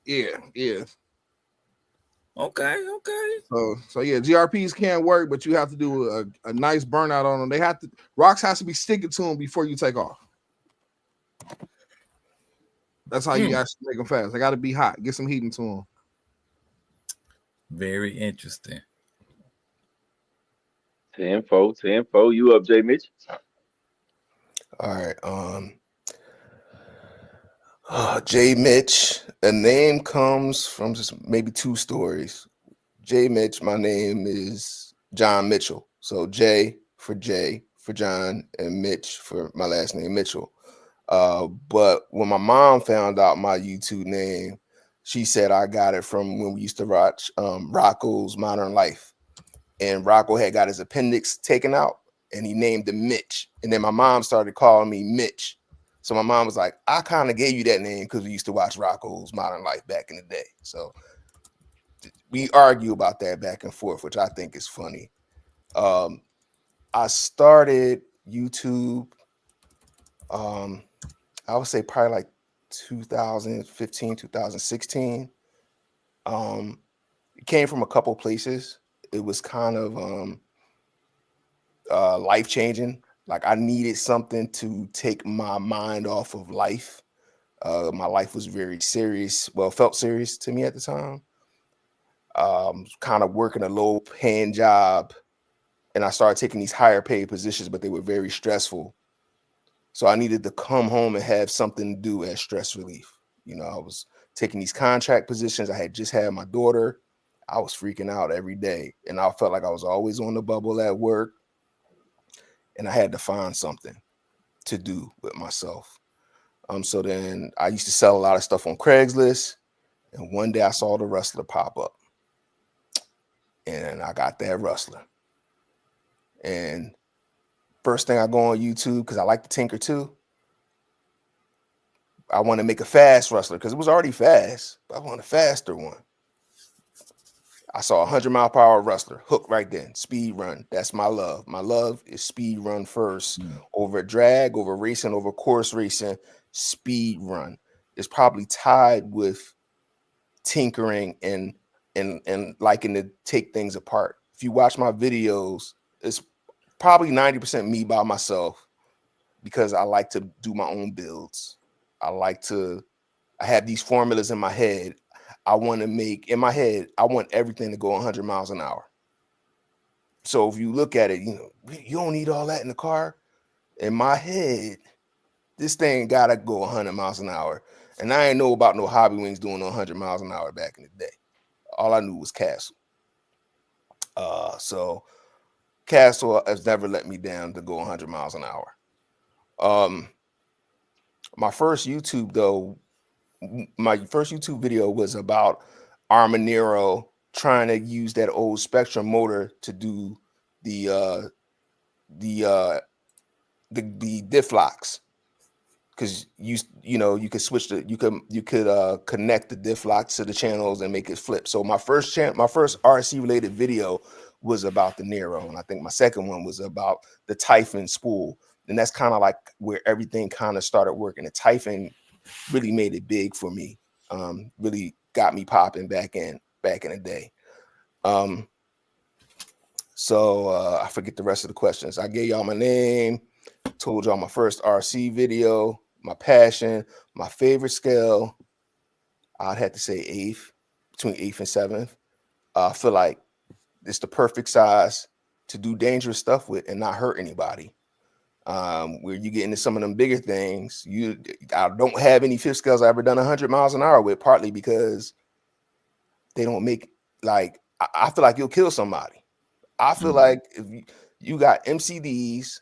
Yeah. Okay. So yeah, GRPs can work, but you have to do a nice burnout on them. Rocks has to be sticking to them before you take off. That's how you actually make them fast. They got to be hot. Get some heat into them. Very interesting. 10-4. You up, Jay Mitch? All right. Jay Mitch. The name comes from just maybe two stories. Jay Mitch. My name is John Mitchell. So J for John, and Mitch for my last name Mitchell. But when my mom found out my YouTube name, she said I got it from when we used to watch Rocco's Modern Life. And Rocco had got his appendix taken out and he named him Mitch. And then my mom started calling me Mitch. So my mom was like, I kind of gave you that name because we used to watch Rocco's Modern Life back in the day. So we argue about that back and forth, which I think is funny. I started YouTube, I would say probably like 2015, 2016. It came from a couple places. It was kind of life-changing. Like I needed something to take my mind off of life. My life was very serious. Well, felt serious to me at the time. Kind of working a low-paying job. And I started taking these higher paid positions, but they were very stressful. So I needed to come home and have something to do as stress relief. I was taking these contract positions. I had just had my daughter. I was freaking out every day. And I felt like I was always on the bubble at work. And I had to find something to do with myself. So then I used to sell a lot of stuff on Craigslist. And one day I saw the Rustler pop up. And I got that Rustler. And first thing I go on YouTube, because I like to tinker too. I want to make a fast Rustler because it was already fast, but I want a faster one. I saw 100-mile-per-hour Rustler, hook right then, speed run. That's my love. My love is speed run first. Over drag, over racing, over course racing, speed run. It's probably tied with tinkering and liking to take things apart. If you watch my videos, it's probably 90% me by myself because I like to do my own builds. I have these formulas in my head. I want everything to go 100 miles an hour. So if you look at it, you don't need all that in the car. In my head, this thing gotta go 100 miles an hour. And I ain't know about no hobby wings doing 100 miles an hour back in the day. All I knew was Castle. So Castle has never let me down to go 100 miles an hour. My first YouTube video was about Armanero trying to use that old Spectrum motor to do the diff locks, because you could switch you could connect the diff locks to the channels and make it flip. So my first RC related video was about the Nero, and I think my second one was about the Typhon spool. And that's kind of like where everything kind of started working. The Typhon really made it big for me. Really got me popping back in the day. So I forget the rest of the questions. I gave y'all my name, told y'all my first RC video, my passion, my favorite scale. I'd have to say 8th, between 8th and 7th. I feel like it's the perfect size to do dangerous stuff with and not hurt anybody. Where you get into some of them bigger things, I don't have any 5th scales I've ever done 100 miles an hour with, partly because they don't make, like, I feel like you'll kill somebody. I feel like if you got MCDs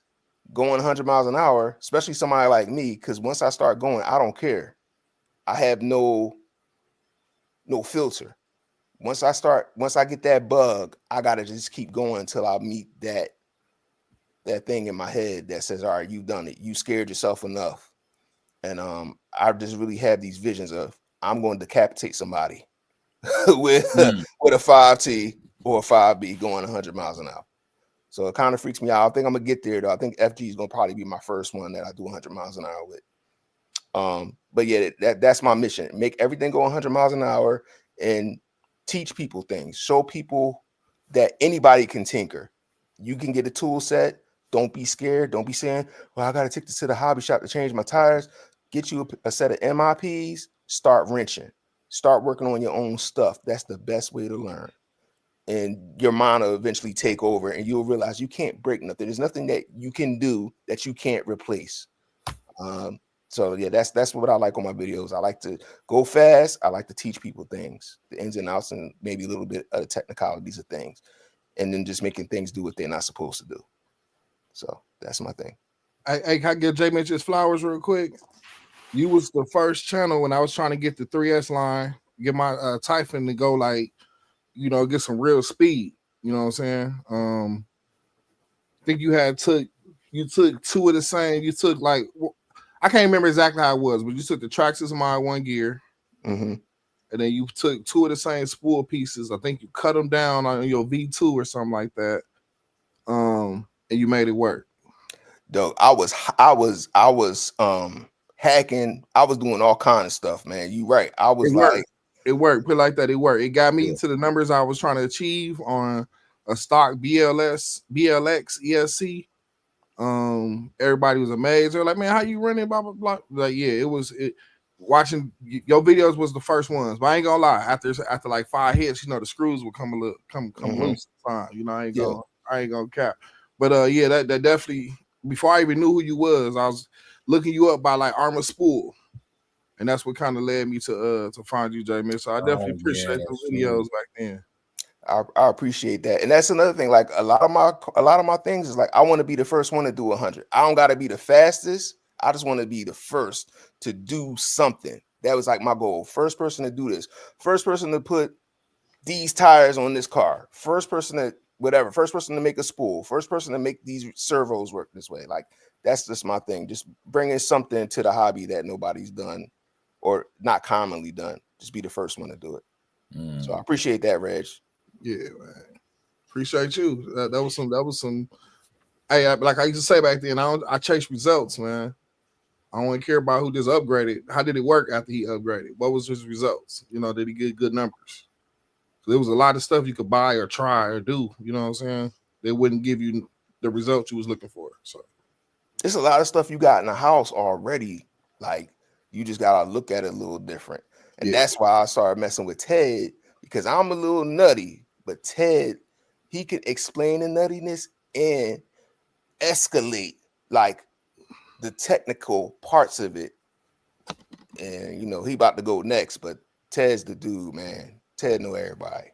going 100 miles an hour, especially somebody like me, because once I start going, I don't care. I have no filter. Once I get that bug, I gotta just keep going until I meet that thing in my head that says, all right, you've done it. You scared yourself enough. And I just really have these visions of I'm going to decapitate somebody with a 5T or a 5B going 100 miles an hour. So it kind of freaks me out. I think I'm gonna get there though. I think FG is gonna probably be my first one that I do 100 miles an hour with. But yeah, that's my mission. Make everything go 100 miles an hour and teach people things. Show people that anybody can tinker. You can get a tool set. Don't be scared. Don't be saying, well, I got to take this to the hobby shop to change my tires. Get you a set of MIPs. Start wrenching. Start working on your own stuff. That's the best way to learn. And your mind will eventually take over and you'll realize you can't break nothing. There's nothing that you can do that you can't replace. So yeah, that's what I like on my videos. I like to go fast. I like to teach people things, the ins and outs, and maybe a little bit of the technicalities of things, and then just making things do what they're not supposed to do. So that's my thing. Hey, can I give Jay Mitch his flowers real quick? You was the first channel when I was trying to get the 3S line, get my Typhon to go like, get some real speed. You know what I'm saying? I think you took two of the same. You took like, I can't remember exactly how it was, but you took the Traxxas Mod 1 gear, and then you took 2 of the same spool pieces. I think you cut them down on your V2 or something like that, and you made it work. Doug, I was hacking. I was doing all kind of stuff, man. You right. I was it worked. Put it like that. It worked. It got me to the numbers I was trying to achieve on a stock BLX ESC. Everybody was amazed. They're like, man, how you running? Blah blah blah. Like, yeah, watching your videos was the first ones. But I ain't gonna lie, after like 5 hits, the screws would come loose. Fine, I ain't gonna cap. But yeah, that definitely. Before I even knew who you was, I was looking you up by like Armor Spool, and that's what kind of led me to find you, Jay Mitch. So I definitely appreciate those videos back then. I appreciate that, and that's another thing. Like a lot of my things is like I want to be the first one to do 100. I don't got to be the fastest. I just want to be the first to do something. That was like my goal. First person to do this. First person to put these tires on this car. First person to whatever. First person to make a spool. First person to make these servos work this way. Like that's just my thing. Just bringing something to the hobby that nobody's done or not commonly done. Just be the first one to do it. So I appreciate that, Reg. Yeah, man. Appreciate you. That was some. Hey, like I used to say back then, I chase results, man. I don't want to care about who just upgraded. How did it work after he upgraded? What was his results? Did he get good numbers? So there was a lot of stuff you could buy or try or do. You know what I'm saying? They wouldn't give you the results you was looking for. So there's a lot of stuff you got in the house already. Like you just gotta look at it a little different. And that's why I started messing with Ted, because I'm a little nutty, but Ted, he could explain the nuttiness and escalate like the technical parts of it. And he about to go next, but Ted's the dude, man. Ted know everybody.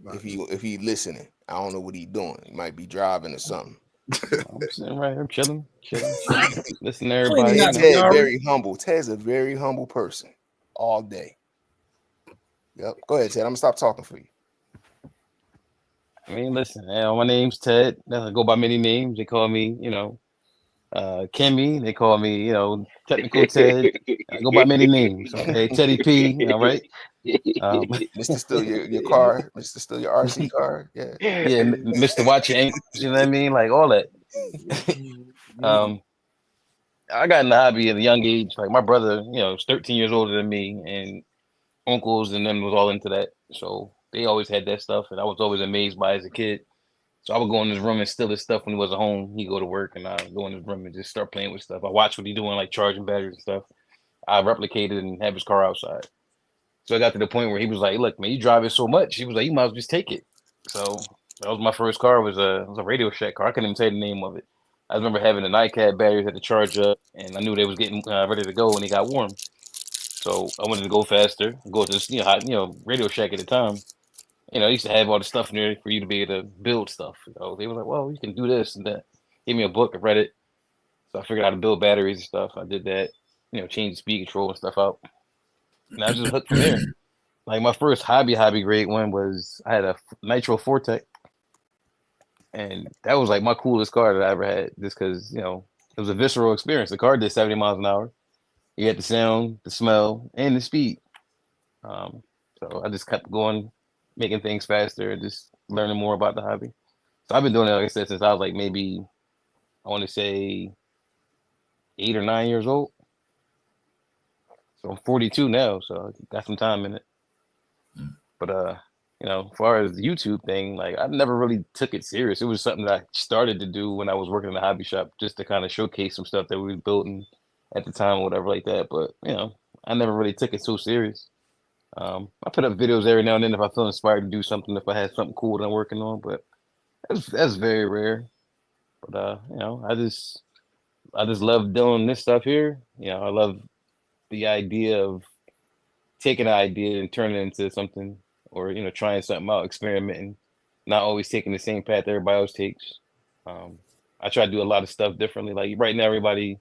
Nice. If he listening, I don't know what he doing. He might be driving or something. I'm sitting right here chilling. Listen to everybody. Ted very humble. Ted's a very humble person all day. Yep. Go ahead, Ted. I'm gonna stop talking for you. I mean, listen, my name's Ted. I go by many names. They call me, Kimmy. They call me, Technical Ted. I go by many names. Okay, Teddy P. All right. Mr. Steal your car. Mr. Steal your RC car. Yeah. Yeah, Mr. Watch Your Ankles. You know what I mean? Like all that. I got in the hobby at a young age. Like my brother, was 13 years older than me, and uncles and them was all into that. So they always had that stuff, and I was always amazed by it as a kid. So I would go in his room and steal his stuff when he wasn't home. He'd go to work, and I'd go in his room and just start playing with stuff. I watched what he doing, like charging batteries and stuff. I replicated and have his car outside. So I got to the point where he was like, "Look, man, you drive it so much." He was like, "You might as well just take it." So that was my first car. It was a Radio Shack car. I couldn't even say the name of it. I remember having the NiCad batteries had to charge up, and I knew they was getting ready to go when they got warm. So I wanted to go faster, go to this Radio Shack at the time. I used to have all the stuff in there for you to be able to build stuff. They were like, "Well, you can do this and that." Gave me a book, I read it. So I figured out how to build batteries and stuff. I did that, change the speed control and stuff out. And I was just hooked from there. Like my first hobby grade one was I had a Nitro Fortec. And that was like my coolest car that I ever had, just because, it was a visceral experience. The car did 70 miles an hour. You had the sound, the smell, and the speed. So I just kept going, making things faster, and just learning more about the hobby. So I've been doing it, like I said, since I was like maybe, I want to say 8 or 9 years old. So I'm 42 now, so I got some time in it. But as far as the YouTube thing, like I never really took it serious. It was something that I started to do when I was working in the hobby shop, just to kind of showcase some stuff that we were building at the time or whatever like that. But I never really took it so serious. I put up videos every now and then if I feel inspired to do something, if I had something cool that I'm working on, but that's very rare. But I just love doing this stuff here. I love the idea of taking an idea and turning it into something, or trying something out, experimenting, not always taking the same path everybody else takes. I try to do a lot of stuff differently. Like right now, everybody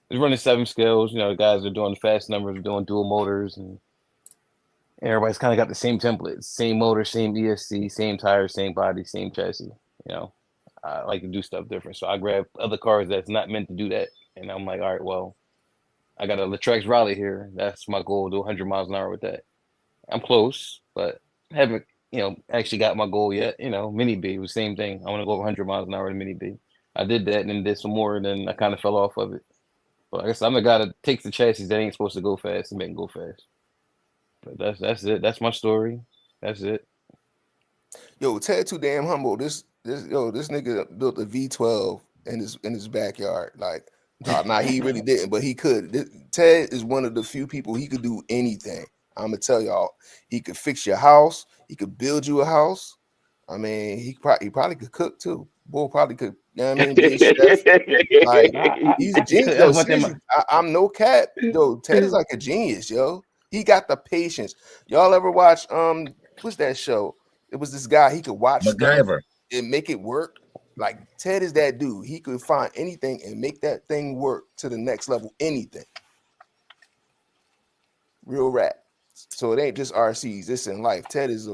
is running 7 scales. The guys are doing fast numbers, doing dual motors, and everybody's kind of got the same templates, same motor, same ESC, same tires, same body, same chassis. I like to do stuff different, so I grab other cars that's not meant to do that, and I'm like, all right, well, I got a Latrex Raleigh here. That's my goal, do 100 miles an hour with that. I'm close, but haven't, actually got my goal yet. Mini B was the same thing. I want to go over 100 miles an hour in Mini B. I did that and then did some more, and then I kind of fell off of it. But I guess I'm the guy that takes the chassis that ain't supposed to go fast and make them go fast. But that's it. That's my story. That's it. Yo, Ted too damn humble. This nigga built a V12 in his backyard. Like, nah, he really didn't, but he could. Ted is one of the few people, he could do anything. I'm gonna tell y'all, he could fix your house. He could build you a house. I mean, he probably could cook too. Boy probably could. You know what I mean? Be a chef. Like, he's a genius. Yo, seriously, I'm no cat. Yo, Ted is like a genius. Yo, he got the patience. Y'all ever watch what's that show? It was this guy. He could watch MacGyver and make it work. Like Ted is that dude. He could find anything and make that thing work to the next level. Anything. Real rat. So it ain't just RCs. It's in life. Ted is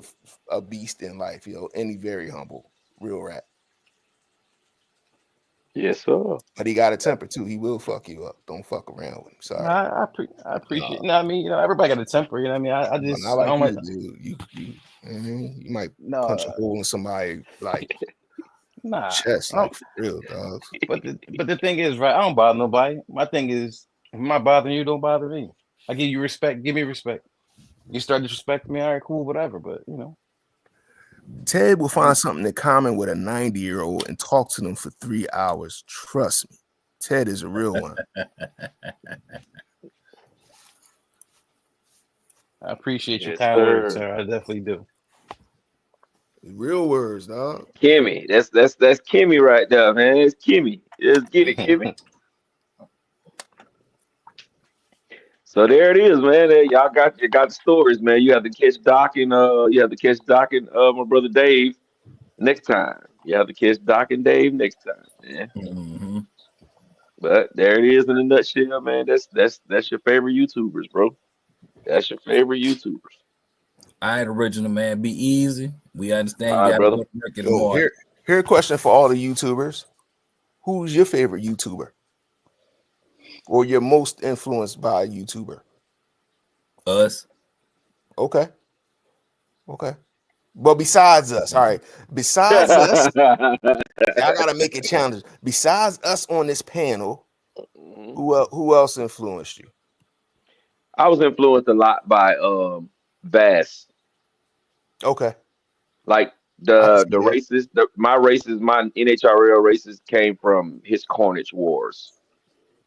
a beast in life, yo. And he very humble. Real rat. Yes, sir. But he got a temper too. He will fuck you up. Don't fuck around with him. Sorry. I appreciate. I mean, everybody got a temper. I mean, I just I like you, dude. You might punch a hole in somebody like chest, like for real, dog. But the thing is, right? I don't bother nobody. My thing is, if I'm not bothering you, don't bother me. I give you respect. Give me respect. You start disrespecting me, all right, cool, whatever. But Ted will find something in common with a 90-year-old and talk to them for 3 hours. Trust me, Ted is a real one. I appreciate your kind words, sir. I definitely do. Real words, dog. Kimmy, that's Kimmy right there, man. It's Kimmy. Let's get it, Kimmy. So there it is, man. Y'all got the stories, man. You have to catch Doc and my brother Dave next time. You have to catch Doc and Dave next time, man. Mm-hmm. But there it is in a nutshell, man. That's your favorite YouTubers, bro. That's your favorite YouTubers. All right, original man. Be easy. We understand All you right, got brother. work in the morning. Here a question for all the YouTubers. Who's your favorite YouTuber? Or you're most influenced by a YouTuber? Us. Okay. But besides us, all right. Besides us, I gotta make it challenging. Besides us on this panel, who else influenced you? I was influenced a lot by Vass. Okay. Like I can the see the that. races, my races, my NHRL races came from his Carnage Wars.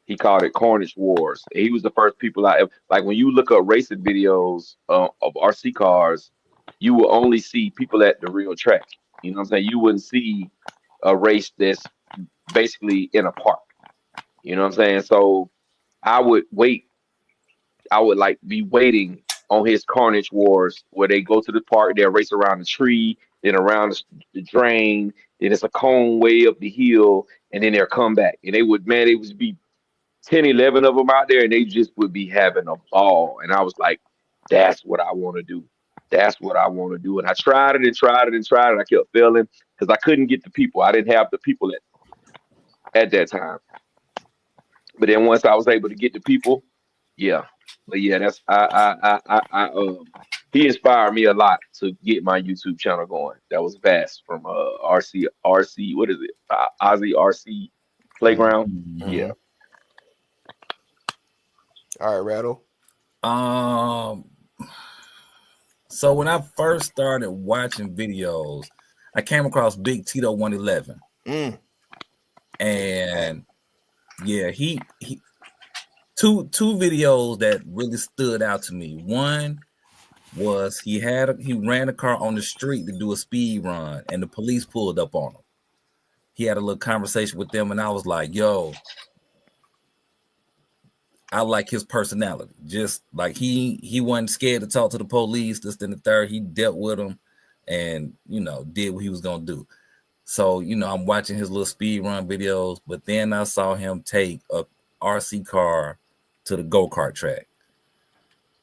He called it Carnage Wars. He was the first people I ever, like when you look up racing videos of RC cars, you will only see people at the real track. You know what I'm saying? You wouldn't see a race that's basically in a park. You know what I'm saying? So I would wait. I would like be waiting on his Carnage Wars where they go to the park, they'll race around the tree, then around the drain, then it's a cone way up the hill, and then they'll come back. And they would be 10, 11 of them out there, and they just would be having a ball. And I was like, that's what I want to do. That's what I want to do. And I tried it and tried it and tried it. I kept failing because I couldn't get the people. I didn't have the people at that time. But then once I was able to get the people, yeah. But yeah, that's he inspired me a lot to get my YouTube channel going. That was Vast from RC, what is it? Ozzy RC Playground. Mm-hmm. Yeah. All right, Rattle. So when I first started watching videos, I came across Big Tito 111. And yeah, he two videos that really stood out to me. One was he ran a car on the street to do a speed run, and the police pulled up on him. He had a little conversation with them, and I was like, yo, I like his personality. Just like he wasn't scared to talk to the police, this and the third. He dealt with them and, did what he was going to do. So, I'm watching his little speed run videos, but then I saw him take a RC car to the go-kart track.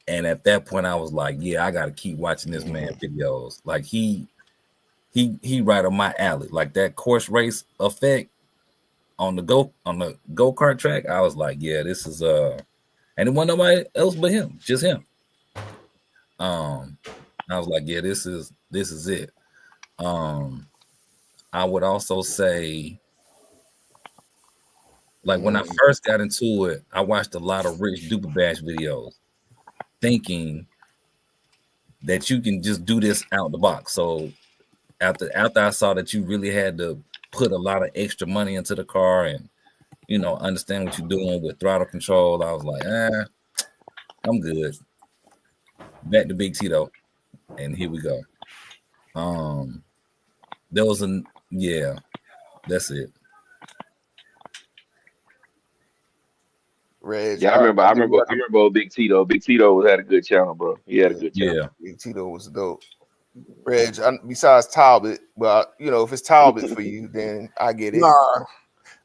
And at that point I was like, yeah, I got to keep watching this man videos. Like he right on my alley. Like that course race effect on the go-kart track, I was like, yeah, this is and it wasn't nobody else but him, just him. I was like, yeah, this is it. I would also say, like when I first got into it, I watched a lot of Rich Duperbash videos, thinking that you can just do this out the box. So after I saw that you really had to put a lot of extra money into the car and understand what you're doing with throttle control, I was like, I'm good. Back to Big Tito, and here we go. There was that's it. Reg, Yeah, I remember Big Tito. Big Tito had a good channel, bro. He had a good channel. Yeah. Big Tito was dope. Reg, besides Talbot, well, if it's Talbot for you, then I get it. Nah,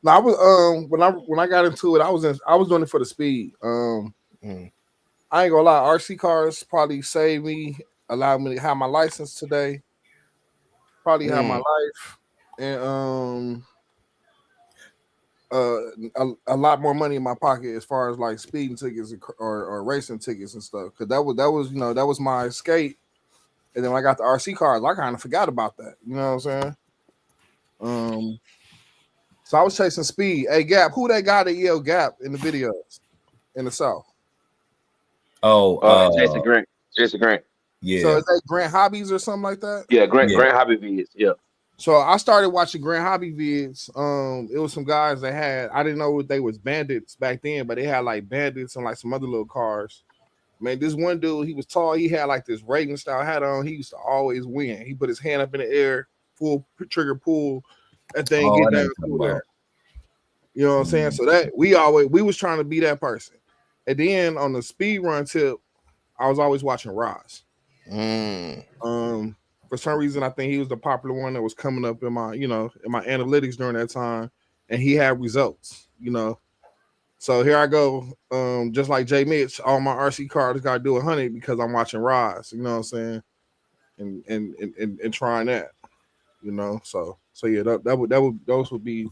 I was when I got into it, I was doing it for the speed. I ain't gonna lie, RC cars probably saved me, allowed me to have my license today. Probably have my life, and a lot more money in my pocket as far as like speeding tickets or racing tickets and stuff. Because that was my escape. And then when I got the RC cars, I kind of forgot about that. You know what I'm saying? So I was chasing speed. Hey, Gap, who that guy that yelled Gap in the videos in the South? Oh, Jason Grant. Yeah. So is that Grant Hobbies or something like that? Yeah, Grant Hobby vids. Yeah. So I started watching Grant Hobby vids. It was some guys that had, I didn't know what they was bandits back then, but they had like bandits and like some other little cars. Man, this one dude, he was tall. He had like this Reagan style hat on. He used to always win. He put his hand up in the air, full trigger pull, that thing get down. You know what I'm saying? So that we was trying to be that person. And then on the speed run tip, I was always watching Roz. For some reason, I think he was the popular one that was coming up in my analytics during that time, and he had results. So here I go, just like Jay Mitch, all my RC cars got to do 100 because I'm watching Roz. You know what I'm saying? And trying that. So yeah, those would be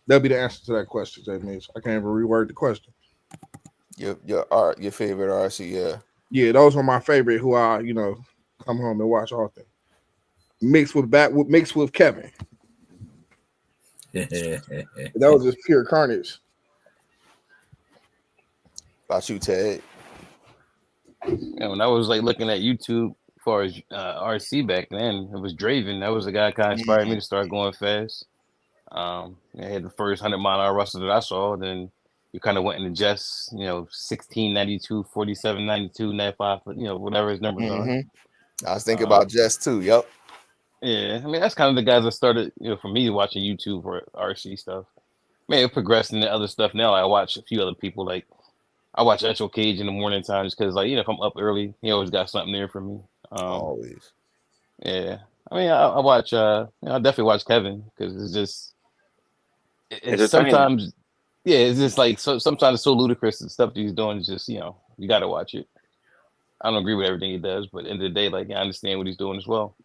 that'd be the answer to that question, Jay Mitch. I can't even reword the question. Your favorite RC, yeah. Yeah, those are my favorite. Who I come home and watch often. Mixed with Kevin. That was just pure carnage. About you, Ted. Yeah, when I was like looking at YouTube as far as RC back then, it was Draven. That was the guy kind of inspired me to start going fast. I had the first 100-mile-an-hour wrestler that I saw. Then you kind of went into Jess, 1692, 4792, 95, whatever his numbers are. I was thinking about Jess too. Yep. Yeah, I mean that's kind of the guys that started, for me watching YouTube for RC stuff. Man, it progressed into other stuff now. I watch a few other people. Like I watch Echo Cage in the morning time just because, like, if I'm up early, he always got something there for me. Always. Yeah, I mean, I watch. I definitely watch Kevin because it's just. It's sometimes, yeah, it's just like sometimes it's so ludicrous and stuff that he's doing is just you got to watch it. I don't agree with everything he does, but at the end of the day, like I understand what he's doing as well.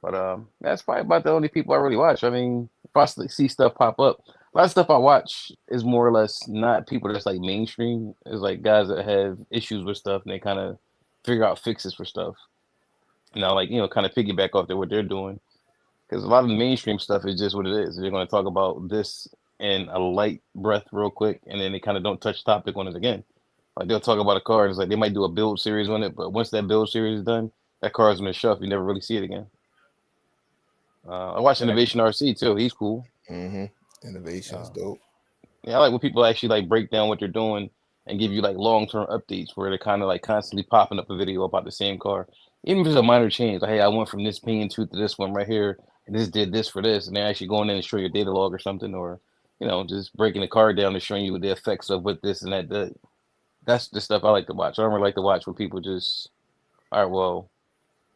But that's probably about the only people I really watch. I mean, if I see stuff pop up, a lot of stuff I watch is more or less not people that's like mainstream. It's like guys that have issues with stuff and they kind of figure out fixes for stuff. Like kind of piggyback off what they're doing. Because a lot of the mainstream stuff is just what it is. They're going to talk about this in a light breath real quick, and then they kind of don't touch topic on it again. Like they'll talk about a car, and it's like they might do a build series on it, but once that build series is done, that car is going to shelf. You never really see it again. I watch Innovation RC too. He's cool. Innovation is dope. Yeah, I like when people actually like break down what they're doing and give you like long-term updates where they're kind of like constantly popping up a video about the same car. Even if it's a minor change, like, hey, I went from this pinion tooth to this one right here, and this did this for this, and they're actually going in and showing your data log or something, or just breaking the car down and showing you the effects of what this and that did. That's the stuff I like to watch. I don't really like to watch where people just, all right, well,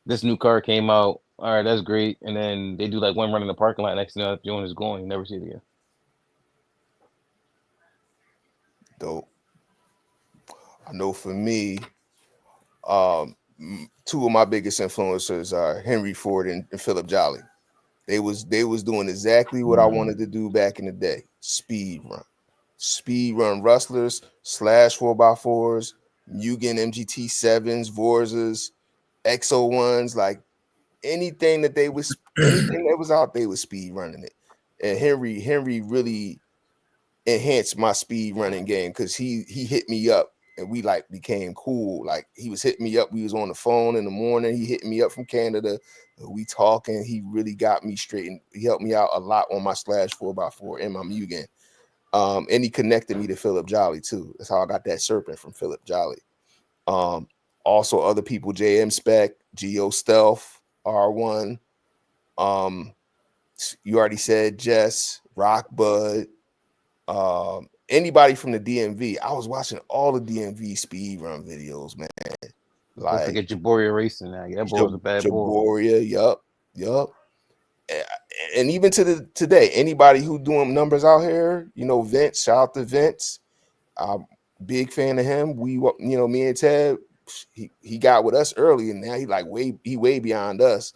this new car came out, all right, that's great, and then they do like one run in the parking lot. Next thing you know, the owner's going, you never see it again. Dope. I know for me, two of my biggest influencers are Henry Ford and Philip Jolly. They was doing exactly what I wanted to do back in the day. Speed run rustlers, slash 4x4s, Mugen MGT 7s, Vorzas, XO1s, like anything that was out, they was speed running it. And Henry really enhanced my speed running game because he hit me up and we like became cool. Like he was hitting me up. We was on the phone in the morning. He hit me up from Canada. We talking. He really got me straight and he helped me out a lot on my slash 4x4 and my Mugen. And he connected me to Philip Jolly too. That's how I got that Serpent from Philip Jolly. Also other people, JM Spec, Geo Stealth, R1. You already said Jess, Rock Bud. Anybody from the DMV. I was watching all the DMV speed run videos, man. Like, don't forget Jaboria Racing now. Yeah, that boy was a bad boy. Jaboria, yup. And even to today, anybody who doing numbers out here, Vince, shout out to Vince. I'm big fan of him. We, me and Ted, he got with us early, and now he way beyond us.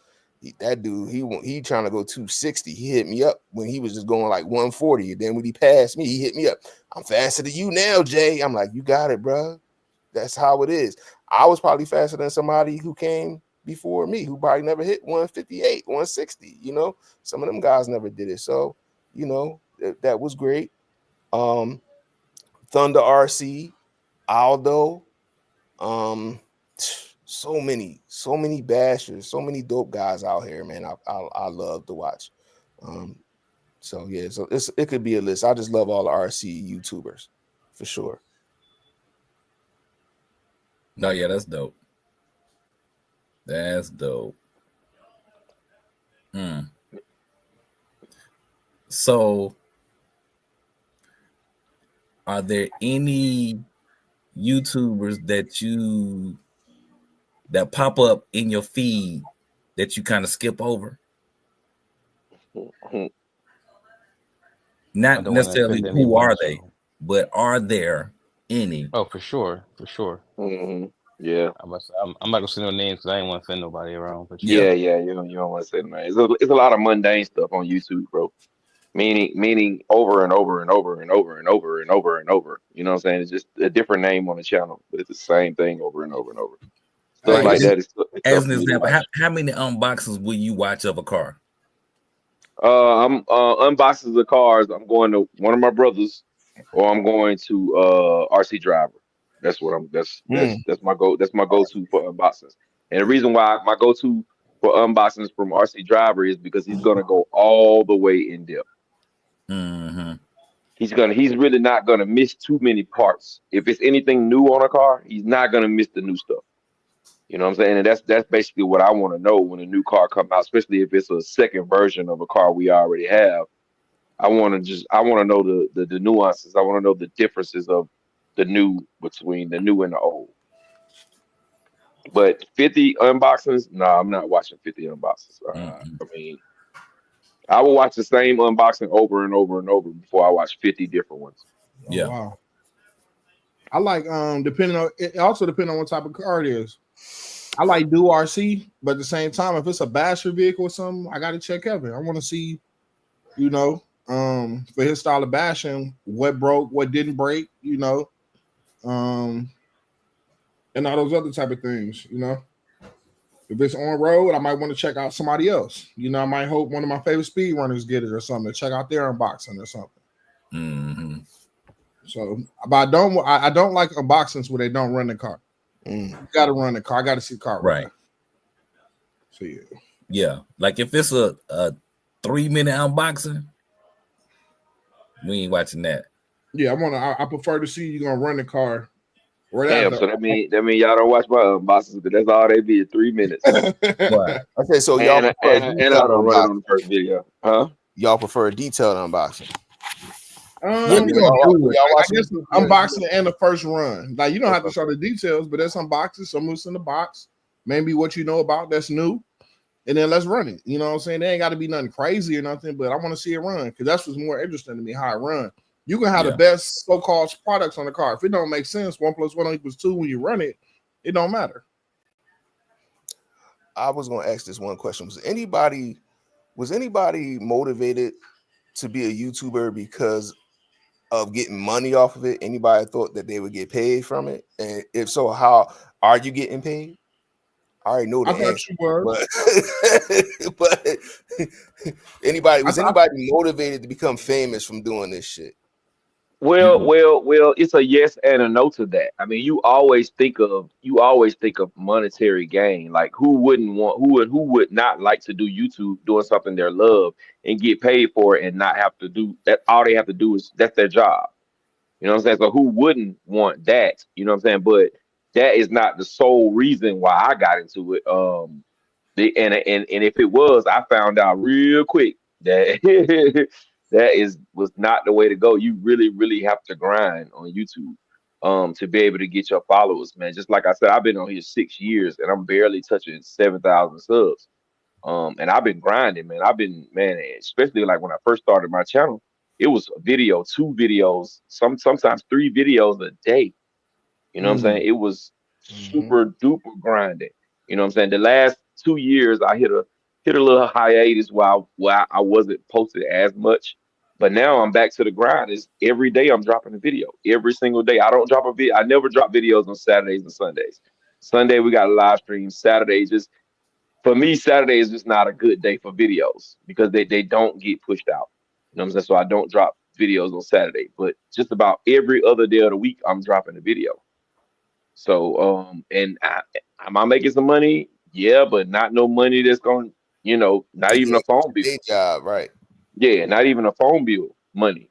That dude, he trying to go 260. He hit me up when he was just going like 140. And then when he passed me, he hit me up. I'm faster than you now, Jay. I'm like, you got it, bro. That's how it is. I was probably faster than somebody who came before me, who probably never hit 158, 160. Some of them guys never did it. So, that was great. Thunder RC, Aldo, so many bashers, so many dope guys out here, man. I love to watch. So it could be a list. I just love all the RC YouTubers for sure. No, yeah, that's dope. That's dope. So, are there any YouTubers that pop up in your feed that you kind of skip over? Not necessarily who are they, but are there any? Oh, for sure. Yeah, I'm not gonna say no names because I ain't want to offend nobody around. But yeah, you don't want to say no names. It's a lot of mundane stuff on YouTube, bro. Meaning over and over and over and over and over and over and over. You know what I'm saying? It's just a different name on the channel, but it's the same thing over and over and over. Stuff Like, like that is it's as tough an for me to example, watch. how many unboxings will you watch of a car? I'm unboxing the cars. I'm going to one of my brothers, or I'm going to RC Driver. That's what I'm. That's my go. That's my go-to for unboxings. And the reason why my go-to for unboxings from RC Driver is because he's gonna go all the way in depth. Mm-hmm. He's really not gonna miss too many parts. If it's anything new on a car, he's not gonna miss the new stuff. You know what I'm saying? And that's basically what I want to know when a new car comes out, especially if it's a second version of a car we already have. I want to know the nuances. I want to know the differences of the new between the new and the old. But 50 unboxings, no, I'm not watching 50 unboxings. I mean, I will watch the same unboxing over and over and over before I watch 50 different ones. Yeah. Oh, wow. I like depending on it also depends on what type of car it is. I like do RC, but at the same time, if it's a basher vehicle or something, I gotta check Kevin. I want to see, you know, for his style of bashing, what broke, what didn't break, you know, and all those other type of things, you know. If it's on road, I might want to check out somebody else. You know, I might hope one of my favorite speed runners get it or something. Check out their unboxing or something. Mm-hmm. So, but I don't like unboxings where they don't run the car. You got to run the car. I got to see the car Right. run. So yeah. Yeah. Like if it's a 3-minute unboxing, we ain't watching that. Yeah, I prefer to see you gonna run the car. Damn, so that mean y'all don't watch my unboxings, but that's all they be at 3 minutes. Right. Okay, so y'all and prefer I detailed don't run it unboxing. on the first video, huh? Y'all prefer a detailed unboxing. Yeah, we y'all- gonna do it. y'all I watching- guess unboxing and the first run. Like you don't have to show the details, but there's unboxing, some what's in the box, maybe what you know about that's new, and then let's run it. You know what I'm saying? There ain't got to be nothing crazy or nothing, but I want to see it run because that's what's more interesting to me. How it run. You can have the best so-called products on the car. If it don't make sense, 1 + 1 = 2 when you run it, it don't matter. I was going to ask this one question: Was anybody motivated to be a YouTuber because of getting money off of it? Anybody thought that they would get paid from it? And if so, how are you getting paid? I already know the answer, but anybody motivated to become famous from doing this shit? Well, it's a yes and a no to that. I mean, you always think of monetary gain. Like who would not like to do YouTube, doing something they love and get paid for it and not have to do that? All they have to do is that's their job. You know what I'm saying? So who wouldn't want that? You know what I'm saying? But that is not the sole reason why I got into it. And if it was, I found out real quick that was not the way to go. You really, really have to grind on YouTube to be able to get your followers, man. Just like I said, I've been on here 6 years and I'm barely touching 7,000 subs. And I've been grinding, man. Especially like when I first started my channel, it was a video, 2 videos, sometimes 3 videos a day. You know what I'm saying? It was super duper grinding. You know what I'm saying? The last 2 years, I hit a little hiatus while I wasn't posted as much. But now I'm back to the grind. Is every day I'm dropping a video. Every single day. I don't drop a video. I never drop videos on Saturdays and Sundays. Sunday we got a live stream. Saturday just for me, Saturday is just not a good day for videos because they don't get pushed out. You know what I'm saying? So I don't drop videos on Saturday. But just about every other day of the week, I'm dropping a video. So am I making some money? Yeah, but not no money that's going, not even a phone bill. Day job, right? Yeah, not even a phone bill money.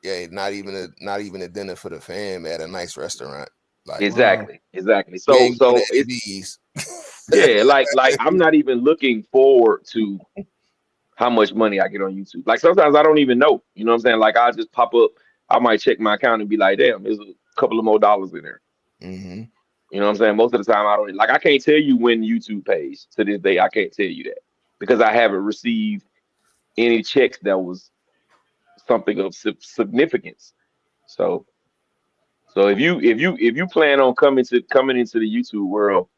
Yeah, not even a dinner for the fam at a nice restaurant. Like exactly. So it's yeah, like I'm not even looking forward to how much money I get on YouTube. Like sometimes I don't even know. You know what I'm saying? Like I just pop up, I might check my account and be like, damn, there's a couple of more dollars in there. Mm-hmm. You know what I'm saying? Most of the time I don't I can't tell you when YouTube pays to this day. I can't tell you that because I haven't received any checks that was something of significance. So if you plan on coming into the YouTube world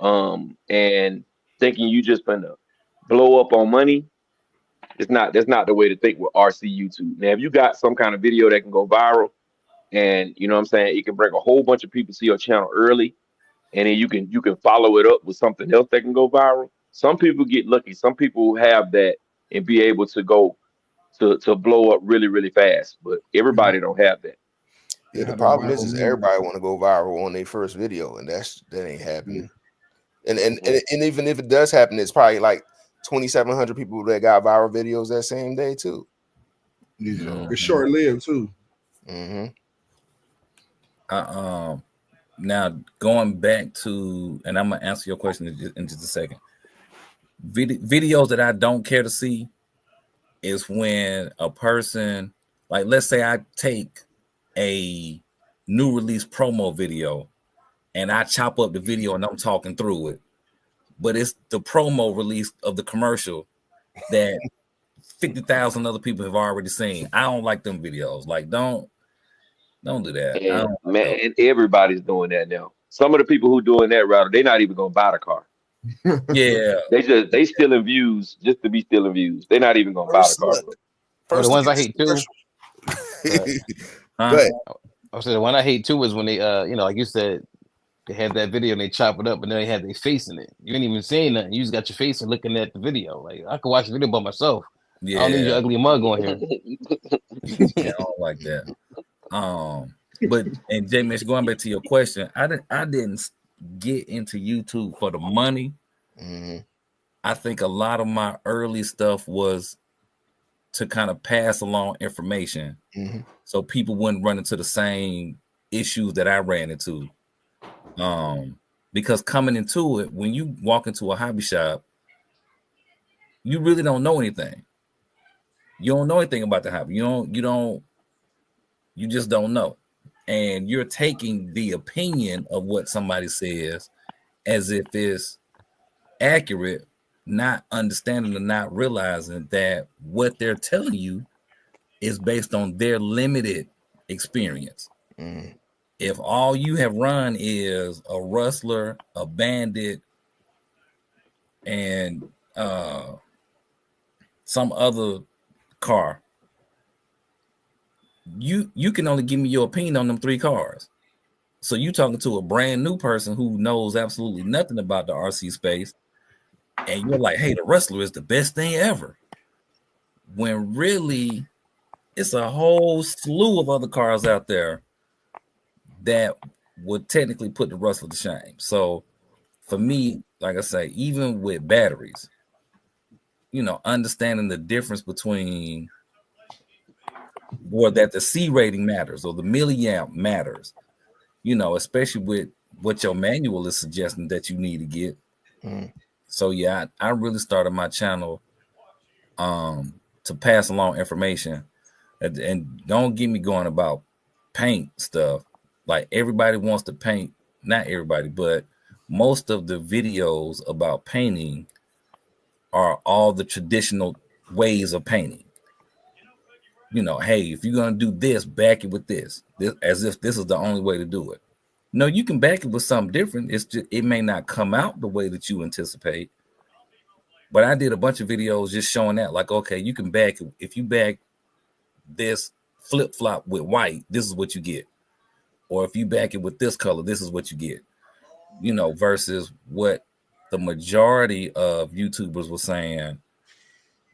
and thinking you just gonna blow up on money, That's not the way to think with RC YouTube. Now, if you got some kind of video that can go viral, and you know what I'm saying, it can bring a whole bunch of people to your channel early, and then you can follow it up with something else that can go viral. Some people get lucky. Some people have that and be able to go to blow up really, really fast. But everybody don't have that. Yeah, the How the problem is viral everybody want to go viral on their first video, and that ain't happening. And even if it does happen, it's probably like 2,700 people that got viral videos that same day too. Yeah. It's short lived too. Mm-hmm. Now going back to, and I'm gonna answer your question in just a second. Videos that I don't care to see is when a person, like, let's say I take a new release promo video and I chop up the video and I'm talking through it, but it's the promo release of the commercial that 50,000 other people have already seen. I don't like them videos. Like, don't do that. And man, and everybody's doing that now. Some of the people who doing that route, they're not even gonna buy the car. Yeah, they stealing views just to be stealing views. They're not even gonna buy the car. The ones I hate too. Huh? I said the one I hate too is when they like you said, they had that video and they chop it up and then they had their face in it. You ain't even saying nothing. You just got your face and looking at the video. Like, I could watch the video by myself. Yeah, I don't need your ugly mug on here. Yeah, I don't like that. But and Jay Mitch, going back to your question, I didn't get into YouTube for the money. Mm-hmm. I think a lot of my early stuff was to kind of pass along information, so people wouldn't run into the same issues that I ran into. Because coming into it, when you walk into a hobby shop, you really don't know anything. You don't know anything about the hobby. You just don't know. And you're taking the opinion of what somebody says as if it's accurate, not understanding and not realizing that what they're telling you is based on their limited experience. If all you have run is a Rustler, a Bandit, and some other car, you can only give me your opinion on them 3 cars. So you talking to a brand new person who knows absolutely nothing about the RC space, and you're like, hey, the Rustler is the best thing ever, when really it's a whole slew of other cars out there that would technically put the Rustler to shame. So for me, like I say, even with batteries, understanding the difference between, or that the C rating matters or the milliamp matters, especially with what your manual is suggesting that you need to get. So yeah, I really started my channel to pass along information, and don't get me going about paint stuff. Like, everybody wants to paint, not everybody, but most of the videos about painting are all the traditional ways of painting. Hey, if you're gonna do this, back it with this, as if this is the only way to do it. No, you can back it with something different. It's just, it may not come out the way that you anticipate. But I did a bunch of videos just showing that, like, okay, you can back it. If you back this flip flop with white, this is what you get. Or if you back it with this color, this is what you get. Versus what the majority of YouTubers were saying,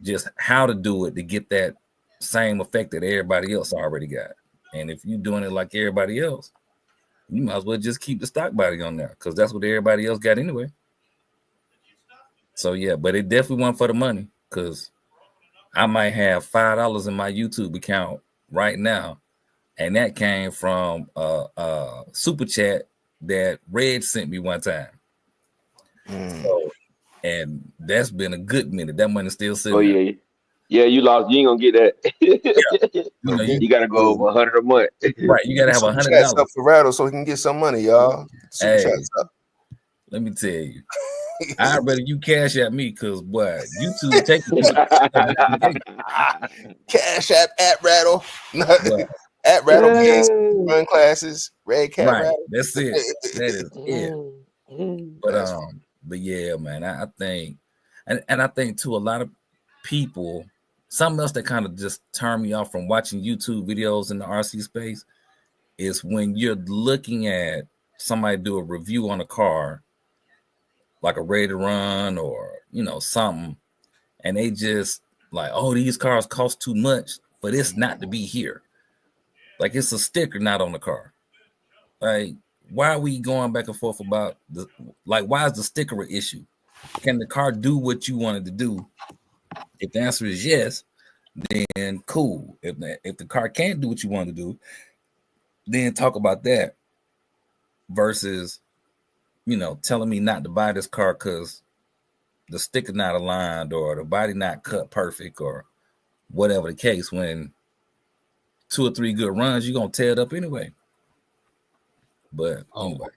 just how to do it to get that same effect that everybody else already got. And if you're doing it like everybody else, you might as well just keep the stock body on there, because that's what everybody else got anyway. So yeah, but it definitely wasn't for the money, because I might have $5 in my YouTube account right now, and that came from a super chat that Red sent me one time. So, and that's been a good minute. That money still sitting. Oh yeah. Yeah, you lost. You ain't gonna get that. You gotta go over 100 a month. Right, you gotta have $100 up for Rattle so he can get some money, y'all. Hey, let me tell you, I'd rather you cash at me, because what YouTube take cash at Rattle. At Rattle run classes, Red Cat right. Rattle. That's it. That is it. But yeah, man, I think, and I think too, a lot of people something else that kind of just turned me off from watching YouTube videos in the RC space is when you're looking at somebody do a review on a car, like a Ready to Run or, you know, something, and they just like, oh, these cars cost too much for this not to be here. Like it's a sticker not on the car. Like, why are we going back and forth about why is the sticker an issue? Can the car do what you wanted to do? If the answer is yes, then cool. If the car can't do what you want to do, then talk about that versus, you know, telling me not to buy this car because the sticker not aligned or the body not cut perfect or whatever the case. When 2 or 3 good runs, you're going to tear it up anyway. But anyway.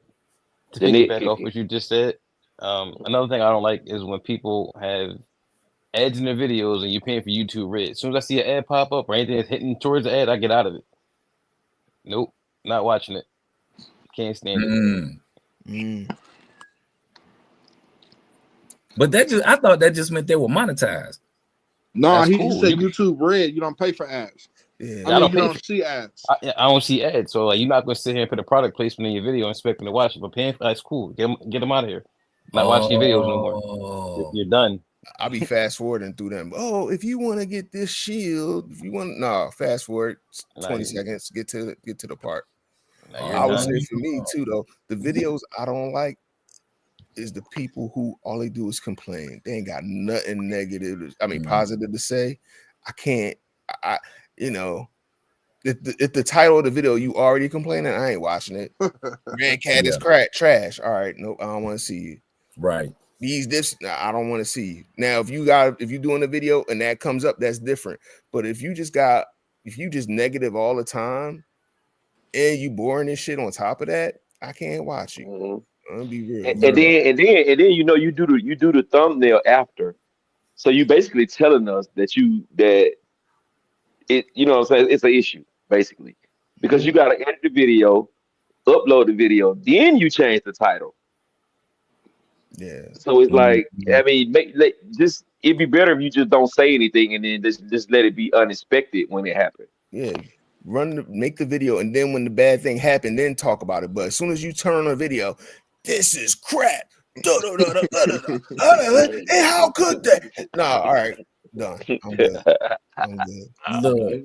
To piggyback off what you just said, another thing I don't like is when people have ads in their videos and you're paying for YouTube Red. As soon as I see an ad pop up or anything that's hitting towards the ad, I get out of it. Nope, not watching it. Can't stand it. But I thought that just meant they were monetized. No, he cool. said YouTube Red. You don't pay for ads. Yeah. I mean, you don't see ads. I don't see ads, so like you're not gonna sit here and put a product placement in your video and expecting to watch it. But paying for that's cool. Get them out of here. Not watching your videos no more. You're done. I'll be fast forwarding through them. Oh, if you want to get this shield, if you want fast forward 20 seconds, get to the part. I would say for me too, though, the videos I don't like is the people who all they do is complain. They ain't got nothing negative. I mean, positive to say. I can't. You know, if the title of the video you already complaining, I ain't watching it. Red Cat is trash. All right, nope, I don't want to see you. Right. I don't want to see you. Now, if you're doing a video and that comes up, that's different. But if you just negative all the time and you boring this shit on top of that, I can't watch you. Mm-hmm. I'll be real. And then you know you do the thumbnail after. So you basically telling us that it, you know what I'm saying, it's an issue, basically. Because you gotta edit the video, upload the video, then you change the title. Yeah. So it's like, I mean, it'd be better if you just don't say anything and then just let it be unexpected when it happens. Yeah. Make the video, and then when the bad thing happened, then talk about it. But as soon as you turn on a video, this is crap. And how could that? No, all right, done. I'm good. Look,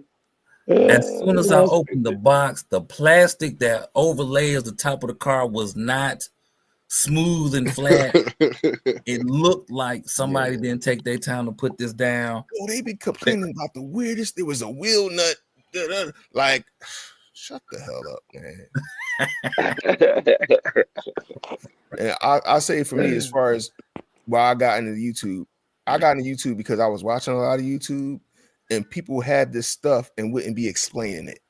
as soon as I opened the box, the plastic that overlays the top of the car was not smooth and flat. It looked like somebody didn't take their time to put this down. Oh, they be complaining about the weirdest. There was a wheel nut. Like, shut the hell up, man. And I say for me, as far as why I got into YouTube, because I was watching a lot of YouTube and people had this stuff and wouldn't be explaining it.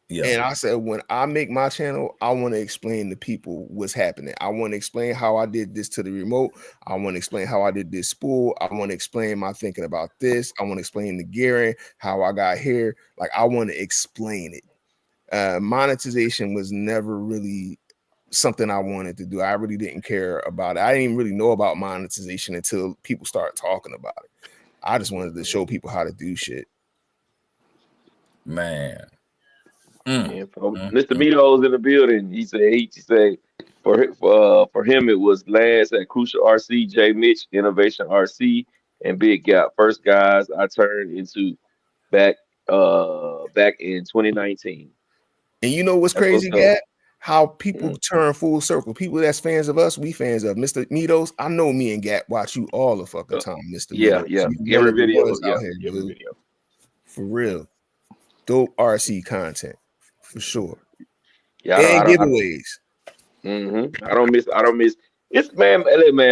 Yeah. And I said, when I make my channel, I want to explain to people what's happening. I want to explain how I did this to the remote. I want to explain how I did this spool. I want to explain my thinking about this. I want to explain the gearing, how I got here. Like, I want to explain it. Monetization was never really something I wanted to do. I really didn't care about it. I didn't even really know about monetization until people started talking about it. I just wanted to show people how to do shit. Man. Mr. Mito's in the building. He said for him it was Lance at Crucial RC, J Mitch, Innovation RC, and Big Gap. First guys I turned into back in 2019. And you know what's crazy, Gap? How people turn full circle. People that's fans of us, we fans of Mr. Mitos. I know me and Gap watch you all the fucking time, Mr. Mitos. Yeah. Every video. Every video. For real. Dope RC content. For sure. Yeah, and giveaways. I don't miss. It's man,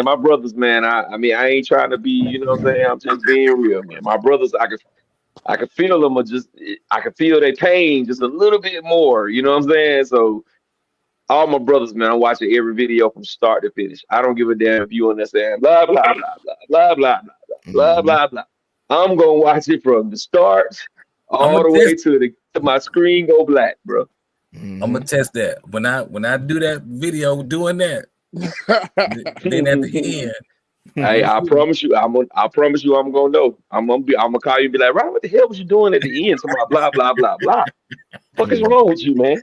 my brothers, man. I mean, I ain't trying to be, you know what I'm saying? I'm just being real, man. My brothers, I can feel them, I can feel their pain just a little bit more. You know what I'm saying? So all my brothers, man, I'm watching every video from start to finish. I don't give a damn if you understand blah blah blah blah blah blah blah blah blah. I'm gonna watch it from the start all the way to my screen go black, bro. I'm gonna test that when I do that video doing that. Then at the end, Hey, I promise you, I promise you, I'm gonna know. I'm gonna call you and be like, Ryan, what the hell was you doing at the end? Somebody blah blah blah blah. Fuck is wrong with you, man?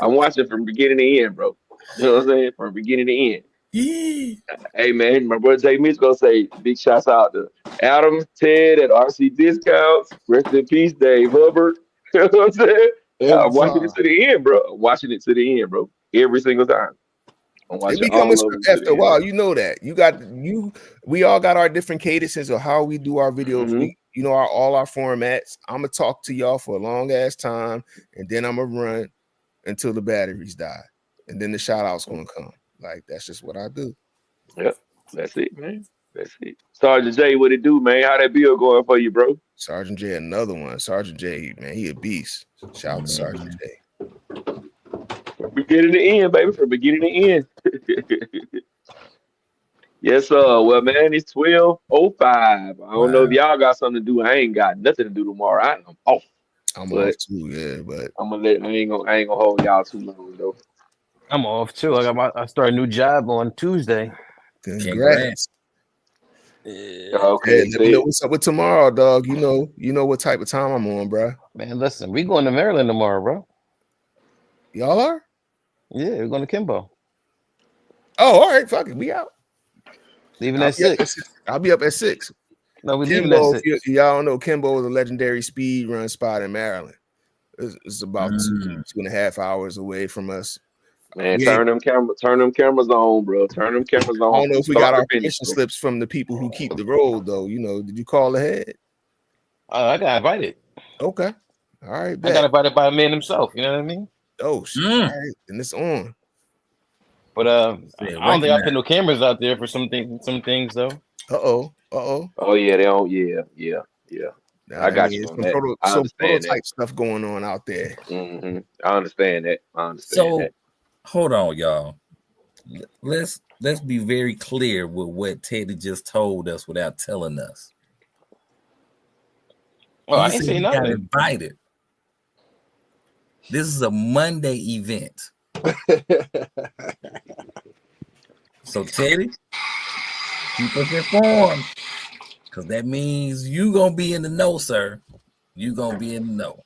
I'm watching from beginning to end, bro. You know what I'm saying? From beginning to end. Yee. Hey man, my brother Jay Mitch gonna say big shouts out to Adam, Ted at RC Discounts. Rest in peace, Dave Hubbard. You know what I'm saying? Every I'm watching time. it to the end, bro. I'm watching it to the end, bro. Every single time. I'm It watching become all a of them script to after the a end. while. You know that. We all got our different cadences of how we do our videos. Mhm. All our formats. I'm gonna talk to y'all for a long ass time, and then I'm gonna run until the batteries die, and then the shout out's gonna come. Like that's just what I do. Yep, that's it, man. That's it. Sergeant J, what it do, man? How that bill going for you, bro? Sergeant J, another one. Sergeant J, man, he a beast. Shout out to Sergeant J. From beginning to end, baby. From beginning to end. Yes, sir. Well, man, it's 12:05. I don't know if Wow. y'all got something to do. I ain't got nothing to do tomorrow. I'm off. I'm But off too, yeah, but I'm gonna let I ain't gonna hold y'all too long though. I'm off too. I start a new job on Tuesday. congrats. Yeah. Okay, Hey, let me know see. what's up with tomorrow, dog. You know what type of time I'm on, bro. Man, listen, we going to Maryland tomorrow, bro. Y'all are? Yeah, we're going to Kimbo. Oh, all right, fuck it. We out. Leaving I'll at be up 6. I'll be up at 6. No, we're leaving at Kimbo, 6. y'all don't know, Kimbo is a legendary speed run spot in Maryland. It's about Mm. 2.5 hours away from us. Man, We ain't- turn them cameras on, bro. Turn them cameras I on don't know from if we got start to our finish, permission bro. slips from the people who keep the road, though. Did you call ahead? I got invited. Okay. All right, I got bet. invited by a man himself. You know what I mean? Oh, shit. Mm. All right. And it's on. But Yeah, I don't think I recognize. put no cameras out there for some things though. Uh-oh. Oh yeah, they don't. Yeah. Nah, I that got means you on some, that. I some understand that. prototype stuff going on out there. I understand that. I understand So that. hold on, y'all. Let's be very clear with what Teddy just told us without telling us. Oh, I He ain't said say he got nothing. invited. This is a Monday event. So Teddy, keep us informed, because that means you gonna be in the know, sir. You gonna be in the know.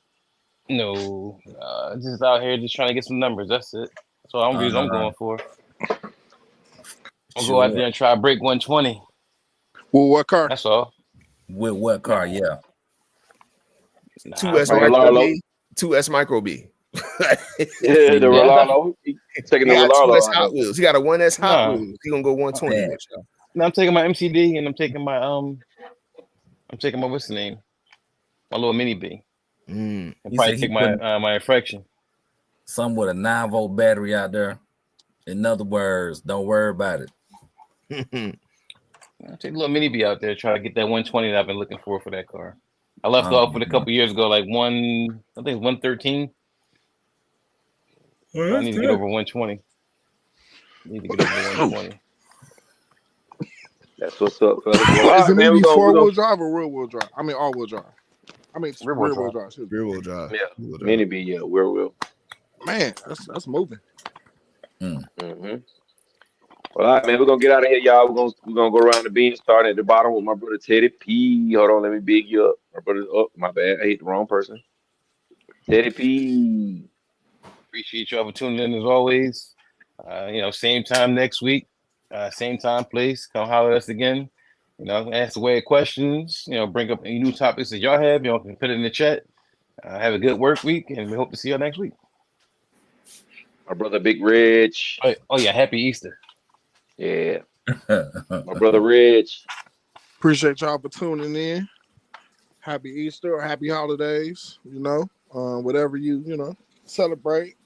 No, just out here just trying to get some numbers. That's it. That's all I'm going for. I'll go out there and try to break 120. Well, what car? That's all. With what car? Yeah. 2S Right, Micro Rolalo. B. 2S Micro B. Yeah, the Rolalo. Taking He the got Rolalo 2S out Hot there. Wheels. He got a 1S Hot Nah. Wheels. He gonna go 120 Bad. with y'all. No, I'm taking my MCD and I'm taking my what's the name? My little mini B. Mm. I'll He probably said he take my my infraction. Some with a 9-volt battery out there. In other words, don't worry about it. I'll take a little mini B out there, try to get that 120 that I've been looking for that car. I left off with a couple years ago, like I think it's 113. Well, I need to get over 120. Need to get over 120. That's what's up, fellas. Well, all Is right, it man, maybe we gonna 4-wheel drive or rear wheel drive? I mean, all-wheel drive. I mean, Rear-wheel rear-wheel drive. drive. Excuse me. Rear wheel drive. Yeah, Rear wheel drive. mini B, yeah, where will. Man, that's moving. Mm-hmm. Well, all right, man, we're gonna get out of here, y'all. We're gonna go around the beam, starting at the bottom with my brother Teddy P. Hold on, let me big you up. My brother, oh, my bad, I hit the wrong person. Teddy P. Appreciate y'all for tuning in as always. Same time next week, same time, place. Come holler at us again. Ask away questions. Bring up any new topics that y'all have. Y'all can put it in the chat. Have a good work week, and we hope to see y'all next week. My brother Big Rich. Oh yeah, happy Easter. Yeah. My brother Rich. Appreciate y'all for tuning in. Happy Easter or happy holidays, whatever you celebrate.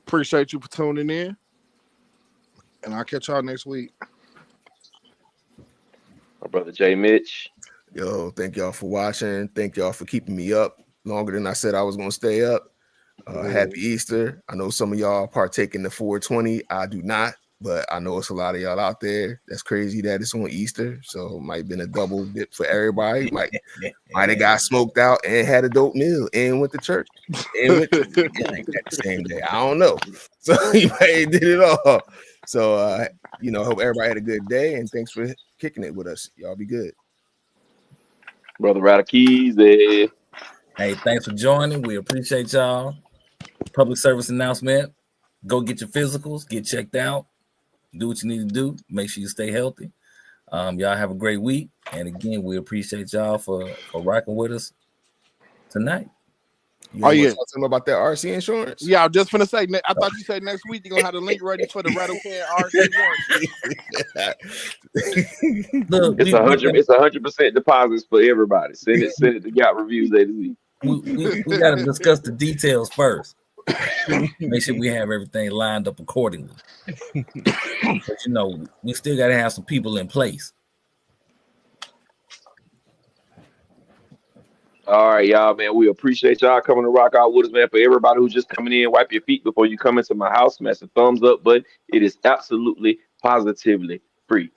Appreciate you for tuning in. And I'll catch y'all next week. My brother J Mitch. Yo, thank y'all for watching. Thank y'all for keeping me up longer than I said I was gonna stay up. Happy Easter. I know some of y'all partake in the 420. I do not, but I know it's a lot of y'all out there. That's crazy that it's on Easter. So it might have been a double dip for everybody. Might have got smoked out and had a dope meal and went to church and went to the same day. I don't know. So you might have did it all. So hope everybody had a good day, and thanks for kicking it with us. Y'all be good. Brother Radakeys, Hey, thanks for joining. We appreciate y'all. Public service announcement. Go get your physicals, get checked out, do what you need to do. Make sure you stay healthy. Y'all have a great week. And again, we appreciate y'all for rocking with us tonight. You want to talk to them about that RC insurance? Yeah, I was just finna say. I thought you said next week you're gonna have the link ready for the Rattle Can RC warranty. Look, it's 100% deposits for everybody. Send it to Got Reviews A to Z. We got to discuss the details first. Make sure we have everything lined up accordingly. But we still got to have some people in place. All right, y'all, man. We appreciate y'all coming to rock out with us, man. For everybody who's just coming in, wipe your feet before you come into my house. Smash the thumbs up button. It is absolutely, positively free.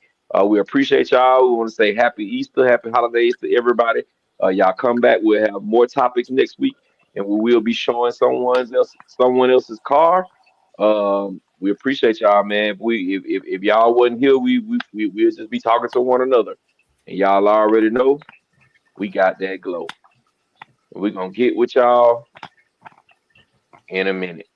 We appreciate y'all. We want to say happy Easter, happy holidays to everybody. Y'all come back. We'll have more topics next week, and we will be showing someone else's car. We appreciate y'all, man. If y'all wasn't here, we'll just be talking to one another, and y'all already know we got that glow. We're gonna get with y'all in a minute.